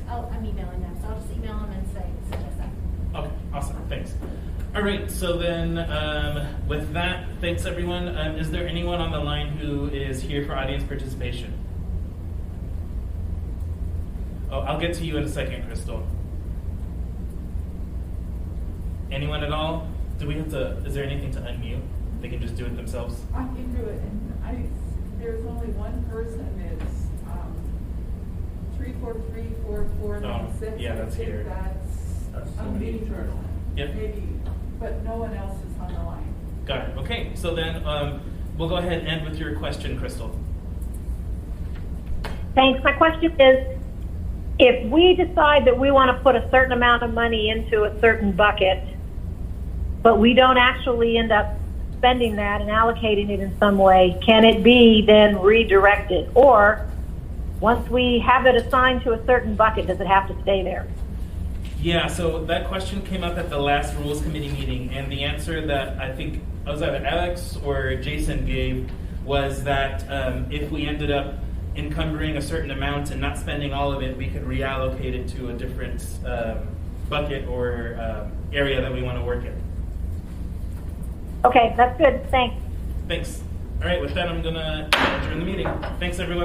I'm emailing them, so I'll just email them and suggest that. Okay, awesome, thanks. All right, so then with that, thanks everyone. Is there anyone on the line who is here for audience participation? Oh, I'll get to you in a second, Crystal. Anyone at all? Do we have to, is there anything to unmute? They can just do it themselves? I can do it, and there's only one person, it's 3434496. yeah, that's here. That's a meeting person. Yep. Maybe, but no one else is on the line. Got it. Okay, so then we'll go ahead and end with your question, Crystal. Thanks. My question is, if we decide that we want to put a certain amount of money into a certain bucket, but we don't actually end up spending that and allocating it in some way, can it be then redirected? Or once we have it assigned to a certain bucket, does it have to stay there? Yeah, so that question came up at the last Rules Committee meeting, and the answer that I think was either Alex or Jason gave was that if we ended up encumbering a certain amount and not spending all of it, we could reallocate it to a different bucket or area that we want to work in. Okay, that's good. Thanks. Thanks. All right, with that, I'm going to adjourn the meeting. Thanks, everyone.